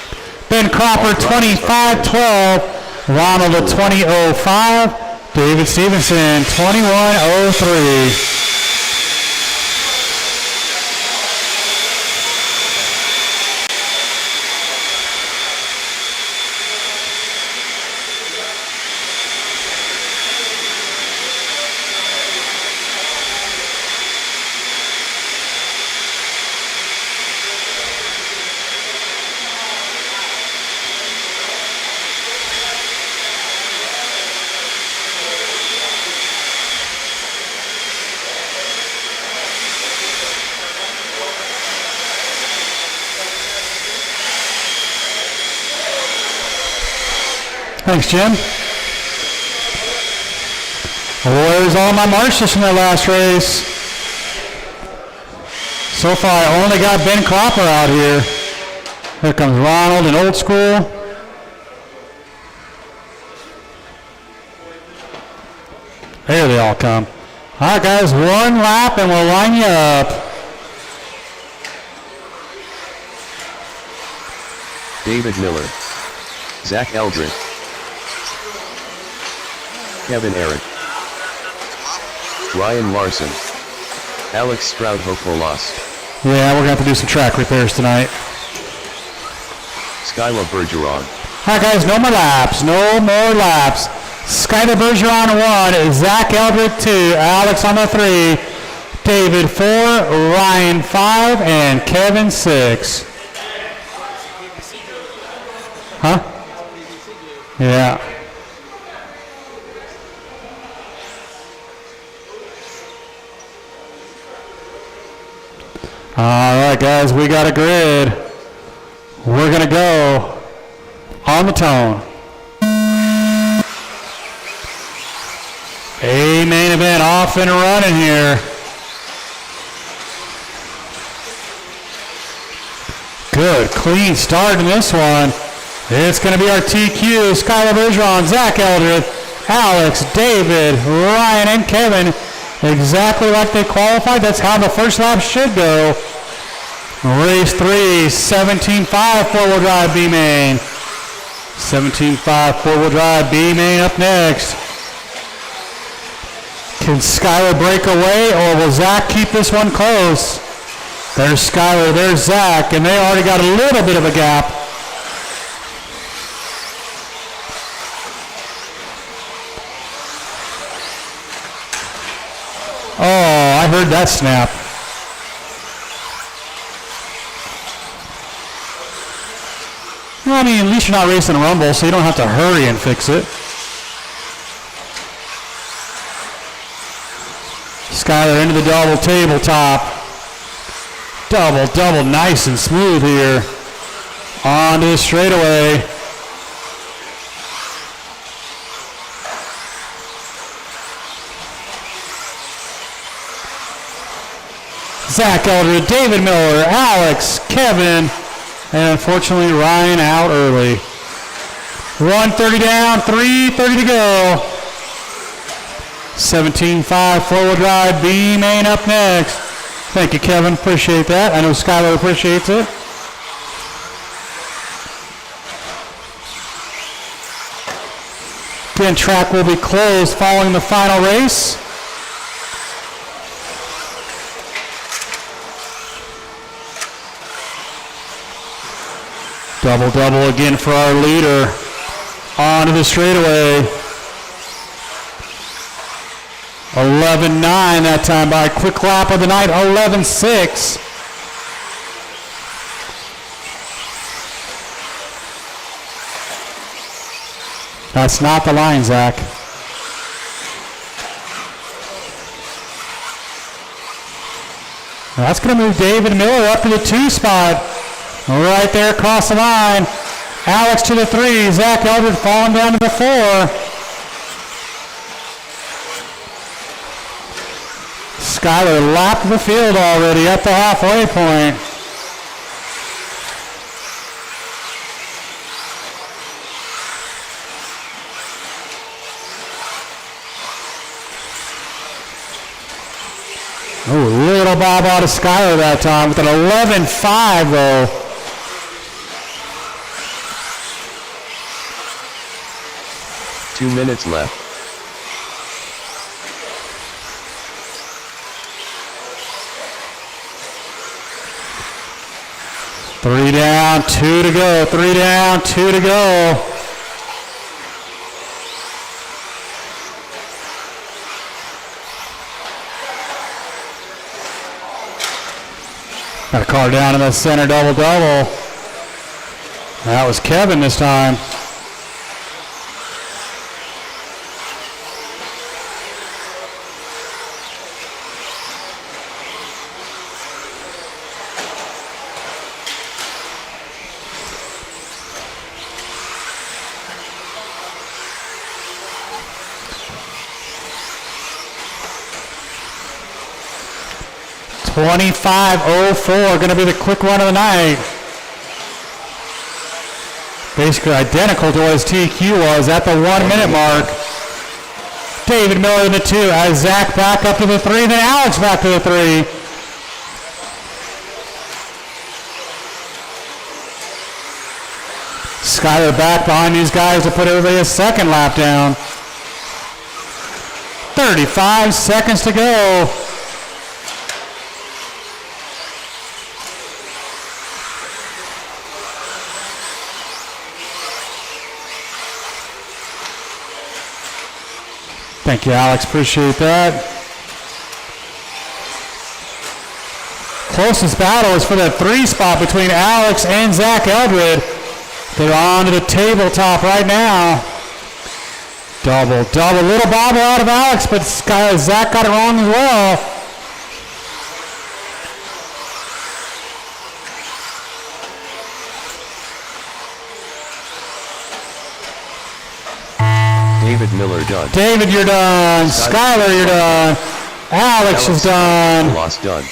Ben Cropper, 25-12. Ronald at 20.05. David Stevenson, 21.03. Thanks, Jim. There's all my marshals from that last race. So far, I only got Ben Cropper out here. Here comes Ronald in old school. There they all come. All right, guys, 1 lap and we'll line you up. David Miller. Zach Eldred. Kevin Eric. Ryan Larson. Alex Stroud hopeful loss. Yeah, we're going to have to do some track repairs tonight. Skyla Bergeron. All right, guys, no more laps. No more laps. Skyler Bergeron 1, Zach Eldred 2, Alex on the 3, David 4, Ryan 5, and Kevin 6. Huh? Yeah. All right, guys, we got a grid. We're going to go on the tone. A main event off and running here. Good, clean start in this one. It's going to be our TQ, Skylar Bergeron, Zach Eldred, Alex, David, Ryan, and Kevin. Exactly like they qualified. That's how the first lap should go. Race 3, 17.5 four-wheel drive B-main. 17.5 four-wheel drive B-main up next. Can Skylar break away, or will Zach keep this one close? There's Skylar, there's Zach, and they already got a little bit of a gap. Oh, I heard that snap. Well, I mean, at least you're not racing a rumble, so you don't have to hurry and fix it. Skylar into the double tabletop. Double, nice and smooth here. Onto the straightaway. Zach Eldred, David Miller, Alex, Kevin, and unfortunately Ryan out early. 130 down, 330 to go. 17.5 four-wheel drive B-main up next. Thank you, Kevin. Appreciate that. I know Skylar appreciates it. Again, track will be closed following the final race. Double again for our leader. Onto the straightaway. 11.9 that time by a quick lap of the night. 11.6. That's not the line, Zach. That's going to move David Miller up to the 2 spot. Right there across the line. Alex to the 3. Zach Eldred falling down to the 4. Skyler lapped the field already at the halfway point. Oh, little bob out of Skyler that time with an 11.5 though. Two minutes left. Three down, 2 to go. 3 down, 2 to go. Got a car down in the center, double. That was Kevin this time. $25.04, going to be the quick run of the night. Basically identical to what his TQ was at the 1 minute mark. David Miller in the 2, as Zach back up to the 3, then Alex back to the 3. Skyler back behind these guys to put everybody a second lap down. 35 seconds to go. Thank you, Alex. Appreciate that. Closest battle is for that 3 spot between Alex and Zach Eldred. They're on to the tabletop right now. Double. Little bobble out of Alex, but Zach got it wrong as well. David Miller done. David, you're done. Skyler, you're done. Alex is done. Lost done.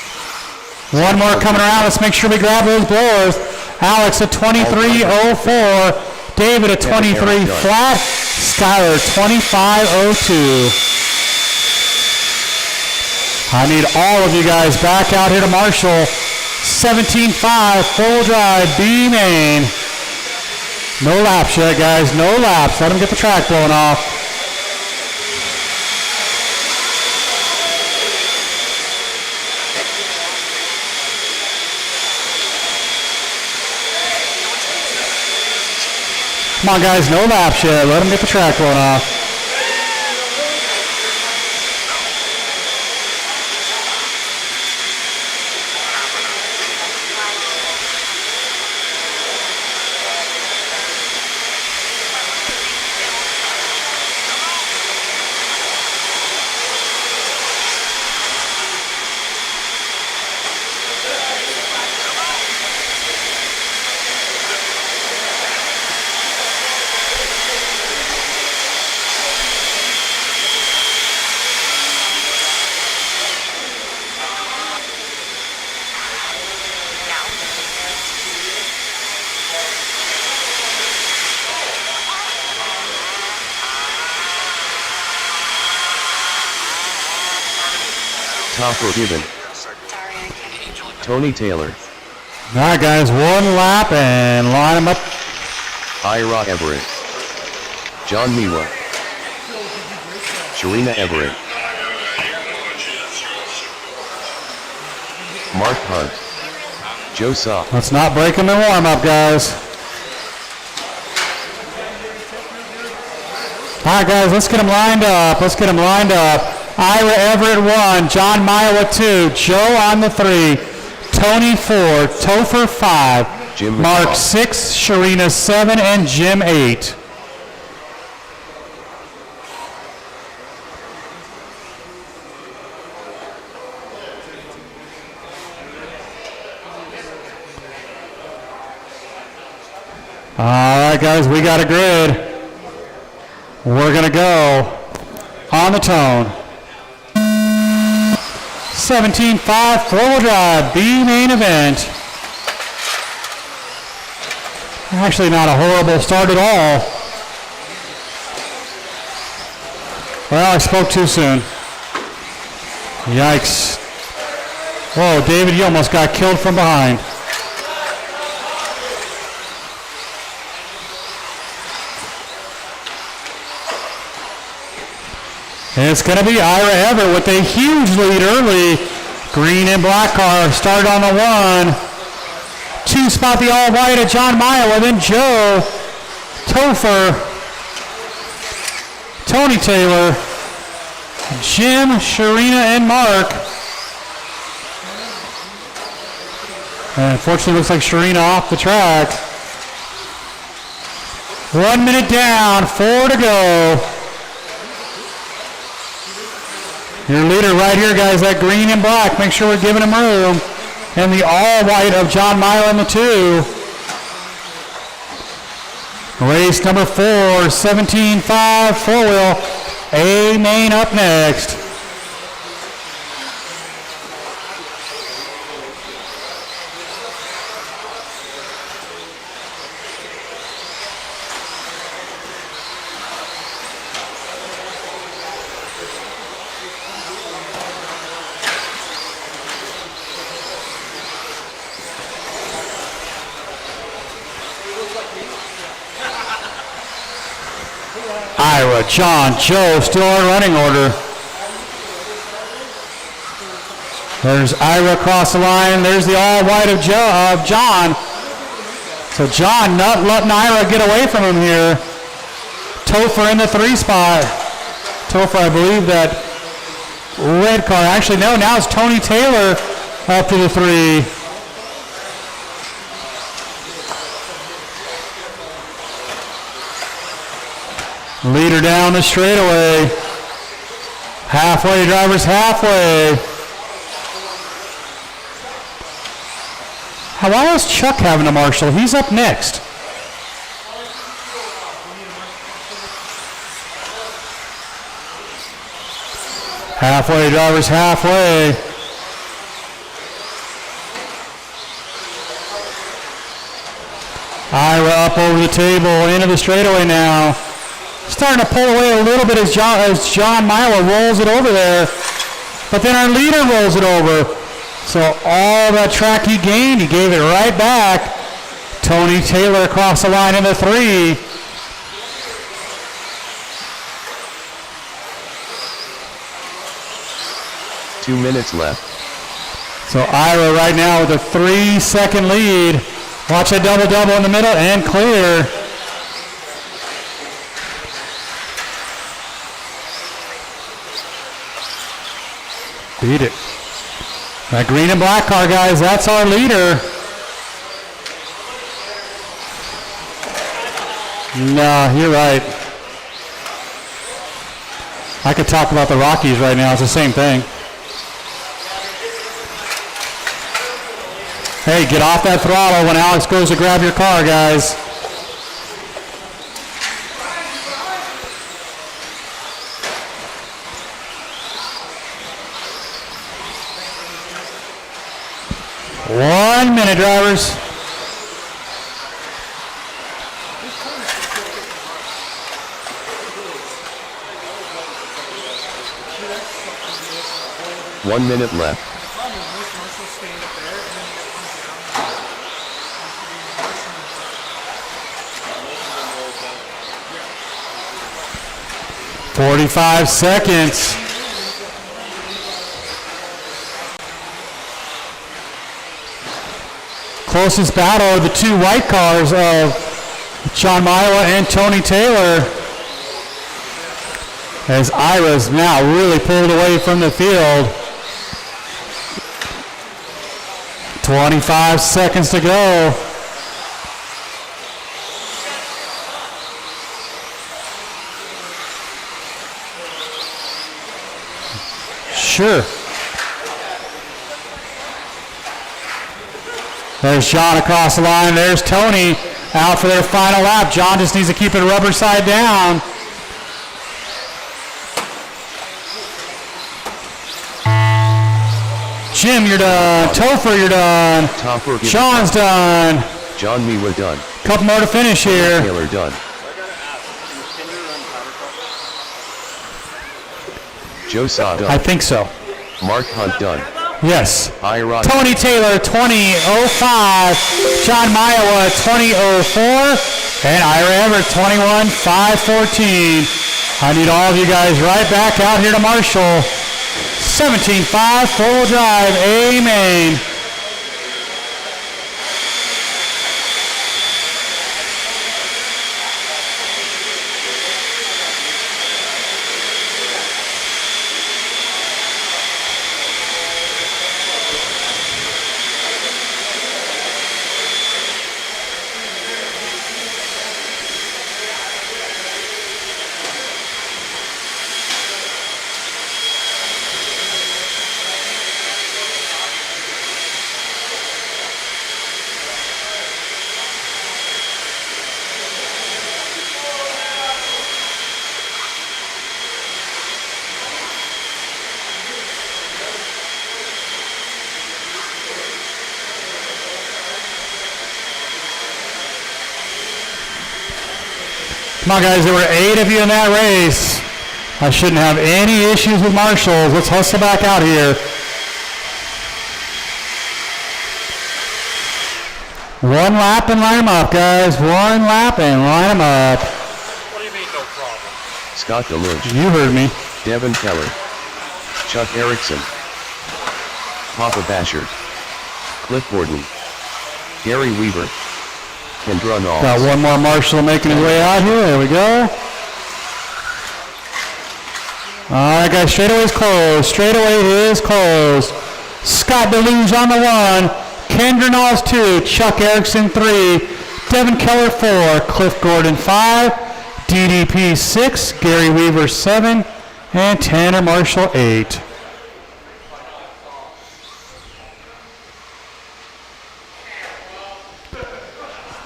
One more coming around. Let's make sure we grab those blowers. Alex at 23.04. David at 23 flat. Skyler 25.02. I need all of you guys back out here to Marshall. 17.5 full drive B main. No laps yet, guys. No laps. Let them get the track blown off. Come on, guys. No laps yet. Let them get the track blown off. Topper given. Tony Taylor. All right, guys. One lap and line them up. Ira Everett. John Miwa. Sharina Everett. Mark Hunt. Joe Saw. Let's not break them in warm-up, guys. right, guys, let's get them lined up. Ira Everett 1, John Miowa 2, Joe on the 3, Tony 4, Topher 5, Jim Mark McCall. 6, Sharina 7, and Jim 8. All right, guys, we got a grid. We're going to go on the tone. 17.5 four-wheel drive, B main event. Actually not a horrible start at all. Well, I spoke too soon. Yikes. Whoa, David, you almost got killed from behind. It's going to be Ira Everett with a huge lead early. Green and black car started on the 1. 2 spot the all white of John Miowa, then Joe, Topher, Tony Taylor, Jim, Sharina, and Mark. And unfortunately, looks like Sharina off the track. 1 minute down, 4 to go. Your leader right here, guys, that green and black. Make sure we're giving him room. And the all white of John Milo in the 2. Race number 4, 17.5 four-wheel. A main up next. Ira, John, Joe, still in running order. There's Ira across the line. There's the all white of John. So John not letting Ira get away from him here. Topher in the 3 spot. Topher, I believe that red car. Actually, no, now it's Tony Taylor up to the 3. Leader down the straightaway. Halfway, drivers halfway. Why is Chuck having a marshal? He's up next. Halfway, drivers halfway. Ira up over the table, into the straightaway now. Starting to pull away a little bit as John Milo rolls it over there. But then our leader rolls it over. So all that track he gained, he gave it right back. Tony Taylor across the line in the 3. Two minutes left. So Ira right now with a 3-second lead. Watch a double-double in the middle and clear. Beat it. That green and black car, guys, that's our leader. No, you're right. I could talk about the Rockies right now. It's the same thing. Hey, get off that throttle when Alex goes to grab your car, guys. One minute, drivers. One minute left. "45 seconds. Closest battle are the 2 white cars of John Milo and Tony Taylor. as Ira's now really pulled away from the field. 25 seconds to go. Sure. There's John across the line. There's Tony out for their final lap. John just needs to keep it rubber side down. Jim, you're done. Topher, you're done. Topher, Sean's done. John Miwa done. Couple more to finish here. Taylor done. Joe Sa done. I think so. Mark Hunt done. Yes. Ira Tony Taylor, 2005. John Maiwa, 2004. And Ira Everett, 21,514. I need all of you guys right back out here to Marshall. 17.5 full drive. Amen. Come on, guys, there were 8 of you in that race. I shouldn't have any issues with marshals. Let's hustle back out here. One lap and line them up, guys. One lap and line them up. What do you mean, no problem? Scott DeLuge. You heard me. Devin Keller. Chuck Erickson. Papa Basher. Cliff Borden. Gary Weaver. Kendra Knowles. Got one more marshal making his way out here. There we go. All right, guys, straightaway is closed. Straightaway is closed. Scott DeLuge on the 1. Kendra Knowles 2. Chuck Erickson 3. Devin Keller 4. Cliff Gordon 5. DDP 6. Gary Weaver 7. And Tanner Marshall 8.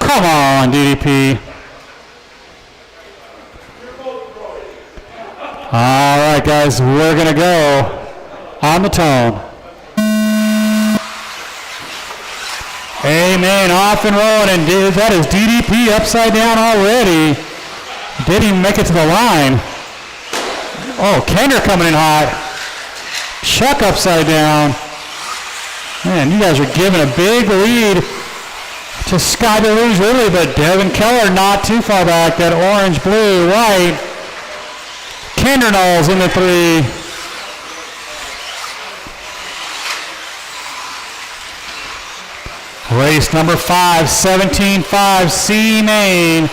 Come on, DDP. All right, guys, we're going to go on the tone. Amen, off and rolling, and that is DDP upside down already. Didn't even make it to the line. Oh, Kendra coming in hot. Chuck upside down. Man, you guys are giving a big lead to Sky DeLuge early, but Devin Keller not too far back. That orange, blue, white. Kendra Knowles in the 3. Race number 5, 17.5, C Main.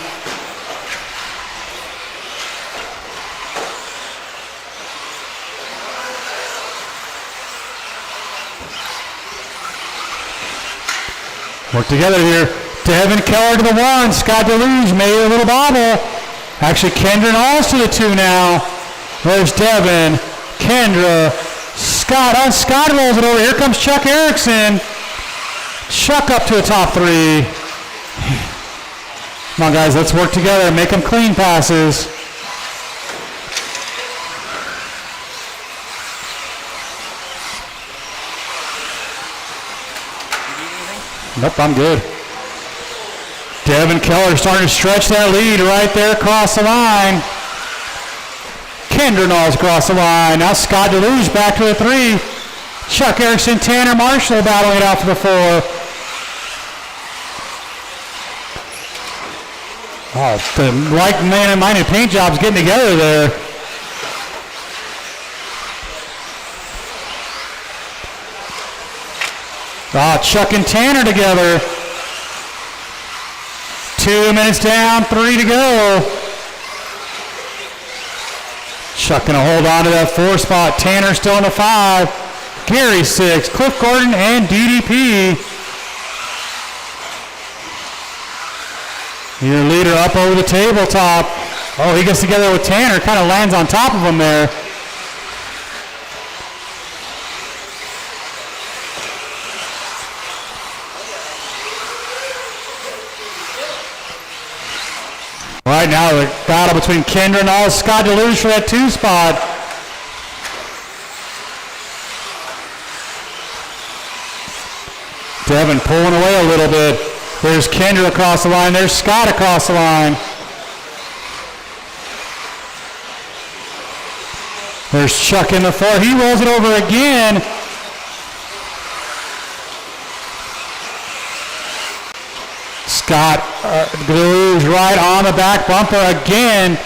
Work together here. Devin Keller to the 1. Scott DeLuge made a little bobble. Actually, Kendra Knowles to the 2 now. There's Devin, Kendra, Scott. Oh, Scott rolls it over. Here comes Chuck Erickson. Chuck up to the top 3. Come on, guys, let's work together. Make them clean passes. Nope, I'm good. Devin Keller starting to stretch that lead right there across the line. Kendra Knowles across the line. Now Scott DeLuge back to the 3. Chuck Erickson, Tanner Marshall battling it out for the 4. Oh, the like man and minded paint jobs getting together there. Chuck and Tanner together. 2 minutes down, 3 to go. Chuck gonna hold on to that 4 spot. Tanner still in the 5. Gary 6. Cliff Gordon and DDP. Your leader up over the tabletop. Oh, he gets together with Tanner. Kind of lands on top of him there. Right now, the battle between Kendra and all Scott DeLuge for that 2 spot. Devin pulling away a little bit. There's Kendra across the line. There's Scott across the line. There's Chuck in the 4. He rolls it over again. Scott glues right on the back bumper again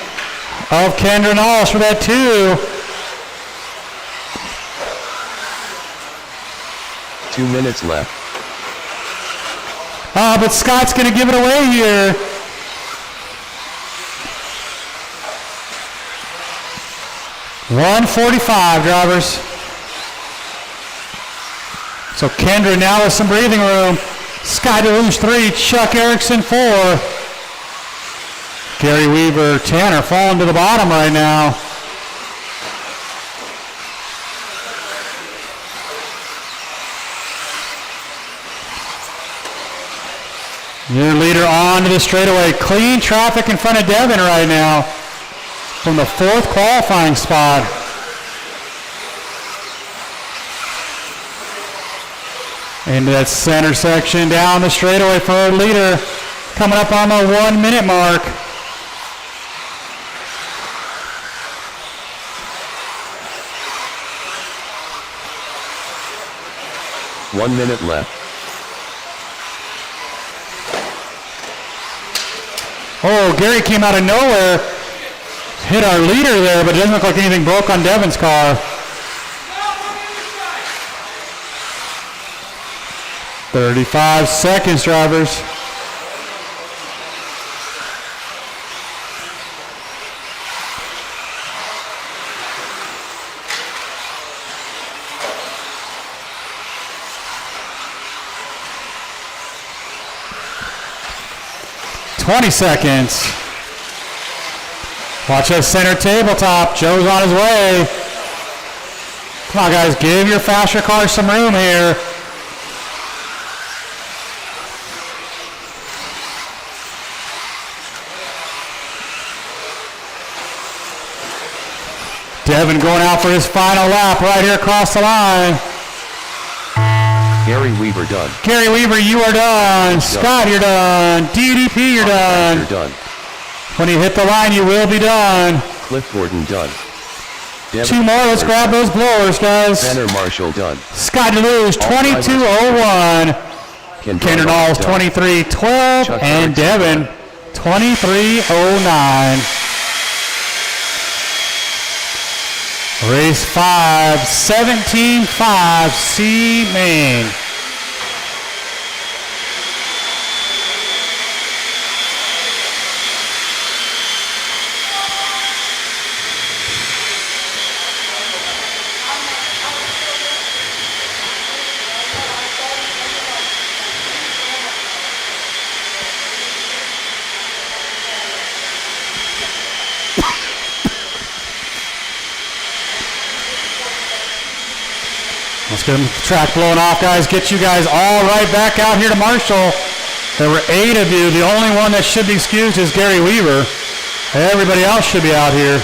of Kendra Knowles for that 2. 2 minutes left. But Scott's going to give it away here. .145, drivers. So Kendra now with some breathing room. Scott DeLuge 3, Chuck Erickson 4. Gary Weaver, Tanner falling to the bottom right now. Your leader on to the straightaway. Clean traffic in front of Devin right now from the 4th qualifying spot. Into that center section, down the straightaway for our leader, coming up on the 1 minute mark. One minute left. Oh, Gary came out of nowhere, hit our leader there, but it doesn't look like anything broke on Devin's car. 35 seconds, drivers. $20 seconds. Watch that center tabletop. Joe's on his way. Come on, guys, give your faster car some room here. Devin going out for his final lap right here across the line. Gary Weaver done. Gary Weaver, you are done. Scott, you're done. DDP, you're done. You're done. When you hit the line, you will be done. Cliff Gordon done. Devin 2 more. Let's grab those blowers, guys. Tanner Marshall done. Scott DeLuge, 22:01. Kendra Knowles, 23:12. And Devin, 23:09. Race 5, 17.5, C main. Let's get the track blowing off, guys. Get you guys all right back out here to Marshall. There were 8 of you. The only one that should be excused is Gary Weaver. Everybody else should be out here.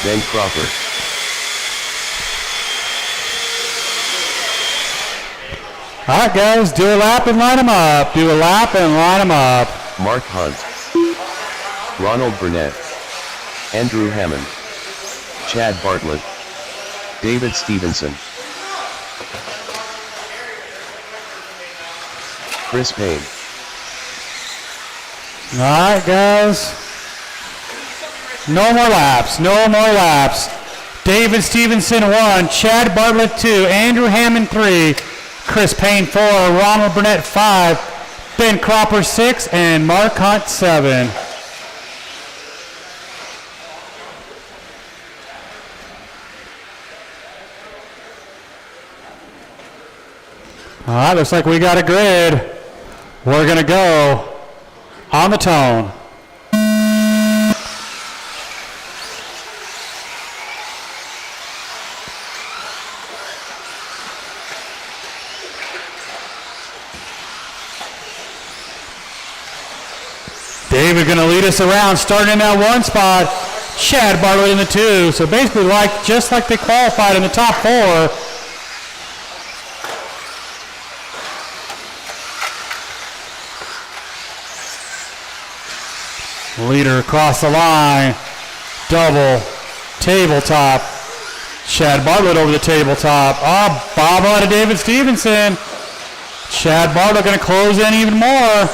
Ben Crawford. All right, guys, do a lap and line them up. Do a lap and line them up. Mark Hunt. Ronald Burnett. Andrew Hammond. Chad Bartlett. David Stevenson. Chris Payne. All right, guys. No more laps. No more laps. David Stevenson 1, Chad Bartlett 2, Andrew Hammond 3, Chris Payne 4, Ronald Burnett 5, Ben Cropper 6, and Mark Hunt 7. All right, looks like we got a grid. We're going to go on the tone. David going to lead us around, starting in that one spot. Chad Bartlett in the 2. So basically, just like they qualified in the top 4. Leader across the line, double, tabletop. Chad Bartlett over the tabletop. Oh, bob out of David Stevenson. Chad Bartlett going to close in even more.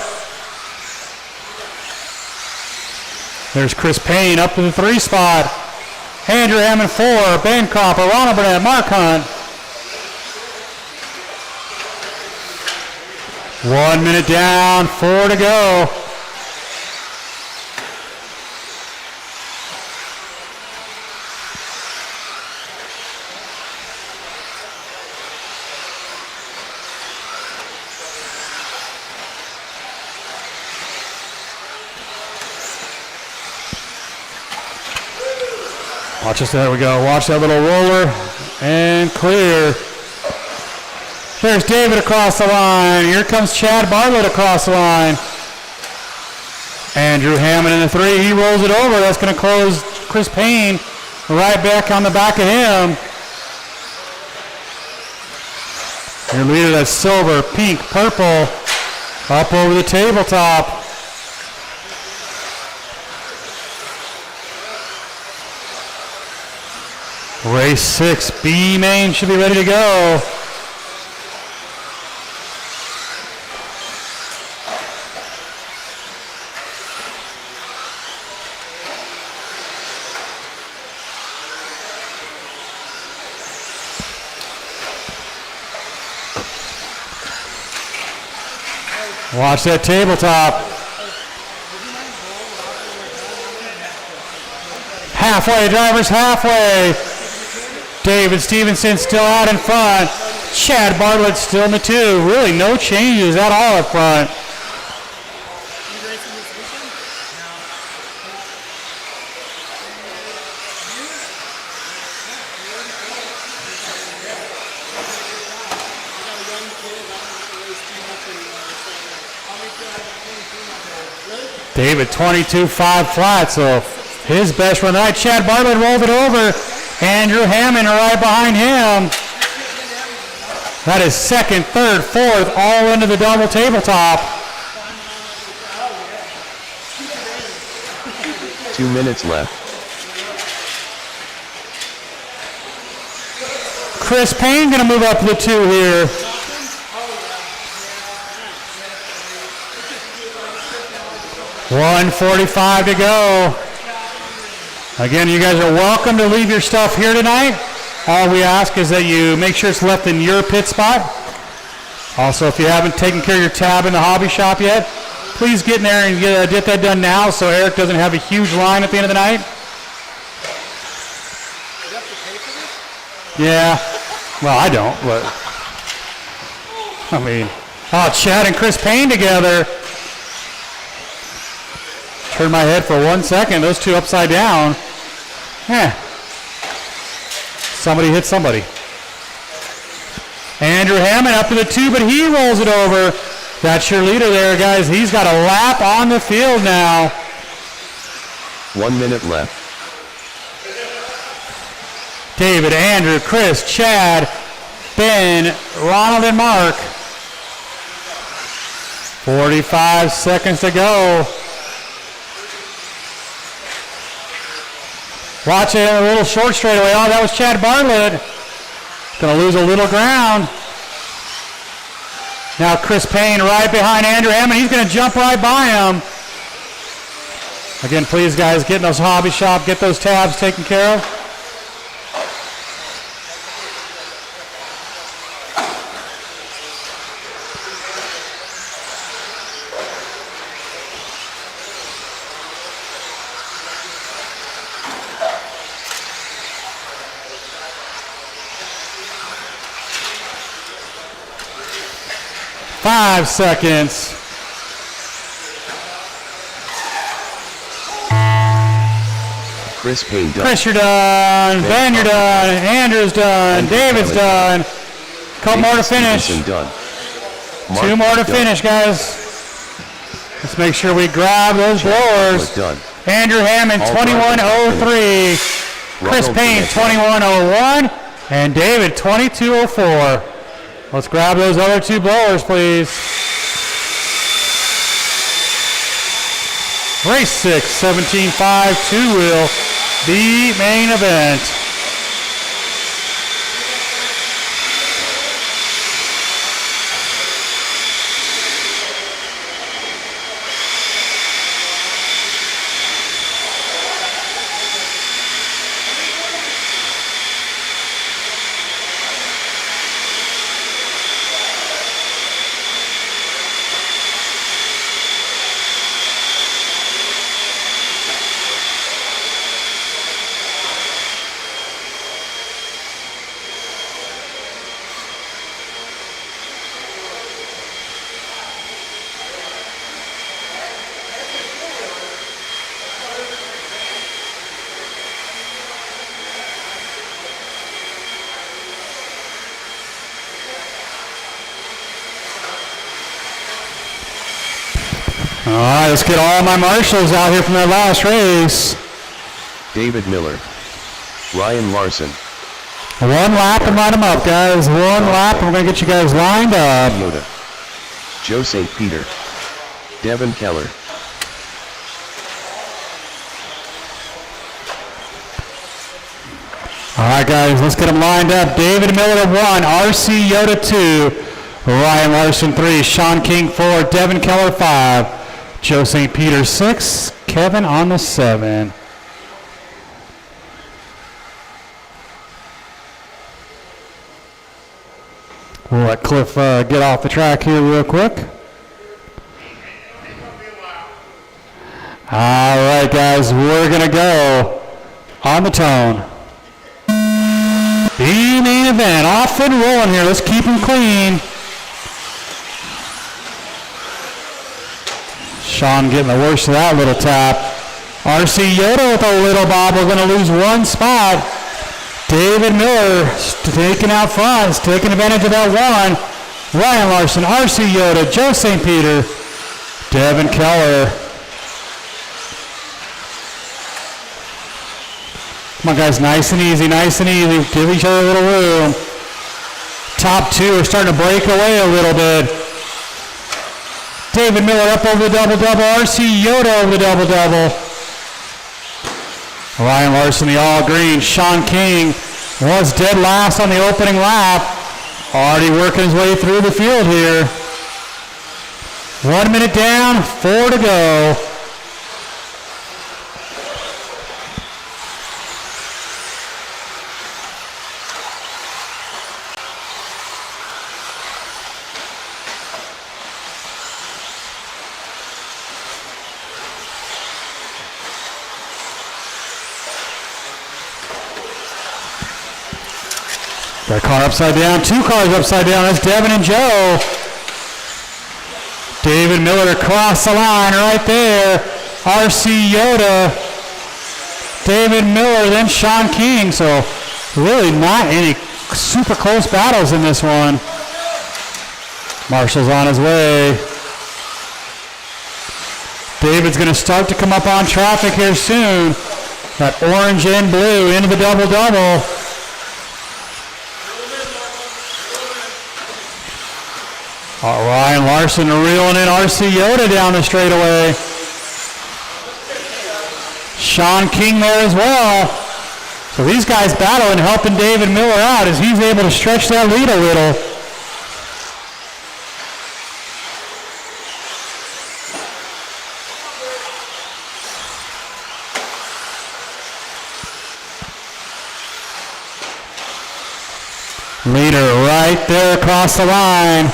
There's Chris Payne up to the 3 spot. Andrew Hammond 4, Ben Cropper, Ronald Burnett, Mark Hunt. 1 minute down, 4 to go. Watch this, there we go. Watch that little roller and clear. There's David across the line. Here comes Chad Bartlett across the line. Andrew Hammond in the 3. He rolls it over. That's going to close Chris Payne right back on the back of him. Your leader, that's silver, pink, purple, up over the tabletop. Race 6, B main should be ready to go. Watch that tabletop. Halfway, drivers halfway. David Stevenson still out in front. Chad Bartlett still in the 2. Really no changes at all up front. David 22.5 flat, so his best run tonight. Chad Bartlett rolled it over. Andrew Hammond right behind him. That is 2nd, 3rd, 4th, all into the double tabletop. 2 minutes left. Chris Payne going to move up to the 2 here. $1:45 to go. Again, you guys are welcome to leave your stuff here tonight. All we ask is that you make sure it's left in your pit spot. Also, if you haven't taken care of your tab in the hobby shop yet, please get in there and get that done now so Eric doesn't have a huge line at the end of the night. Yeah. Well, I don't, but I mean, Chad and Chris Payne together. Turn my head for 1 second. Those two upside down. Somebody hit somebody. Andrew Hammond up to the 2, but he rolls it over. That's your leader there, guys. He's got a lap on the field now. 1 minute left. David, Andrew, Chris, Chad, Ben, Ronald, and Mark. 45 seconds to go. Watch it, a little short straightaway. Oh, that was Chad Bartlett. Gonna lose a little ground. Now Chris Payne right behind Andrew Hammond. He's gonna jump right by him. Again, please guys, get in those hobby shop, get those tabs taken care of. Five seconds. Chris Payne done. Chris, you're done. Ben, you're done. Andrew's done. David's done. Couple more to finish. Done. Two more to finish, guys. Let's make sure we grab those blowers. Done. Andrew Hammond, 2103. Chris Payne, 2101. And David, 2204. Let's grab those other two blowers, please. Race 6, 17.5, two-wheel, the main event. All right, let's get all my marshals out here from that last race. David Miller. Ryan Larson. One lap and line them up, guys. One lap, and we're going to get you guys lined up. Yoda. Joe St. Peter. Devin Keller. All right, guys, let's get them lined up. David Miller 1, RC Yoda 2, Ryan Larson 3, Sean King 4, Devin Keller 5, Joe St. Peter 6, Kevin on the 7. We'll let Cliff get off the track here real quick. All right, guys, we're going to go on the tone. The main event, off and rolling here. Let's keep them clean. Sean getting the worst of that little tap. RC Yoda with a little bob. We're going to lose one spot. David Miller taking out front, taking advantage of that one. Ryan Larson, RC Yoda, Joe St. Peter, Devin Keller. Come on, guys, nice and easy, nice and easy. Give each other a little room. Top two are starting to break away a little bit. David Miller up over the double-double. RC Yoda over the double-double. Ryan Larson, the all-green. Sean King was dead last on the opening lap. Already working his way through the field here. 1 minute down, 4 to go. Got a car upside down, two cars upside down. That's Devin and Joe. David Miller across the line right there. RC Yoda. David Miller, then Sean King. So really not any super close battles in this one. Marshall's on his way. David's going to start to come up on traffic here soon. That orange and blue into the double-double. Ryan Larson reeling in RC Yoda down the straightaway. Sean King there as well. So these guys battling, helping David Miller out as he's able to stretch that lead a little. Leader right there across the line.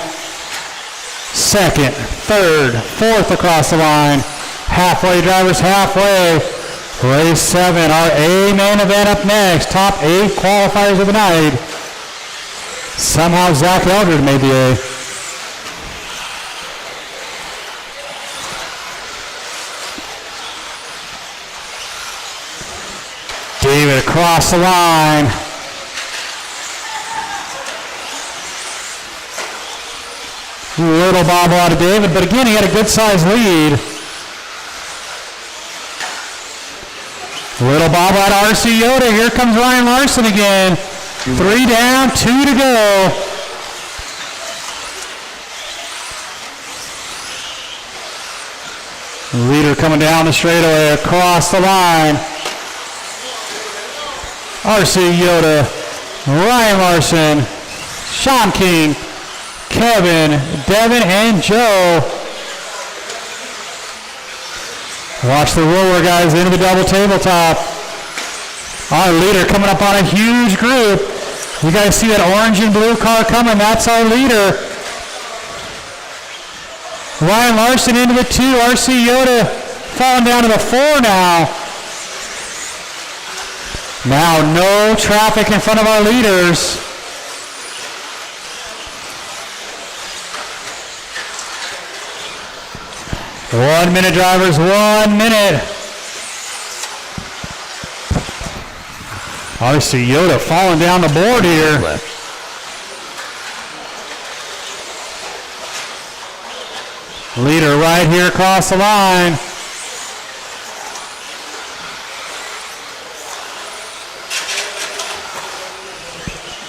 Second, third, fourth across the line. Halfway drivers, halfway. Race 7, our A main event up next. Top 8 qualifiers of the night. Somehow Zach Eldred made the A. David across the line. Little bobble out of David, but again, he had a good-sized lead. Little bobble out of RC Yoda. Here comes Ryan Larson again. 3 down, 2 to go. Leader coming down the straightaway across the line. RC Yoda, Ryan Larson, Sean King, Kevin, Devin, and Joe. Watch the roller, guys, into the double tabletop. Our leader coming up on a huge group. You guys see that orange and blue car coming? That's our leader. Ryan Larson into the 2. RC Yoda falling down to the 4 now. Now no traffic in front of our leaders. One minute, drivers, 1 minute. RC Yoda falling down the board here. Leader right here across the line.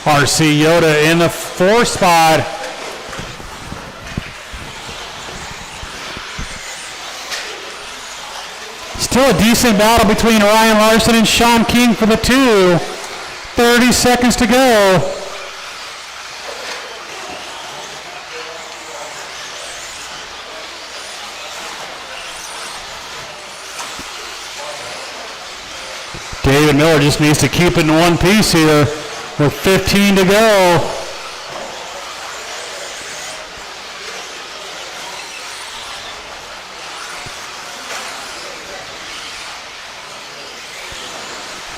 RC Yoda in the 4th spot. Still a decent battle between Ryan Larson and Sean King for the 2. 30 seconds to go. David Miller just needs to keep it in one piece here with 15 to go.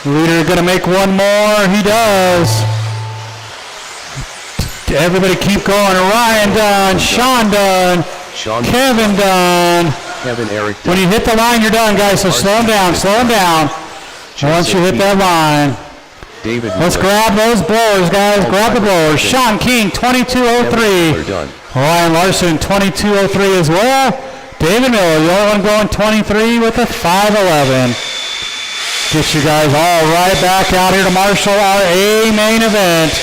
Leader going to make one more. He does. Everybody keep going. Ryan done. Sean done. Kevin done. Kevin, Eric done. When you hit the line, you're done, guys. So slow him down. Slow him down. Once you hit that line. David Let's Miller. grab those blowers, guys. Grab the blowers. Sean King, 22:03. Ryan Larson, 22:03 as well. David Miller, the only one going 23 with a 5:11. Get you guys all right back out here to marshal our A main event.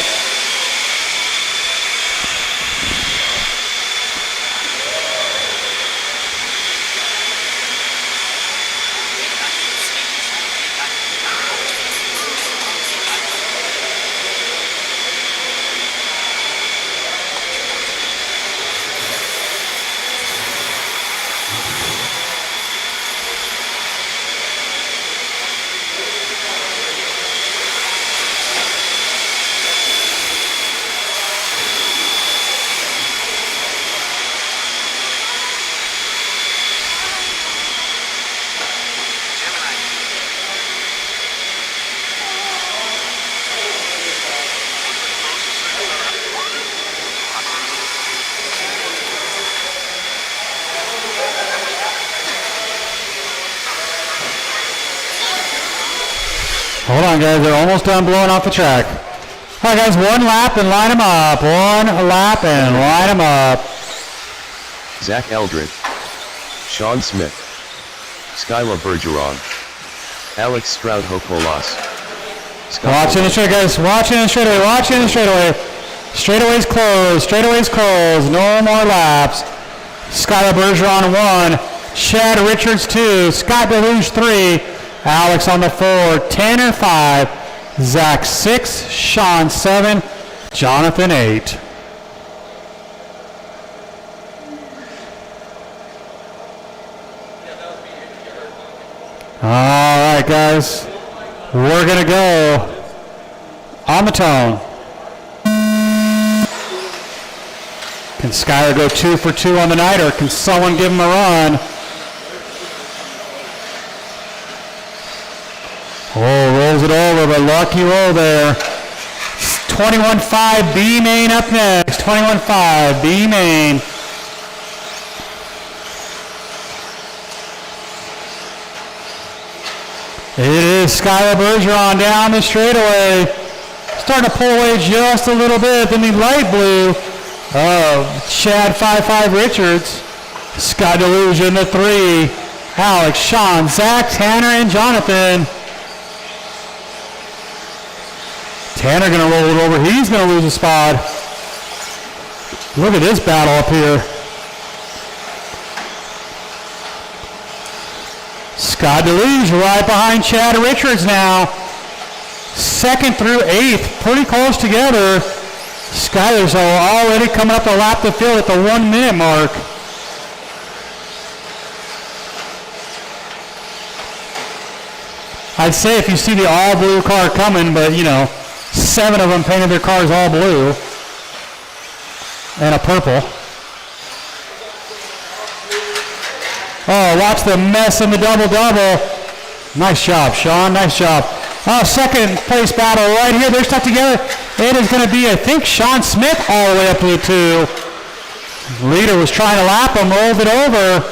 Hold on, guys. They're almost done blowing off the track. All right, guys. One lap and line them up. One lap and line them up. Zach Eldred, Sean Smith, Skyla Bergeron, Alex Stroud Hokolas. Watch in the straight, guys. Watch in the straightaway. Watch in the straightaway. Straightaway's closed. Straightaway's closed. No more laps. Skylar Bergeron 1. Chad Richards 2. Scott Deluge 3. Alex on the 4. Tanner 5. Zach 6. Sean 7. Jonathan 8. All right, guys. We're going to go on the tone. Can Skyler go 2 for 2 on the night, or can someone give him a run? Oh, rolls it over, but lucky roll there. 21.5 B main up next. 21.5 B main. It is Skylar Bergeron down the straightaway. Starting to pull away just a little bit. Then the light blue. Chad 5.5 Richards. Scott Deluge in the 3. Alex, Sean, Zach, Tanner, and Jonathan. Tanner going to roll it over. He's going to lose a spot. Look at this battle up here. Scott Deluge right behind Chad Richards now. 2nd through 8th, pretty close together. Skyler's already coming up the lap to field at the 1 minute mark. I'd say if you see the all blue car coming, but you know, 7 of them painted their cars all blue and a purple. Oh, watch the mess in the double-double. Nice job, Sean. Nice job. Oh, 2nd place battle right here. They're stuck together. It is going to be, I think, Sean Smith all the way up to the 2. Leader was trying to lap him, rolled it over.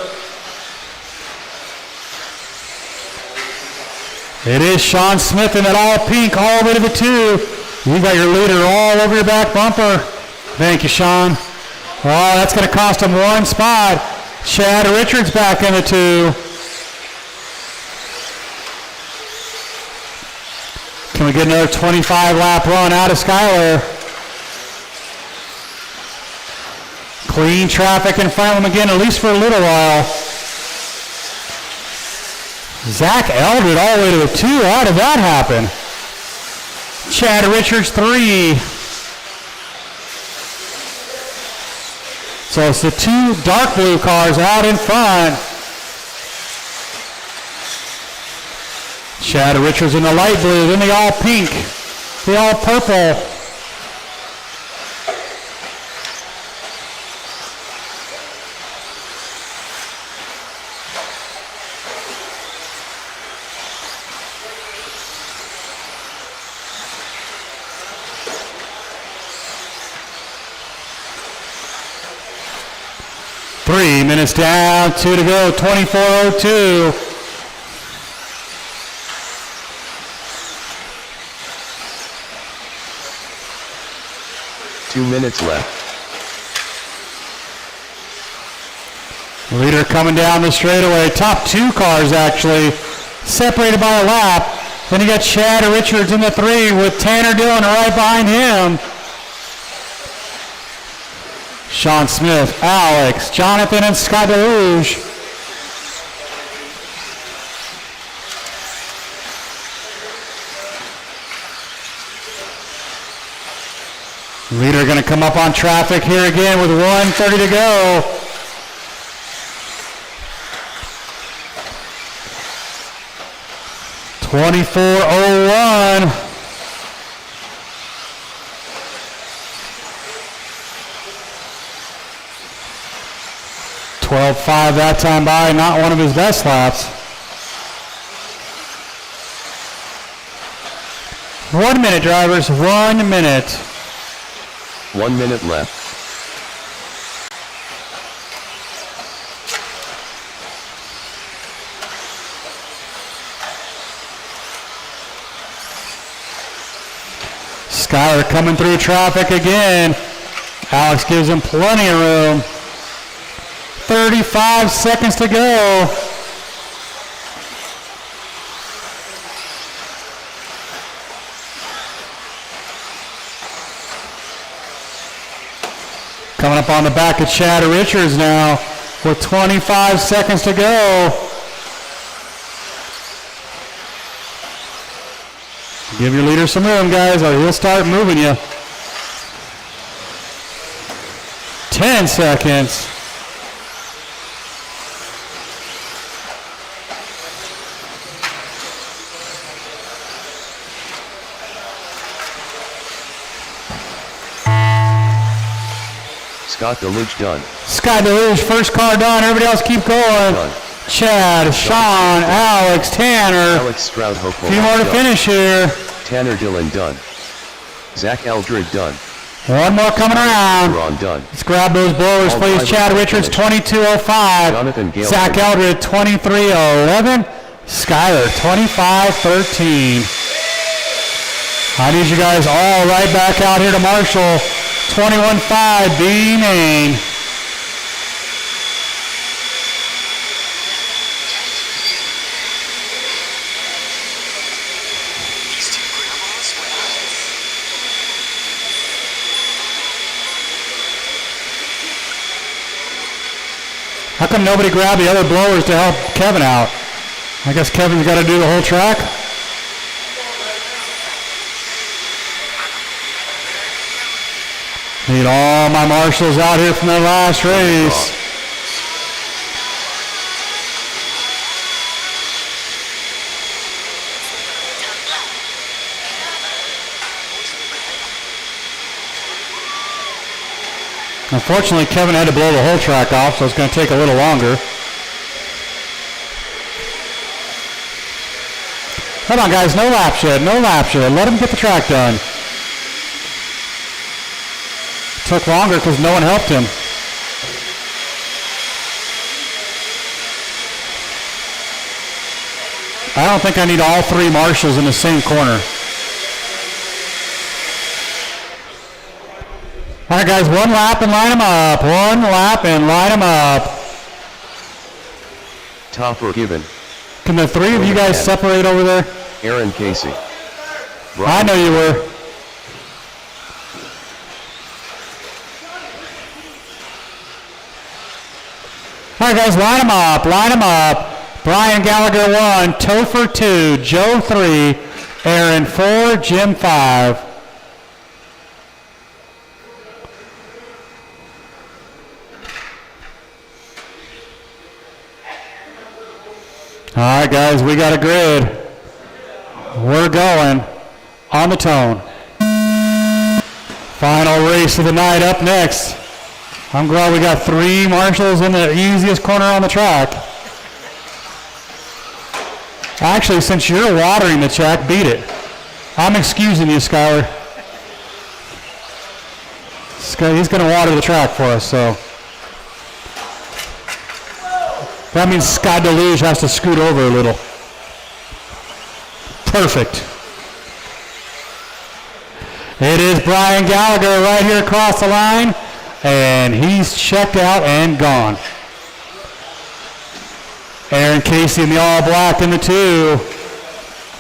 It is Sean Smith in that all pink all the way to the 2. You got your leader all over your back bumper. Thank you, Sean. Oh, that's going to cost him 1 spot. Chad Richards back in the 2. Can we get another 25 lap run out of Skyler? Clean traffic in front of him again, at least for a little while. Zach Eldred all the way to the 2. How did that happen? Chad Richards 3. So it's the 2 dark blue cars out in front. Chad Richards in the light blue, then the all pink, the all purple. Three minutes down, 2 to go, 24:02. Minutes left. Leader coming down the straightaway. Top 2 cars actually separated by a lap. Then you got Chad Richards in the 3 with Tanner Dillon right behind him. Sean Smith, Alex, Jonathan, and Scott Deluge. Leader going to come up on traffic here again with 1:30 to go. .24:01. .12:05 that time by, not one of his best laps. 1 minute, drivers, 1 minute. 1 minute left. Skyler coming through traffic again. Alex gives him plenty of room. 35 seconds to go. Coming up on the back of Chad Richards now with 25 seconds to go. Give your leader some room, guys, or he'll start moving you. 10 seconds. Scott Deluge done. Scott Deluge, first car done. Everybody else keep going. Done. Chad, Sean, Alex, Tanner. Alex Stroud hopeful. A few more to done. finish here. Tanner Dillon done. Zach Eldred done. One more coming around. Ron done. Let's grab those blowers, All please. drivers Chad are Richards, finished. 22:05. Jonathan Gale Zach finished. Eldred, 23:11. Skyler, 25:13. I need you guys all right back out here to Marshall. 21:5, B main. How come nobody grabbed the other blowers to help Kevin out? I guess Kevin's got to do the whole track. Need all my marshals out here from the last race. Unfortunately, Kevin had to blow the whole track off, so it's going to take a little longer. Come on, guys, no lap shed, no lap shed. Let him get the track done. Took longer because no one helped him. I don't think I need all three marshals in the same corner. All right, guys, one lap and line them up. One lap and line them up. Topper given. Can the three of you guys separate over there? Aaron Casey. I know you were. All right, guys, line them up. Line them up. Brian Gallagher 1, Topher 2, Joe 3, Aaron 4, Jim 5. All right, guys, we got a grid. We're going on the tone. Final race of the night up next. I'm glad we got three marshals in the easiest corner on the track. Actually, since you're watering the track, beat it. I'm excusing you, Skyler. He's going to water the track for us, so. That means Scott Deluge has to scoot over a little. Perfect. It is Brian Gallagher right here across the line, and he's checked out and gone. Aaron Casey in the all black in the 2.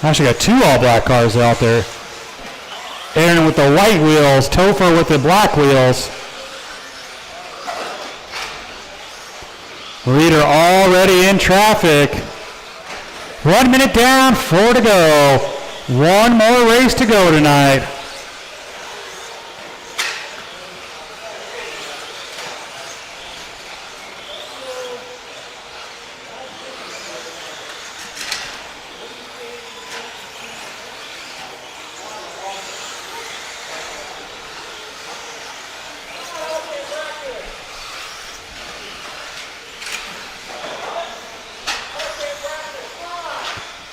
Actually got 2 all black cars out there. Aaron with the white wheels, Topher with the black wheels. Leader already in traffic. 1 minute down, 4 to go. One more race to go tonight.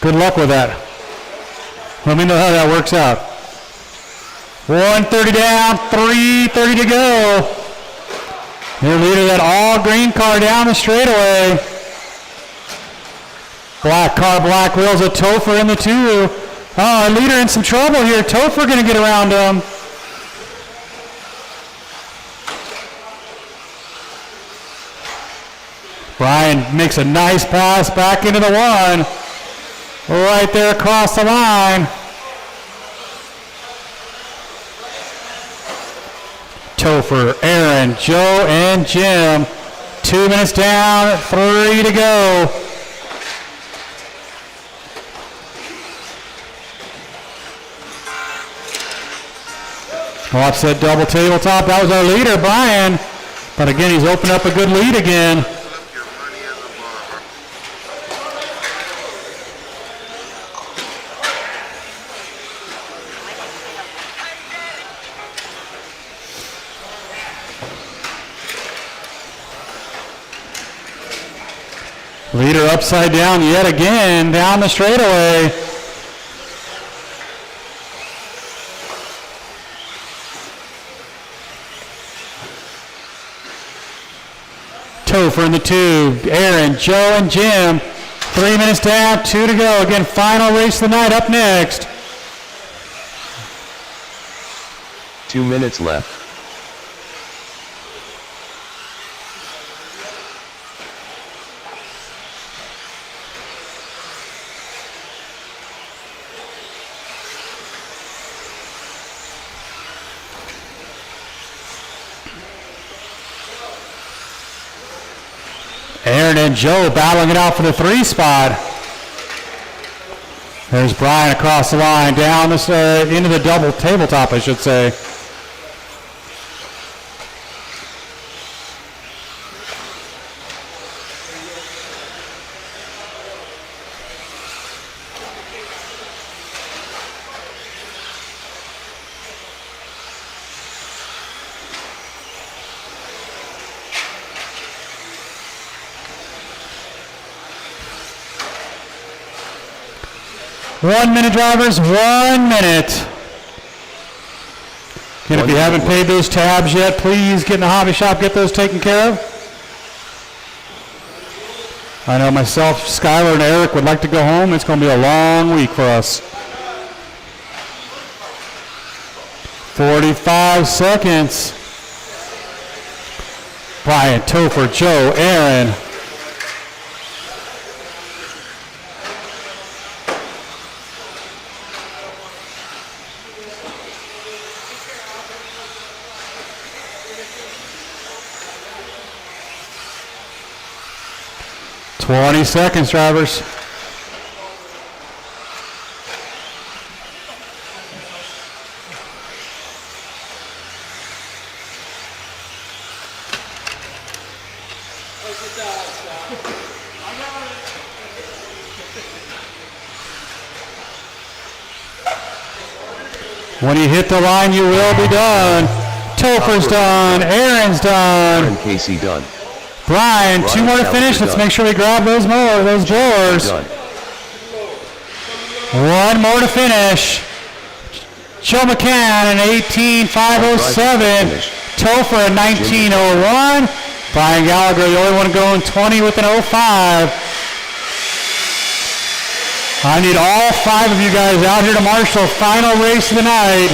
Good luck with that. Let me know how that works out. 130 down, 330 to go. Your leader, that all green car down the straightaway. Black car, black wheels, a Topher in the 2. Oh, our leader in some trouble here. Topher going to get around him. Brian makes a nice pass back into the 1. Right there across the line. Topher, Aaron, Joe, and Jim. 2 minutes down, 3 to go. Watch that double tabletop. That was our leader, Brian. But again, he's opened up a good lead again. Leader upside down yet again, down the straightaway. Topher in the tube, Aaron, Joe, and Jim. 3 minutes down, 2 to go. Again, final race of the night up next. 2 minutes left. Aaron and Joe battling it out for the 3 spot. There's Brian across the line, down this, into the double tabletop, I should say. One minute, drivers, 1 minute. And if you haven't paid those tabs yet, please get in the hobby shop, get those taken care of. I know myself, Skylar, and Eric would like to go home. It's going to be a long week for us. 45 seconds. Brian, Topher, Joe, Aaron. Twenty seconds, drivers. When you hit the line, you will be done. Topher's done. Aaron's done. Aaron Casey done. Brian, 2 more to finish. Let's make sure we grab those blowers. Done. 1 more to finish. Joe McCann in 18.507. Topher in 19.01. Brian Gallagher, the only one going 20 with an 05. I need all 5 of you guys out here to marshal. Final race of the night.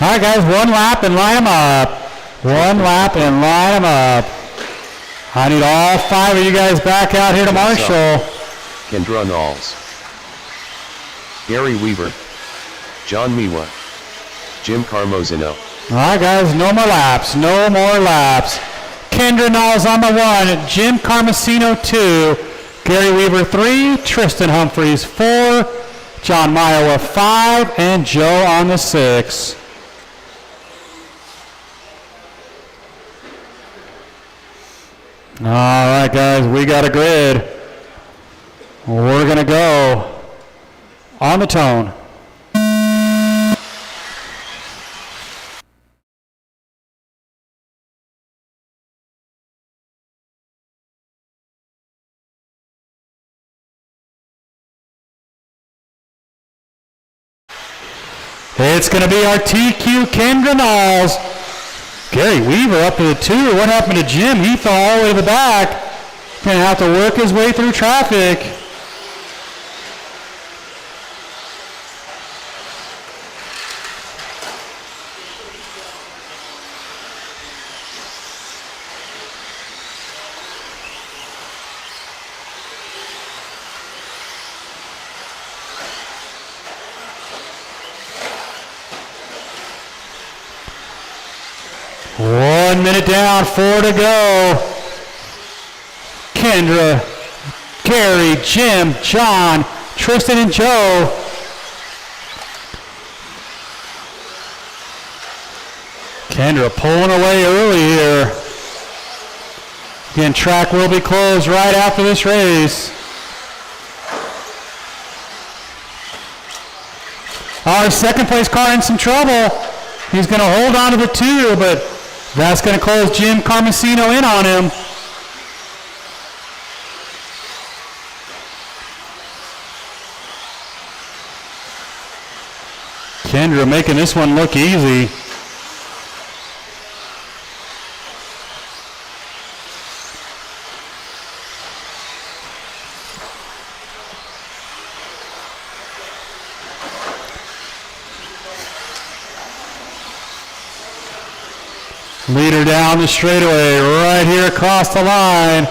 All right, guys, 1 lap and line them up. 1 lap and line them up. I need all 5 of you guys back out here to marshal. Kendra Knowles. Gary Weaver. John Miwa. Jim Carmozino. All right, guys, no more laps. No more laps. Kendra Knowles on the 1, Jim Carmosino 2, Gary Weaver 3, Tristan Humphreys 4, John Miowa 5, and Joe on the 6. All right, guys, we got a grid. We're going to go on the tone. It's going to be our TQ Kendra Knowles. Gary Weaver up to the 2. What happened to Jim? He fell all the way to the back. Going to have to work his way through traffic. One minute down, 4 to go. Kendra, Gary, Jim, John, Tristan, and Joe. Kendra pulling away early here. Again, track will be closed right after this race. Our second place car in some trouble. He's going to hold on to the 2, but that's going to close Jim Carmesino in on him. Kendra making this one look easy. Leader down the straightaway, right here across the line.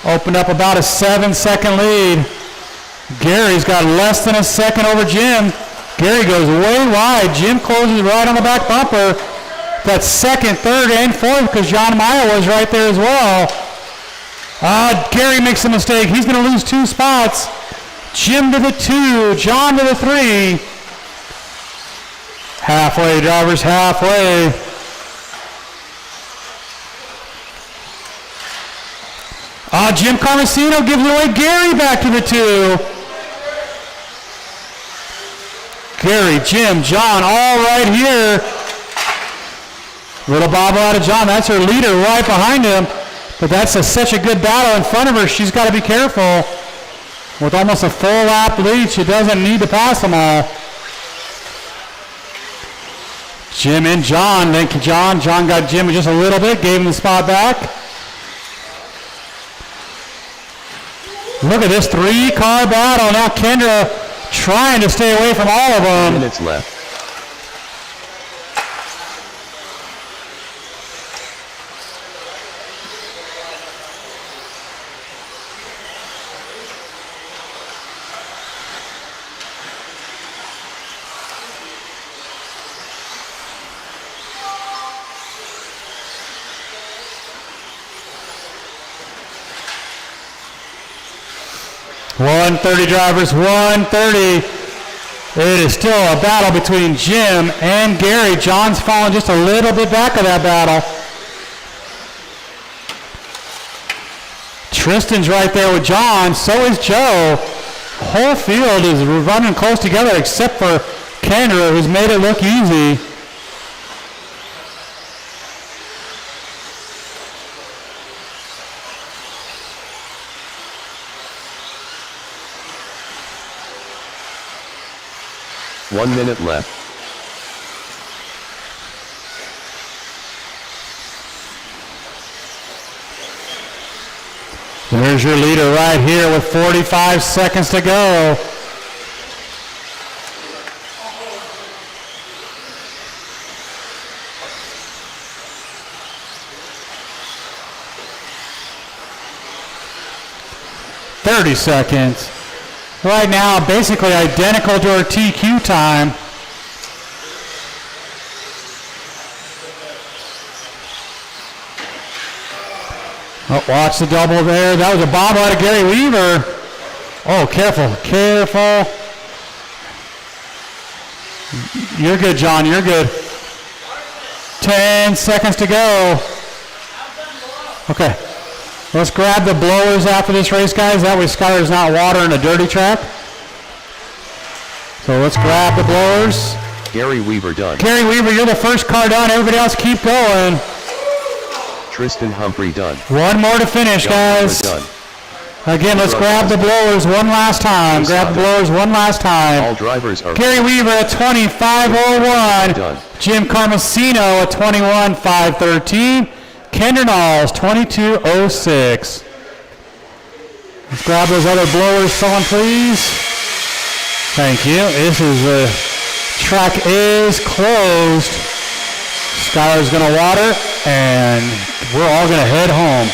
Opened up about a 7-second lead. Gary's got less than a second over Jim. Gary goes way wide. Jim closes right on the back bumper. That's second, third, and fourth because John Meyer was right there as well. Gary makes a mistake. He's going to lose 2 spots. Jim to the 2, John to the 3. Halfway, drivers, halfway. Jim Carmesino gives away Gary back to the 2. Gary, Jim, John, all right here. Little bobble out of John. That's her leader right behind him. But that's such a good battle in front of her. She's got to be careful. With almost a full lap lead, she doesn't need to pass them all. Jim and John. Thank you, John. John got Jim just a little bit, gave him the spot back. Look at this 3-car battle. Now Kendra trying to stay away from all of them. 10 minutes left. .130 drivers, 130. It is still a battle between Jim and Gary. John's falling just a little bit back of that battle. Tristan's right there with John. So is Joe. Whole field is running close together except for Kendra, who's made it look easy. One minute left. There's your leader right here with 45 seconds to go. .30 seconds. Right now, basically identical to our TQ time. Oh, watch the double there. That was a bob out of Gary Weaver. Oh, careful, careful. You're good, John, you're good. 10 seconds to go. Okay. Let's grab the blowers after this race, guys. That way Skylar's not watering a dirty track. So let's grab the blowers. Gary Weaver done. Gary Weaver, you're the first car done. Everybody else keep going. Tristan Humphrey done. One more to finish, John guys. Miller done. Again, let's grab the blowers one last time. Grab the blowers one last time. All drivers are Gary Weaver at 25:01. done. Jim Carmesino at 21:513. Kendra Knowles 22:06. Let's grab those other blowers, someone please. Thank you. This is track is closed. Skylar's gonna water, and we're all gonna head home.